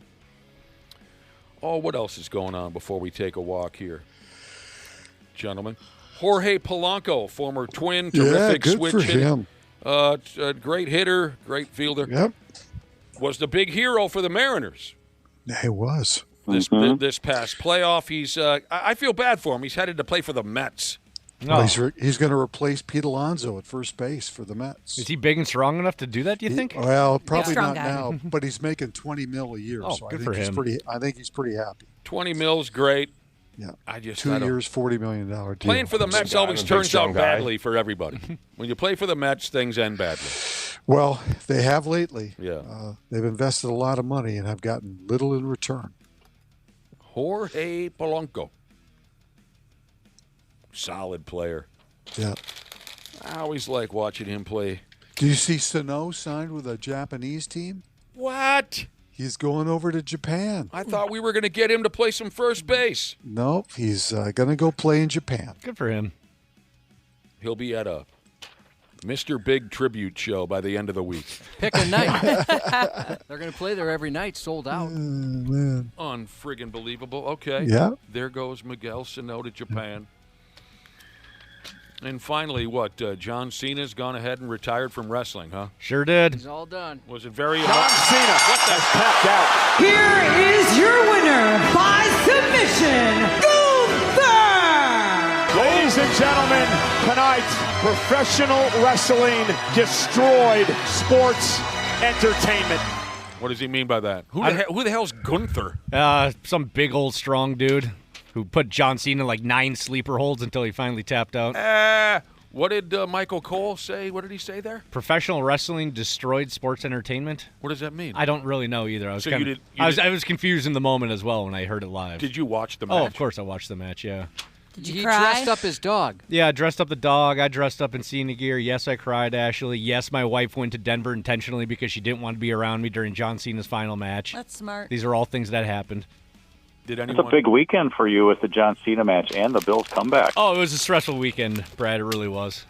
Oh, what else is going on before we take a walk here, gentlemen? Jorge Polanco, former Twin, terrific good switch for hitter. him. Great hitter, great fielder. Yep. Was the big hero for the Mariners. He was. This past playoff. He's. I feel bad for him. He's headed to play for the Mets. Well, he's going to replace Pete Alonso at first base for the Mets. Is he big and strong enough to do that, do you think? Well, probably Strong not guy. now, but he's making $20 million a year. Oh, so good I for think him. I think he's pretty happy. 20 mils, great. Yeah. I just 2 years, $40 million deal. Playing for the Mets always turns out badly for everybody. When you play for the Mets, things end badly. Well, they have lately. Yeah. They've invested a lot of money and have gotten little in return. Jorge Polanco. Solid player. Yeah. I always like watching him play. Do you see Sano signed with a Japanese team? What? He's going over to Japan. I thought we were going to get him to play some first base. Nope, he's going to go play in Japan. Good for him. He'll be at a Mr. Big tribute show by the end of the week. Pick a night. They're going to play there every night, sold out. Man. Unfriggin' believable. Okay. Yeah. There goes Miguel Sano to Japan. And finally, John Cena's gone ahead and retired from wrestling, huh? Sure did. He's all done. Was it very... John Cena has tapped out. Here is your winner by submission, Gunther! Ladies and gentlemen, tonight, professional wrestling destroyed sports entertainment. What does he mean by that? Who the hell's Gunther? Some big old strong dude who put John Cena in like 9 sleeper holds until he finally tapped out. What did Michael Cole say? What did he say there? Professional wrestling destroyed sports entertainment. What does that mean? I don't really know either. I was confused in the moment as well when I heard it live. Did you watch the match? Oh, of course I watched the match, yeah. Did you He cry? dressed up his dog. Yeah, I dressed up the dog. I dressed up in Cena gear. Yes, I cried, Ashley. Yes, my wife went to Denver intentionally because she didn't want to be around me during John Cena's final match. That's smart. These are all things that happened. Did It's a big weekend for you with the John Cena match and the Bills comeback. Oh, it was a stressful weekend, Brad. It really was.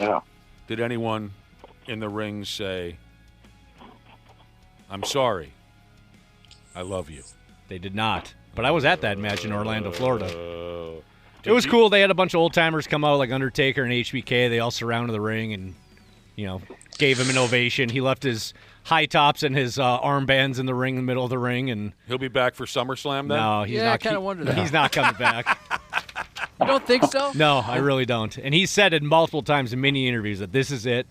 Yeah. Did anyone in the ring say, "I'm sorry, I love you"? They did not. But I was at that match in Orlando, Florida. It was cool. They had a bunch of old timers come out, like Undertaker and HBK. They all surrounded the ring and, gave him an ovation. He left his high tops and his armbands in the ring, in the middle of the ring, and he'll be back for SummerSlam then. No, he's not. I kind of wondered that. He's not coming back. You don't think so? No, I really don't. And he said it multiple times in many interviews that this is it.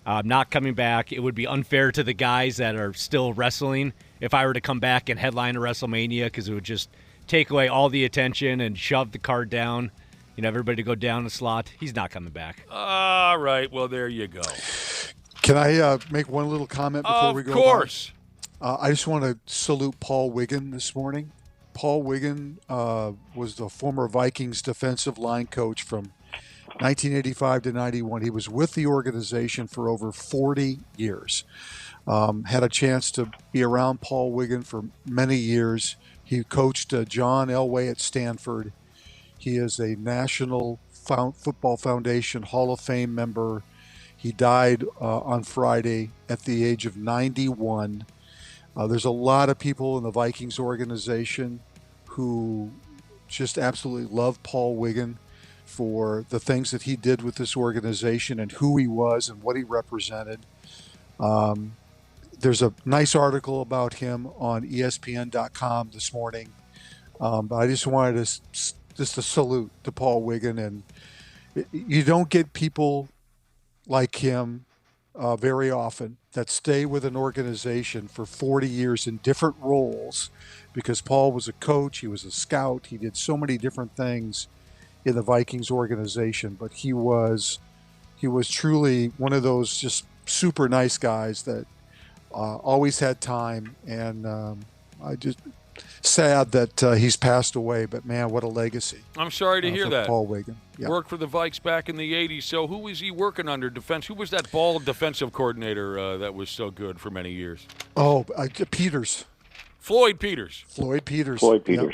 I'm not coming back. It would be unfair to the guys that are still wrestling if I were to come back and headline a WrestleMania because it would just take away all the attention and shove the card down. Everybody to go down the slot. He's not coming back. All right. Well, there you go. Can I make one little comment before we go? Of course. I just want to salute Paul Wiggin this morning. Paul Wiggin was the former Vikings defensive line coach from 1985 to 91. He was with the organization for over 40 years. Had a chance to be around Paul Wiggin for many years. He coached John Elway at Stanford. He is a National Football Foundation Hall of Fame member. He died on Friday at the age of 91. There's a lot of people in the Vikings organization who just absolutely love Paul Wiggin for the things that he did with this organization and who he was and what he represented. There's a nice article about him on ESPN.com this morning. But I just wanted to salute to Paul Wiggin. And you don't get people like him very often that stay with an organization for 40 years in different roles, because Paul was a coach, he was a scout, he did so many different things in the Vikings organization, but he was truly one of those just super nice guys that always had time, and I just sad that he's passed away, but man, what a legacy. I'm sorry to hear that. Paul Wiggin. Yeah. Worked for the Vikes back in the 80s. So who was he working under defense? Who was that bald defensive coordinator that was so good for many years? Oh, Peters. Floyd Peters. Floyd Peters,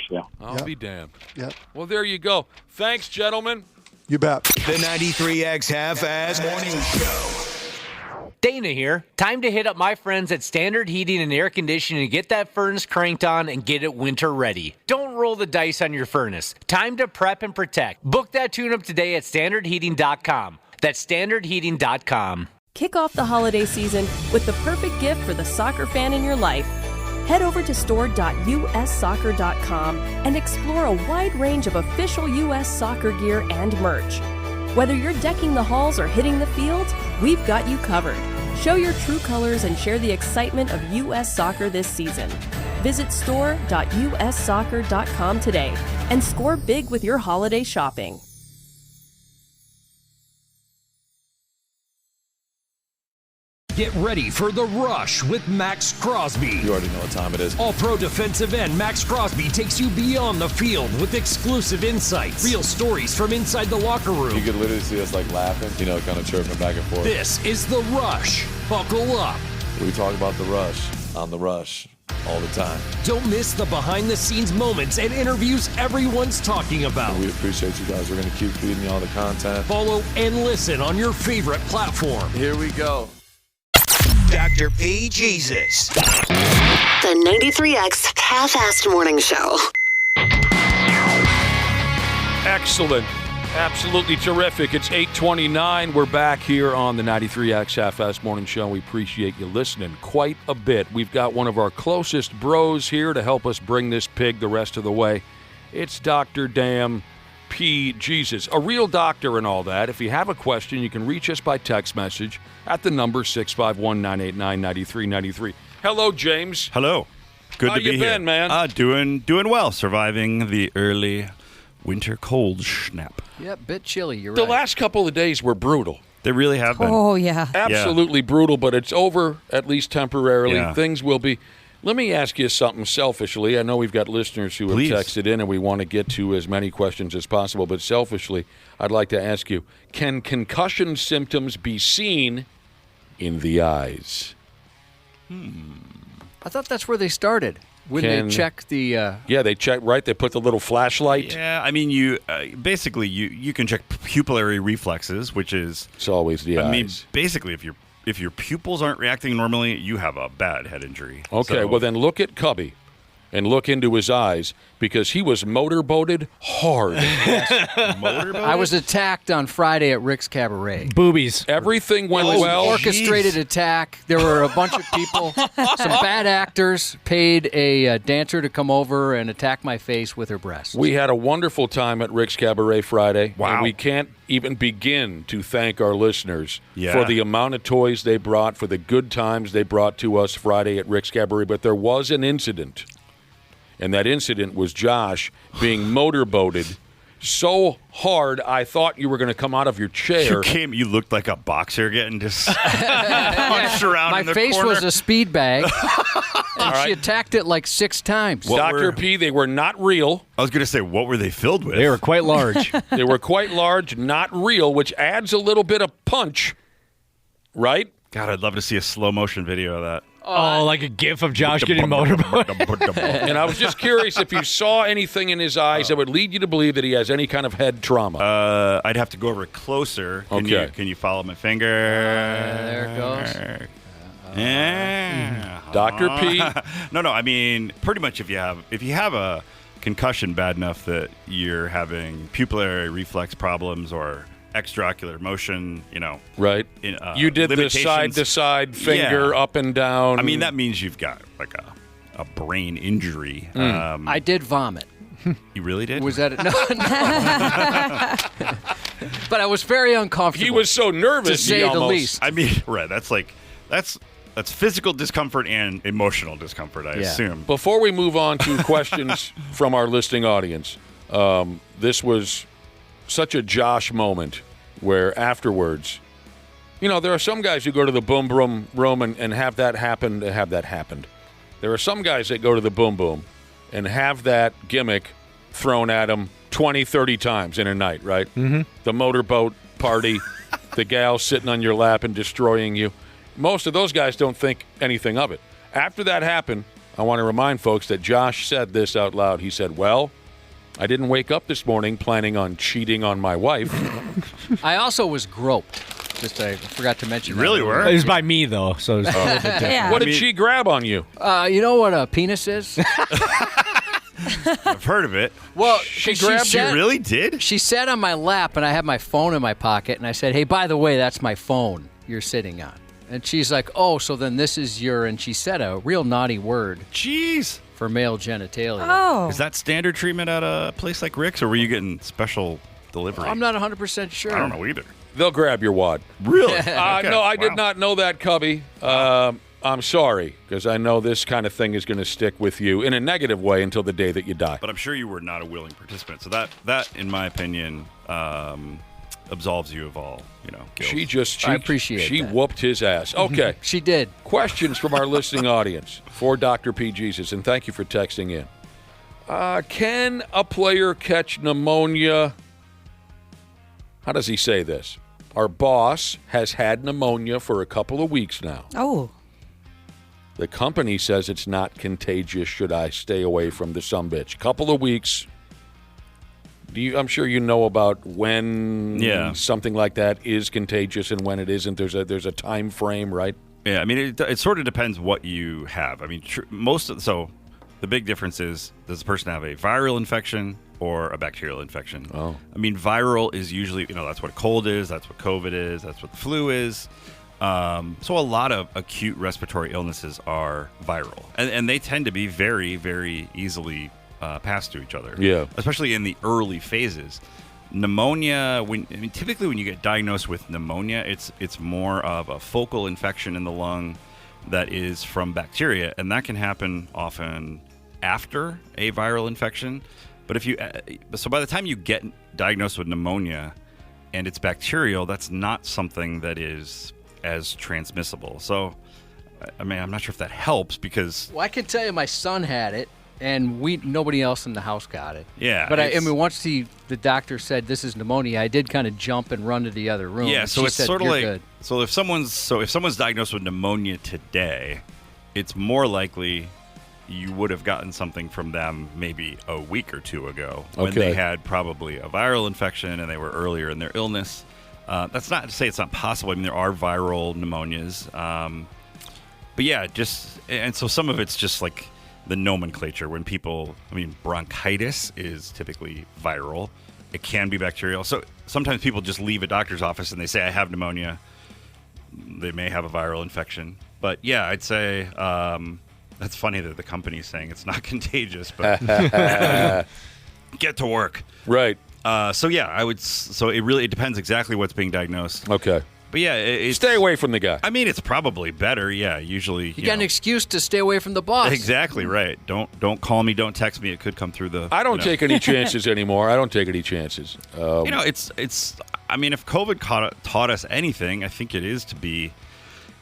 yeah. I'll be damned. Yep. Well, there you go. Thanks, gentlemen. You bet. The 93X Half-Ass Morning Show. Dana here. Time to hit up my friends at Standard Heating and Air Conditioning and get that furnace cranked on and get it winter ready. Don't roll the dice on your furnace. Time to prep and protect. Book that tune-up today at standardheating.com. That's standardheating.com. Kick off the holiday season with the perfect gift for the soccer fan in your life. Head over to store.ussoccer.com and explore a wide range of official U.S. soccer gear and merch. Whether you're decking the halls or hitting the field, we've got you covered. Show your true colors and share the excitement of U.S. soccer this season. Visit store.ussoccer.com today and score big with your holiday shopping. Get ready for The Rush with Max Crosby. You already know what time it is. All-pro defensive end Max Crosby takes you beyond the field with exclusive insights, real stories from inside the locker room. You could literally see us laughing, kind of chirping back and forth. This is The Rush. Buckle up. We talk about The Rush on The Rush all the time. Don't miss the behind-the-scenes moments and interviews everyone's talking about. We appreciate you guys. We're going to keep feeding you all the content. Follow and listen on your favorite platform. Here we go. Dr. P. Jesus. The 93X Half-Assed Morning Show. Excellent Absolutely terrific. It's 8:29. We're back here on the 93X Half-Ass Morning Show. We appreciate you listening quite a bit. We've got one of our closest bros here to help us bring this pig the rest of the way. It's Dr. Damn P. Jesus, a real doctor and all that. If you have a question, you can reach us by text message at the number 651-989-9393. Hello, James. Hello. Good How to be you here. been, man? Doing well. Surviving the early winter cold snap. Yeah, bit chilly. You're The right. last couple of days were brutal. They really have been. Oh, yeah. Absolutely brutal, but it's over, at least temporarily. Yeah. Things will be. Let me ask you something selfishly. I know we've got listeners who have Please. texted in, and we want to get to as many questions as possible, but selfishly, I'd like to ask you, can concussion symptoms be seen in the eyes? I thought that's where they started. When they check the... Yeah, they check, right? They put the little flashlight. Yeah, I mean, you basically you can check pupillary reflexes, which is it's always the eyes. I mean, basically, if your pupils aren't reacting normally, you have a bad head injury. Okay, So- well then look at Cubby and look into his eyes because he was motorboated hard. I was attacked on Friday at Rick's Cabaret. Boobies. Everything went It was well. an orchestrated attack. There were a bunch of people. Some bad actors paid a dancer to come over and attack my face with her breasts. We had a wonderful time at Rick's Cabaret Friday. Wow. And we can't even begin to thank our listeners Yeah. for the amount of toys they brought, for the good times they brought to us Friday at Rick's Cabaret. But there was an incident. And that incident was Josh being motorboated so hard I thought you were going to come out of your chair. You looked like a boxer getting just punched around My in the face corner. was a speed bag, and right. she attacked it like 6 times. Dr. P, they were not real. I was going to say, what were they filled with? They were quite large. They were quite large, not real, which adds a little bit of punch, right? God, I'd love to see a slow motion video of that. Oh, like a gif of Josh getting motorboated. And I was just curious if you saw anything in his eyes that would lead you to believe that he has any kind of head trauma. I'd have to go over closer. Okay. Can you follow my finger? There it goes. Yeah. Dr. P. No. I mean, pretty much if you have a concussion bad enough that you're having pupillary reflex problems or extraocular motion, Right. You did the limitations. side-to-side finger up and down. I mean, that means you've got like a brain injury. I did vomit. You really did? Was that no? But I was very uncomfortable. He was so nervous, to say the least. I mean, right? That's physical discomfort and emotional discomfort, I assume. Before we move on to questions from our listening audience, this was such a Josh moment where afterwards, there are some guys who go to the boom boom room and have that happen. There are some guys that go to the boom boom and have that gimmick thrown at them 20, 30 times in a night, right? Mm-hmm. The motorboat party, the gal sitting on your lap and destroying you. Most of those guys don't think anything of it. After that happened, I want to remind folks that Josh said this out loud. He said, well, I didn't wake up this morning planning on cheating on my wife. I also was groped. I forgot to mention that. Really were? It was by me, though, so it was a little bit different. Yeah. What did she grab on you? You know what a penis is? I've heard of it. Well, She really did? She sat on my lap, and I had my phone in my pocket, and I said, hey, by the way, that's my phone you're sitting on. And she's like, oh, so then this is your, and she said a real naughty word. Jeez. For male genitalia. Oh. Is that standard treatment at a place like Rick's, or were you getting special delivery? I'm not 100% sure. I don't know either. They'll grab your wad. Really? No, I did not know that, Cubby. I'm sorry, because I know this kind of thing is going to stick with you in a negative way until the day that you die. But I'm sure you were not a willing participant. So that in my opinion, absolves you of all, guilt. I appreciate She that. whooped his ass. Okay. She did. Questions from our listening audience for Dr. P. Jesus, and thank you for texting in. Can a player catch pneumonia? How does he say this? Our boss has had pneumonia for a couple of weeks now. Oh. The company says it's not contagious. Should I stay away from the sumbitch? Couple of weeks. I'm sure you know about when something like that is contagious and when it isn't. There's a time frame, right? Yeah, I mean, it sort of depends what you have. I mean, so the big difference is, does the person have a viral infection or a bacterial infection. Oh. I mean, viral is usually, that's what a cold is, that's what COVID is, that's what the flu is. So a lot of acute respiratory illnesses are viral, and they tend to be very, very easily passed to each other. Yeah. Especially in the early phases. Pneumonia, typically when you get diagnosed with pneumonia, it's more of a focal infection in the lung that is from bacteria, and that can happen often after a viral infection. But so by the time you get diagnosed with pneumonia and it's bacterial, that's not something that is as transmissible. So, I mean, I'm not sure if that helps because... Well, I can tell you my son had it, and nobody else in the house got it. Yeah. But once the doctor said this is pneumonia, I did kind of jump and run to the other room. Yeah, and so she it's said, sort of "You're like... good." So if someone's diagnosed with pneumonia today, it's more likely you would have gotten something from them maybe a week or two ago when they had probably a viral infection and they were earlier in their illness. That's not to say it's not possible. I mean, there are viral pneumonias. But yeah, and so some of it's just like the nomenclature when bronchitis is typically viral. It can be bacterial. So sometimes people just leave a doctor's office and they say, I have pneumonia. They may have a viral infection. But yeah, I'd say that's funny that the company's saying it's not contagious, but get to work. Right. So it depends exactly what's being diagnosed. Okay. But yeah, stay away from the guy. I mean, it's probably better. Yeah, usually you got an excuse to stay away from the boss. Exactly right. Don't call me. Don't text me. It could come through the. I don't take any chances anymore. I don't take any chances. It's. I mean, if COVID taught us anything, I think it is to be.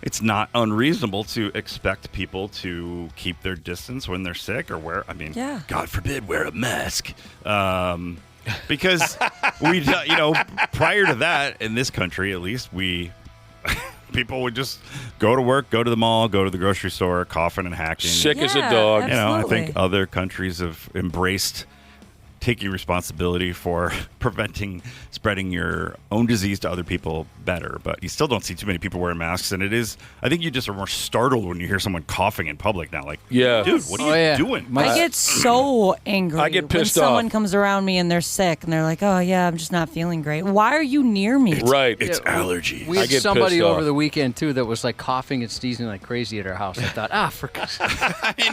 It's not unreasonable to expect people to keep their distance when they're sick or wear. I mean, God forbid, wear a mask. Because prior to that, in this country at least, people would just go to work, go to the mall, go to the grocery store, coughing and hacking. Sick as a dog. I think other countries have embraced taking responsibility for preventing spreading your own disease to other people better. But you still don't see too many people wearing masks, and I think you just are more startled when you hear someone coughing in public now. Like, dude, what are you doing? I get so angry I get pissed when off. someone comes around me and they're sick and they're like, oh yeah, I'm just not feeling great. Why are you near me? Right. It's allergies. We had somebody over the weekend too that was like coughing and sneezing like crazy at our house. I thought,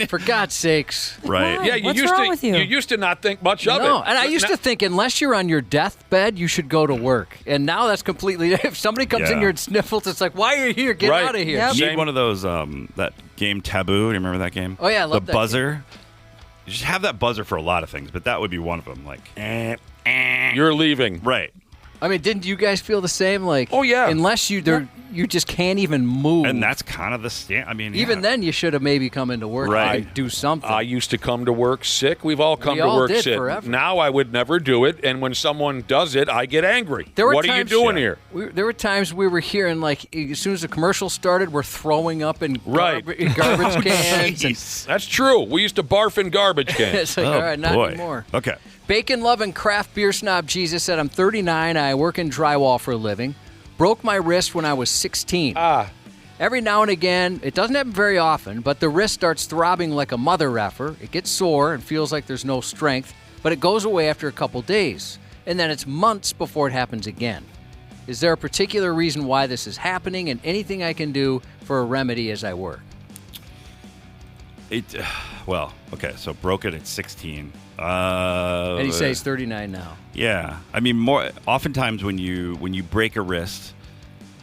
for God's sakes. Right. Why? Yeah, What's wrong with you? You used to not think much of it. No, and I used to think unless you're on your deathbed, you should go to work. And now that's completely. If somebody comes in here and sniffles, it's like, why are you here? Get out of here. Yep. You need one of those that game Taboo. Do you remember that game? Oh yeah, I love the that buzzer. Game. You just have that buzzer for a lot of things, but that would be one of them. Like, you're leaving. Right. I mean, didn't you guys feel the same? Like, oh yeah. Unless you just can't even move. And that's kind of the stand. I mean, even then, you should have maybe come into work and do something. I used to come to work sick. We've all come to all work did sick. forever. Now I would never do it, and when someone does it, I get angry. What are you doing here? There were times we were here, and like as soon as the commercial started, we're throwing up in garbage cans. That's true. We used to barf in garbage cans. It's like, all right, not anymore. Okay. Bacon loving craft beer snob Jesus said, I'm 39. I work in drywall for a living. Broke my wrist when I was 16. Every now and again, it doesn't happen very often, but the wrist starts throbbing like a mother effer. It gets sore and feels like there's no strength, but it goes away after a couple days. And then it's months before it happens again. Is there a particular reason why this is happening and anything I can do for a remedy as I work? So broke it at 16. And he says he's 39 now. Yeah, I mean, oftentimes when you break a wrist,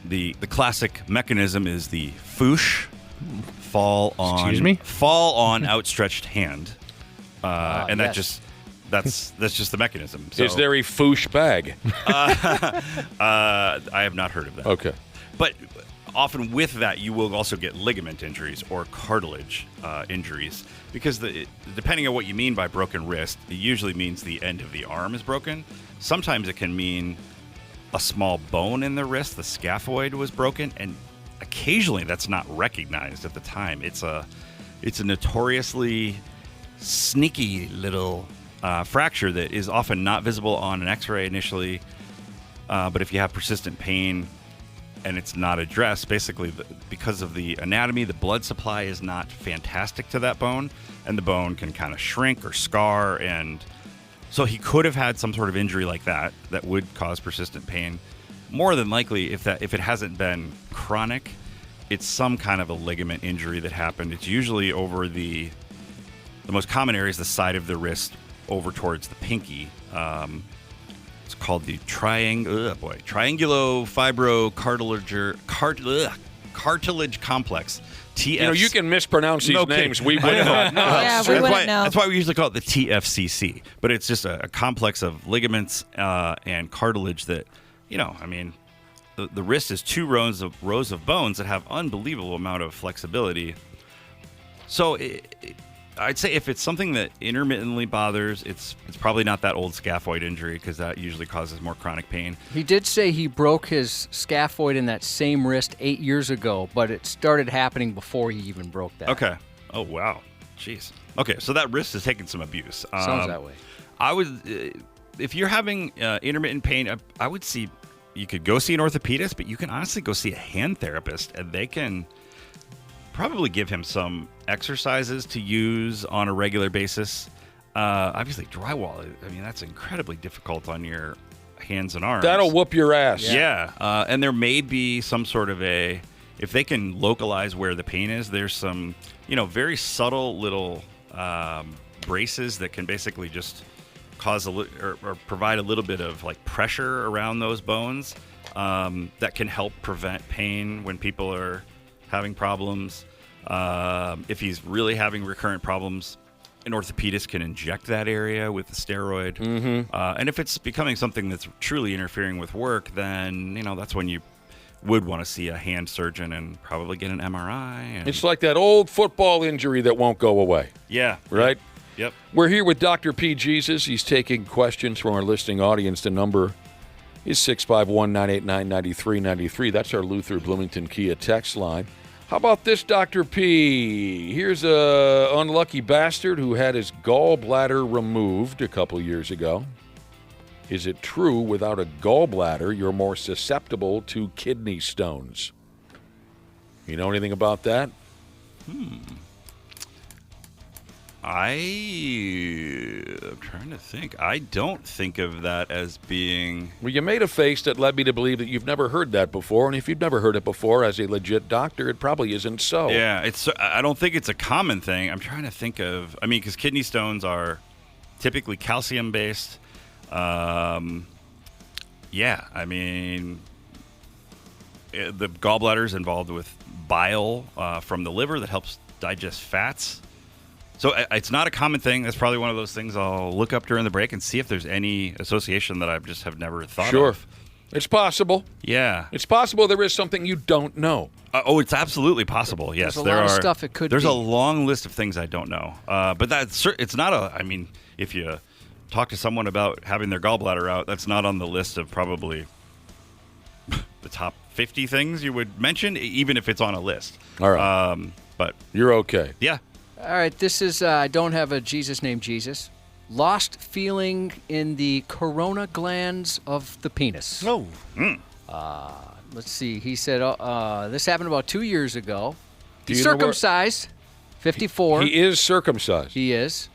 the classic mechanism is the foosh, fall on outstretched hand, and yes. that's just the mechanism. So, is there a foosh bag? I have not heard of that. Okay, but often with that, you will also get ligament injuries or cartilage injuries because depending on what you mean by broken wrist, it usually means the end of the arm is broken. Sometimes it can mean a small bone in the wrist, the scaphoid was broken, and occasionally that's not recognized at the time. It's a notoriously sneaky little fracture that is often not visible on an X-ray initially, but if you have persistent pain and it's not addressed, basically because of the anatomy, the blood supply is not fantastic to that bone, and the bone can kind of shrink or scar, and So he could have had some sort of injury like that would cause persistent pain. More than likely, if it hasn't been chronic, it's some kind of a ligament injury that happened. It's usually over the most common area is the side of the wrist over towards the pinky. It's called the triangulofibrocartilage complex. TF. You can mispronounce these names. We wouldn't know. Yeah, we wouldn't know. That's why we usually call it the TFCC. But it's just a complex of ligaments and cartilage that, the wrist is two rows of bones that have unbelievable amount of flexibility. So I'd say if it's something that intermittently bothers, it's probably not that old scaphoid injury because that usually causes more chronic pain. He did say he broke his scaphoid in that same wrist 8 years ago, but it started happening before he even broke that. Okay. Oh, wow. Jeez. Okay, so that wrist is taking some abuse. Sounds that way. I would, if you're having intermittent pain, I would see, you could go see an orthopedist, but you can honestly go see a hand therapist, and they can probably give him some exercises to use on a regular basis. Obviously, drywall, that's incredibly difficult on your hands and arms. That'll whoop your ass. Yeah. And there may be some sort of if they can localize where the pain is, there's some, very subtle little braces that can basically just cause or provide a little bit of like pressure around those bones that can help prevent pain when people are having problems. If he's really having recurrent problems, an orthopedist can inject that area with a steroid. Mm-hmm. And if it's becoming something that's truly interfering with work, then that's when you would want to see a hand surgeon and probably get an MRI. It's like that old football injury that won't go away. Yeah. Right? Yep. We're here with Dr. P. Jesus. He's taking questions from our listening audience. The number is 651-989-9393. That's our Luther Bloomington Kia text line. How about this, Dr. P? Here's a unlucky bastard who had his gallbladder removed a couple years ago. Is it true without a gallbladder you're more susceptible to kidney stones? You know anything about that? I'm trying to think. I don't think of that as being... Well, you made a face that led me to believe that you've never heard that before, and if you've never heard it before as a legit doctor, it probably isn't so. Yeah, I don't think it's a common thing. I'm trying to think of... because kidney stones are typically calcium-based. The gallbladder is involved with bile from the liver that helps digest fats. So it's not a common thing. That's probably one of those things I'll look up during the break and see if there's any association that I just have never thought of. Sure. It's possible. Yeah. It's possible there is something you don't know. It's absolutely possible. Yes. There's a lot of stuff it could be. There's a long list of things I don't know. But it's not if you talk to someone about having their gallbladder out, that's not on the list of probably the top 50 things you would mention, even if it's on a list. All right. But you're okay. Yeah. All right, this is, I don't have a Jesus named Jesus. Lost feeling in the corona glands of the penis. Oh. Let's see. He said this happened about 2 years ago. He's you know circumcised, 54. He is circumcised. He is.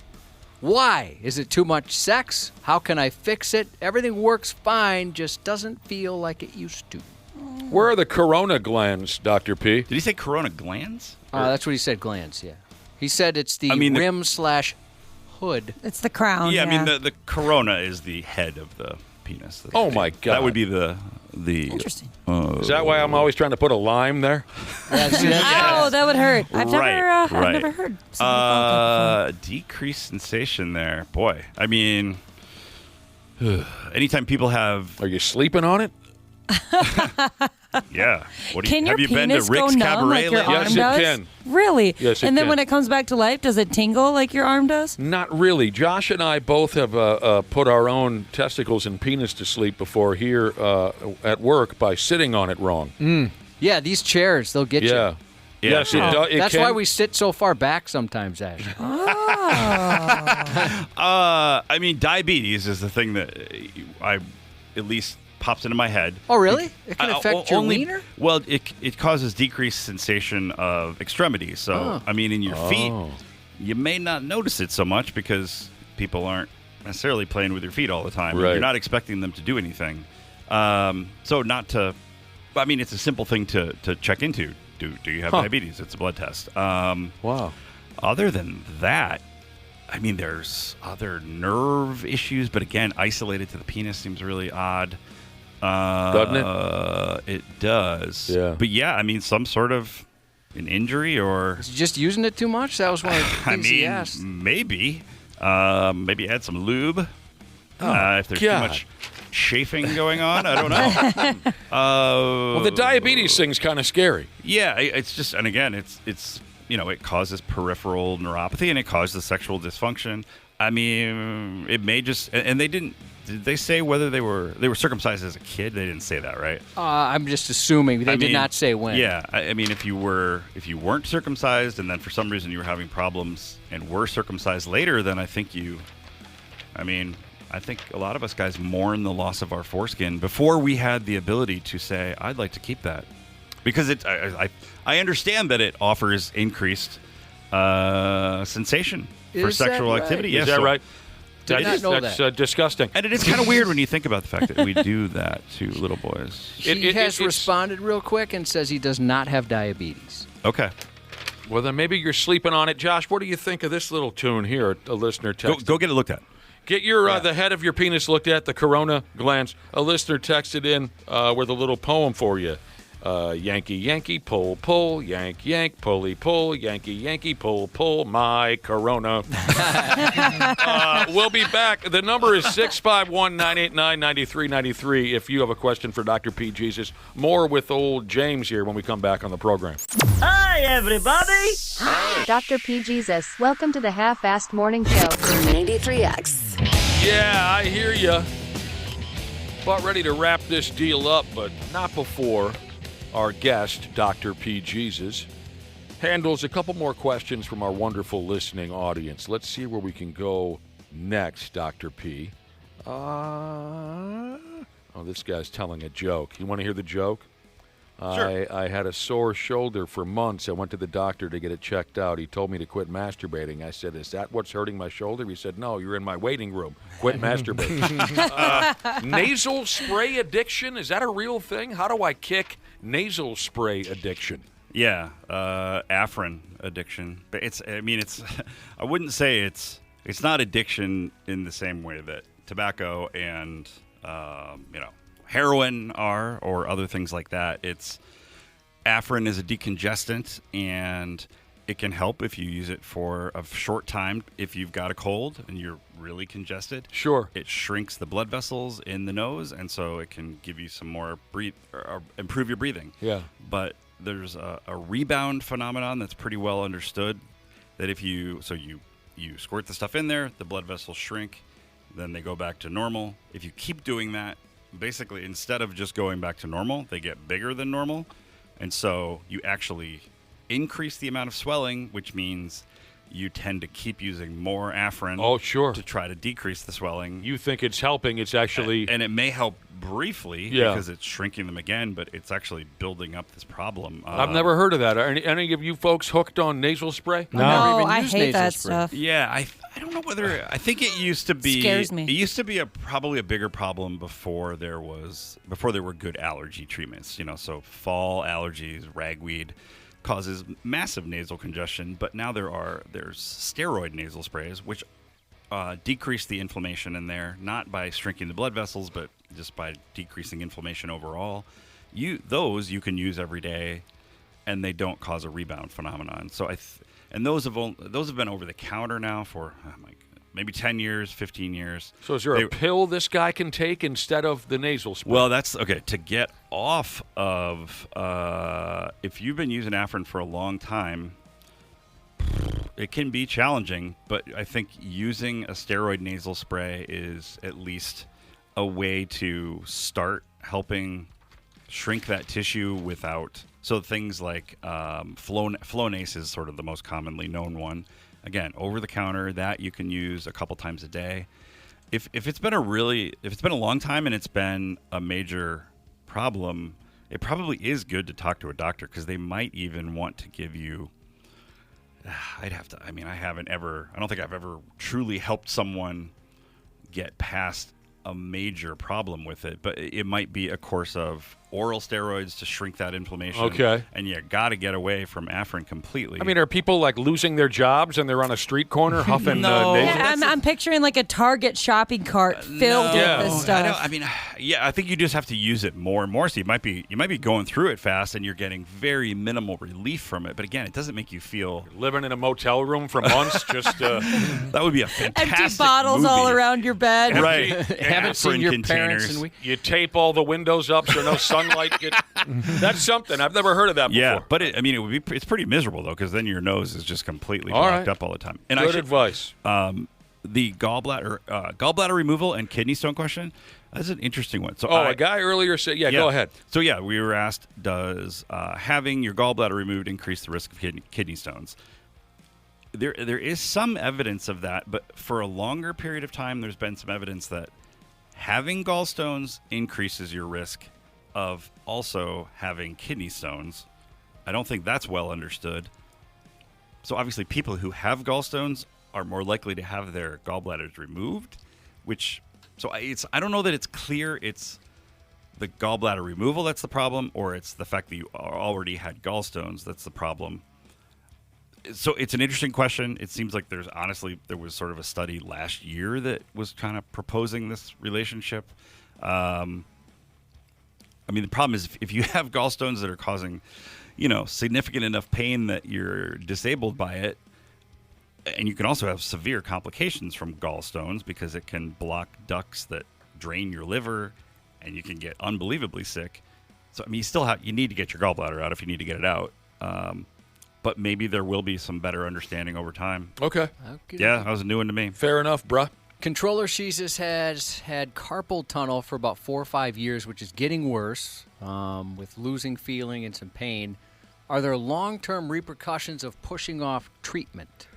Why? Is it too much sex? How can I fix it? Everything works fine, just doesn't feel like it used to. Where are the corona glands, Dr. P? Did he say corona glands? That's what he said, glands, yeah. He said it's the rim/hood. It's the crown. Yeah, the corona is the head of the penis. Oh, my God. That would be the Interesting. Is that why I'm always trying to put a lime there? Ow, that would hurt. I've never heard somebody call that decreased sensation there. Boy, anytime people have... Are you sleeping on it? Yeah. Can have your you been to penis go Rick's numb Cabaret like your arm Yes, it does? can. Really? Yes, it And then can. when it comes back to life, does it tingle like your arm does? Not really. Josh and I both have put our own testicles and penis to sleep before here at work by sitting on it wrong. Yeah, these chairs, they'll get Yeah. you. Yes, it does. That's why we sit so far back sometimes, Ash. Diabetes is the thing that I at least pops into my head. Oh, really? It can affect your wiener? Well, it causes decreased sensation of extremities. So, in your feet, you may not notice it so much because people aren't necessarily playing with your feet all the time. Right. You're not expecting them to do anything. So not to. I mean, it's a simple thing to check into. Do you have diabetes? It's a blood test. Wow. Other than that, I mean, there's other nerve issues, but again, isolated to the penis seems really odd. Doesn't it? It does. Yeah. But yeah, I mean, some sort of an injury or. Is he just using it too much? That was one of the things he asked. Maybe. Maybe add some lube. If there's too much chafing going on, I don't know. Well, the diabetes thing's kind of scary. Yeah, it's just, and again, it's it causes peripheral neuropathy and it causes sexual dysfunction. I mean, it may just, and they didn't. Did they say whether they were circumcised as a kid? They didn't say that, right? I'm just assuming they did not say when. Yeah, I mean, if you weren't circumcised and then for some reason you were having problems and were circumcised later, then I think I think a lot of us guys mourn the loss of our foreskin before we had the ability to say, I'd like to keep that. Because I understand that it offers increased sensation for sexual activity. Is that right? That's disgusting. And it is kind of weird when you think about the fact that we do that to little boys. He has responded real quick and says he does not have diabetes. Okay. Well, then maybe you're sleeping on it. Josh, what do you think of this little tune here? A listener texted. Go get it looked at. Get your the head of your penis looked at, the corona glands. A listener texted in with a little poem for you. Yankee, Yankee, pull, pull, yank, yank, pulley, pull, Yankee, Yankee, pull, pull, my corona. We'll be back. The number is 651-989-9393 if you have a question for Dr. P. Jesus. More with old James here when we come back on the program. Hi, everybody. Dr. P. Jesus, welcome to the Half-Assed Morning Show. 93X. Yeah, I hear you. About ready to wrap this deal up, but not before our guest, Dr. P. Jesus, handles a couple more questions from our wonderful listening audience. Let's see where we can go next, Dr. P. Oh, this guy's telling a joke. You want to hear the joke? Sure. I had a sore shoulder for months. I went to the doctor to get it checked out. He told me to quit masturbating. I said, is that what's hurting my shoulder? He said, no, you're in my waiting room. Quit masturbating. Nasal spray addiction, is that a real thing? How do I kick nasal spray addiction? Yeah, Afrin addiction. But I wouldn't say it's not addiction in the same way that tobacco and, heroin are, or other things like that. Afrin is a decongestant, and it can help if you use it for a short time. If you've got a cold and you're really congested, sure, it shrinks the blood vessels in the nose, and so it can give you some more or improve your breathing. Yeah. But there's a rebound phenomenon that's pretty well understood. That if you squirt the stuff in there, the blood vessels shrink, then they go back to normal. If you keep doing that, basically, instead of just going back to normal, they get bigger than normal. And so you actually increase the amount of swelling, which means you tend to keep using more Afrin to try to decrease the swelling. You think it's helping. It's actually... And it may help briefly because it's shrinking them again, but it's actually building up this problem. I've never heard of that. Are any of you folks hooked on nasal spray? No, I hate that stuff. Yeah, I don't know whether... I think it used to be... Scares me. It used to be probably a bigger problem before there were good allergy treatments. So fall allergies, ragweed causes massive nasal congestion, but now there's steroid nasal sprays, which decrease the inflammation in there, not by shrinking the blood vessels, but just by decreasing inflammation overall. Those you can use every day, and they don't cause a rebound phenomenon. So and those have been over the counter now for maybe 10 years, 15 years. So is there a pill this guy can take instead of the nasal spray? Well, that's okay. To get off of, if you've been using Afrin for a long time, it can be challenging, but I think using a steroid nasal spray is at least a way to start helping shrink that tissue without... So things like Flonase is sort of the most commonly known one. Again, over the counter, that you can use a couple times a day. If it's been a long time and it's been a major problem, it probably is good to talk to a doctor because they might even want to give you... I don't think I've ever truly helped someone get past a major problem with it, but it might be a course of oral steroids to shrink that inflammation. Okay. And you got to get away from Afrin completely. I mean, are people like losing their jobs and they're on a street corner huffing nasal? Yeah, I'm picturing like a Target shopping cart filled with this stuff. I think you just have to use it more and more. So you might be going through it fast, and you're getting very minimal relief from it. But again, it doesn't make you feel living in a motel room for months. Just that would be a fantastic empty bottles movie. all around your bed. Right. Haven't seen your parents in weeks. You tape all the windows up so no sunlight gets. That's something I've never heard of that before. Yeah, but it's pretty miserable though, because then your nose is just completely blocked up all the time. And good advice. The gallbladder removal and kidney stone question. That's an interesting one. So a guy earlier said, go ahead. So we were asked, does having your gallbladder removed increase the risk of kidney stones? There is some evidence of that, but for a longer period of time, there's been some evidence that having gallstones increases your risk of also having kidney stones. I don't think that's well understood. So obviously people who have gallstones are more likely to have their gallbladders removed, I don't know that it's clear it's the gallbladder removal that's the problem, or it's the fact that you already had gallstones that's the problem. So it's an interesting question. It seems like there was sort of a study last year that was kind of proposing this relationship. The problem is if you have gallstones that are causing, significant enough pain that you're disabled by it, and you can also have severe complications from gallstones because it can block ducts that drain your liver, and you can get unbelievably sick. So you need to get your gallbladder out if you need to get it out. But maybe there will be some better understanding over time. Okay. Yeah, that was a new one to me. Fair enough, bruh. Controller Jesus has had carpal tunnel for about 4 or 5 years, which is getting worse with losing feeling and some pain. Are there long-term repercussions of pushing off treatment?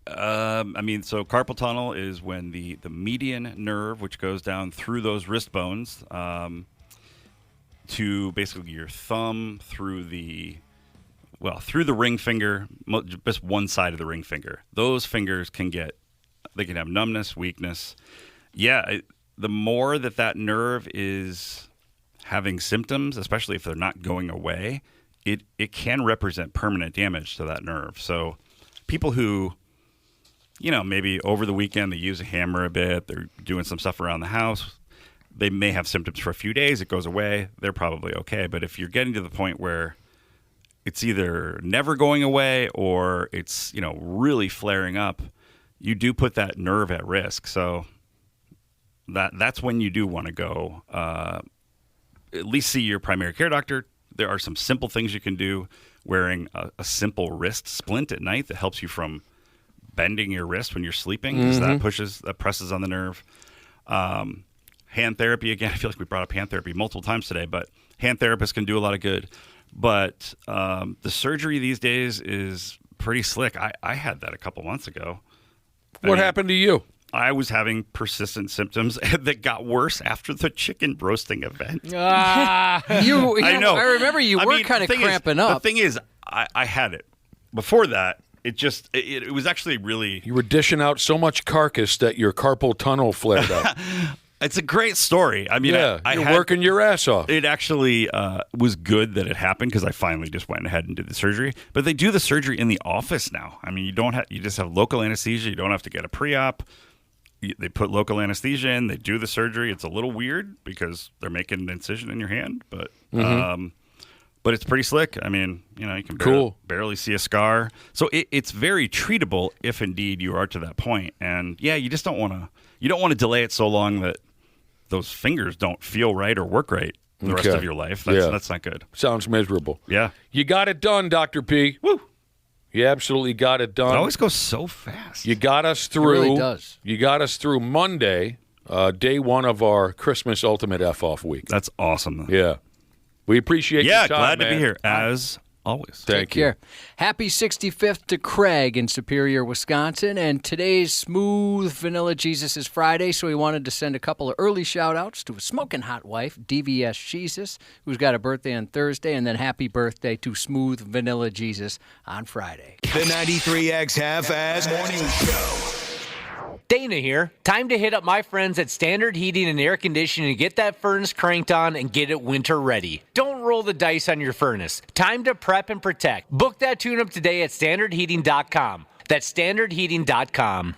So carpal tunnel is when the median nerve, which goes down through those wrist bones to basically your thumb through the ring finger, just one side of the ring finger. Those fingers can have numbness, weakness. Yeah, the more that nerve is having symptoms, especially if they're not going away, it can represent permanent damage to that nerve. So people who, maybe over the weekend they use a hammer a bit, they're doing some stuff around the house, they may have symptoms for a few days, it goes away, they're probably okay. But if you're getting to the point where it's either never going away or it's, really flaring up, you do put that nerve at risk. So that's when you do want to go at least see your primary care doctor. There are some simple things you can do. Wearing a simple wrist splint at night that helps you from bending your wrist when you're sleeping, because that presses on the nerve. Hand therapy, again, I feel like we brought up hand therapy multiple times today, but hand therapists can do a lot of good. But the surgery these days is pretty slick. I had that a couple months ago. What happened to you? I was having persistent symptoms that got worse after the chicken roasting event. I know. I remember you were kind of cramping up. The thing is, I had it. Before that, it was actually really... You were dishing out so much carcass that your carpal tunnel flared up. It's a great story. You're working your ass off. It actually was good that it happened, because I finally just went ahead and did the surgery. But they do the surgery in the office now. You just have local anesthesia. You don't have to get a pre-op. They put local anesthesia in. They do the surgery. It's a little weird because they're making an incision in your hand, but it's pretty slick. You can barely see a scar. So it's very treatable if indeed you are to that point. And you just don't want to delay it so long that those fingers don't feel right or work right the rest of your life. That's not good. Sounds miserable. Yeah. You got it done, Dr. P. Woo. You absolutely got it done. It always goes so fast. You got us through. It really does. You got us through Monday, day one of our Christmas Ultimate F-Off week. That's awesome. Yeah. We appreciate your time, glad man. to be here, as always. Thank you. Take care. Happy 65th to Craig in Superior, Wisconsin. And today's Smooth Vanilla Jesus is Friday, so we wanted to send a couple of early shout-outs to a smoking hot wife, DVS Jesus, who's got a birthday on Thursday, and then happy birthday to Smooth Vanilla Jesus on Friday. The 93X Half-Ass Morning Show. Dana here. Time to hit up my friends at Standard Heating and Air Conditioning to get that furnace cranked on and get it winter ready. Don't roll the dice on your furnace. Time to prep and protect. Book that tune-up today at standardheating.com. That's standardheating.com.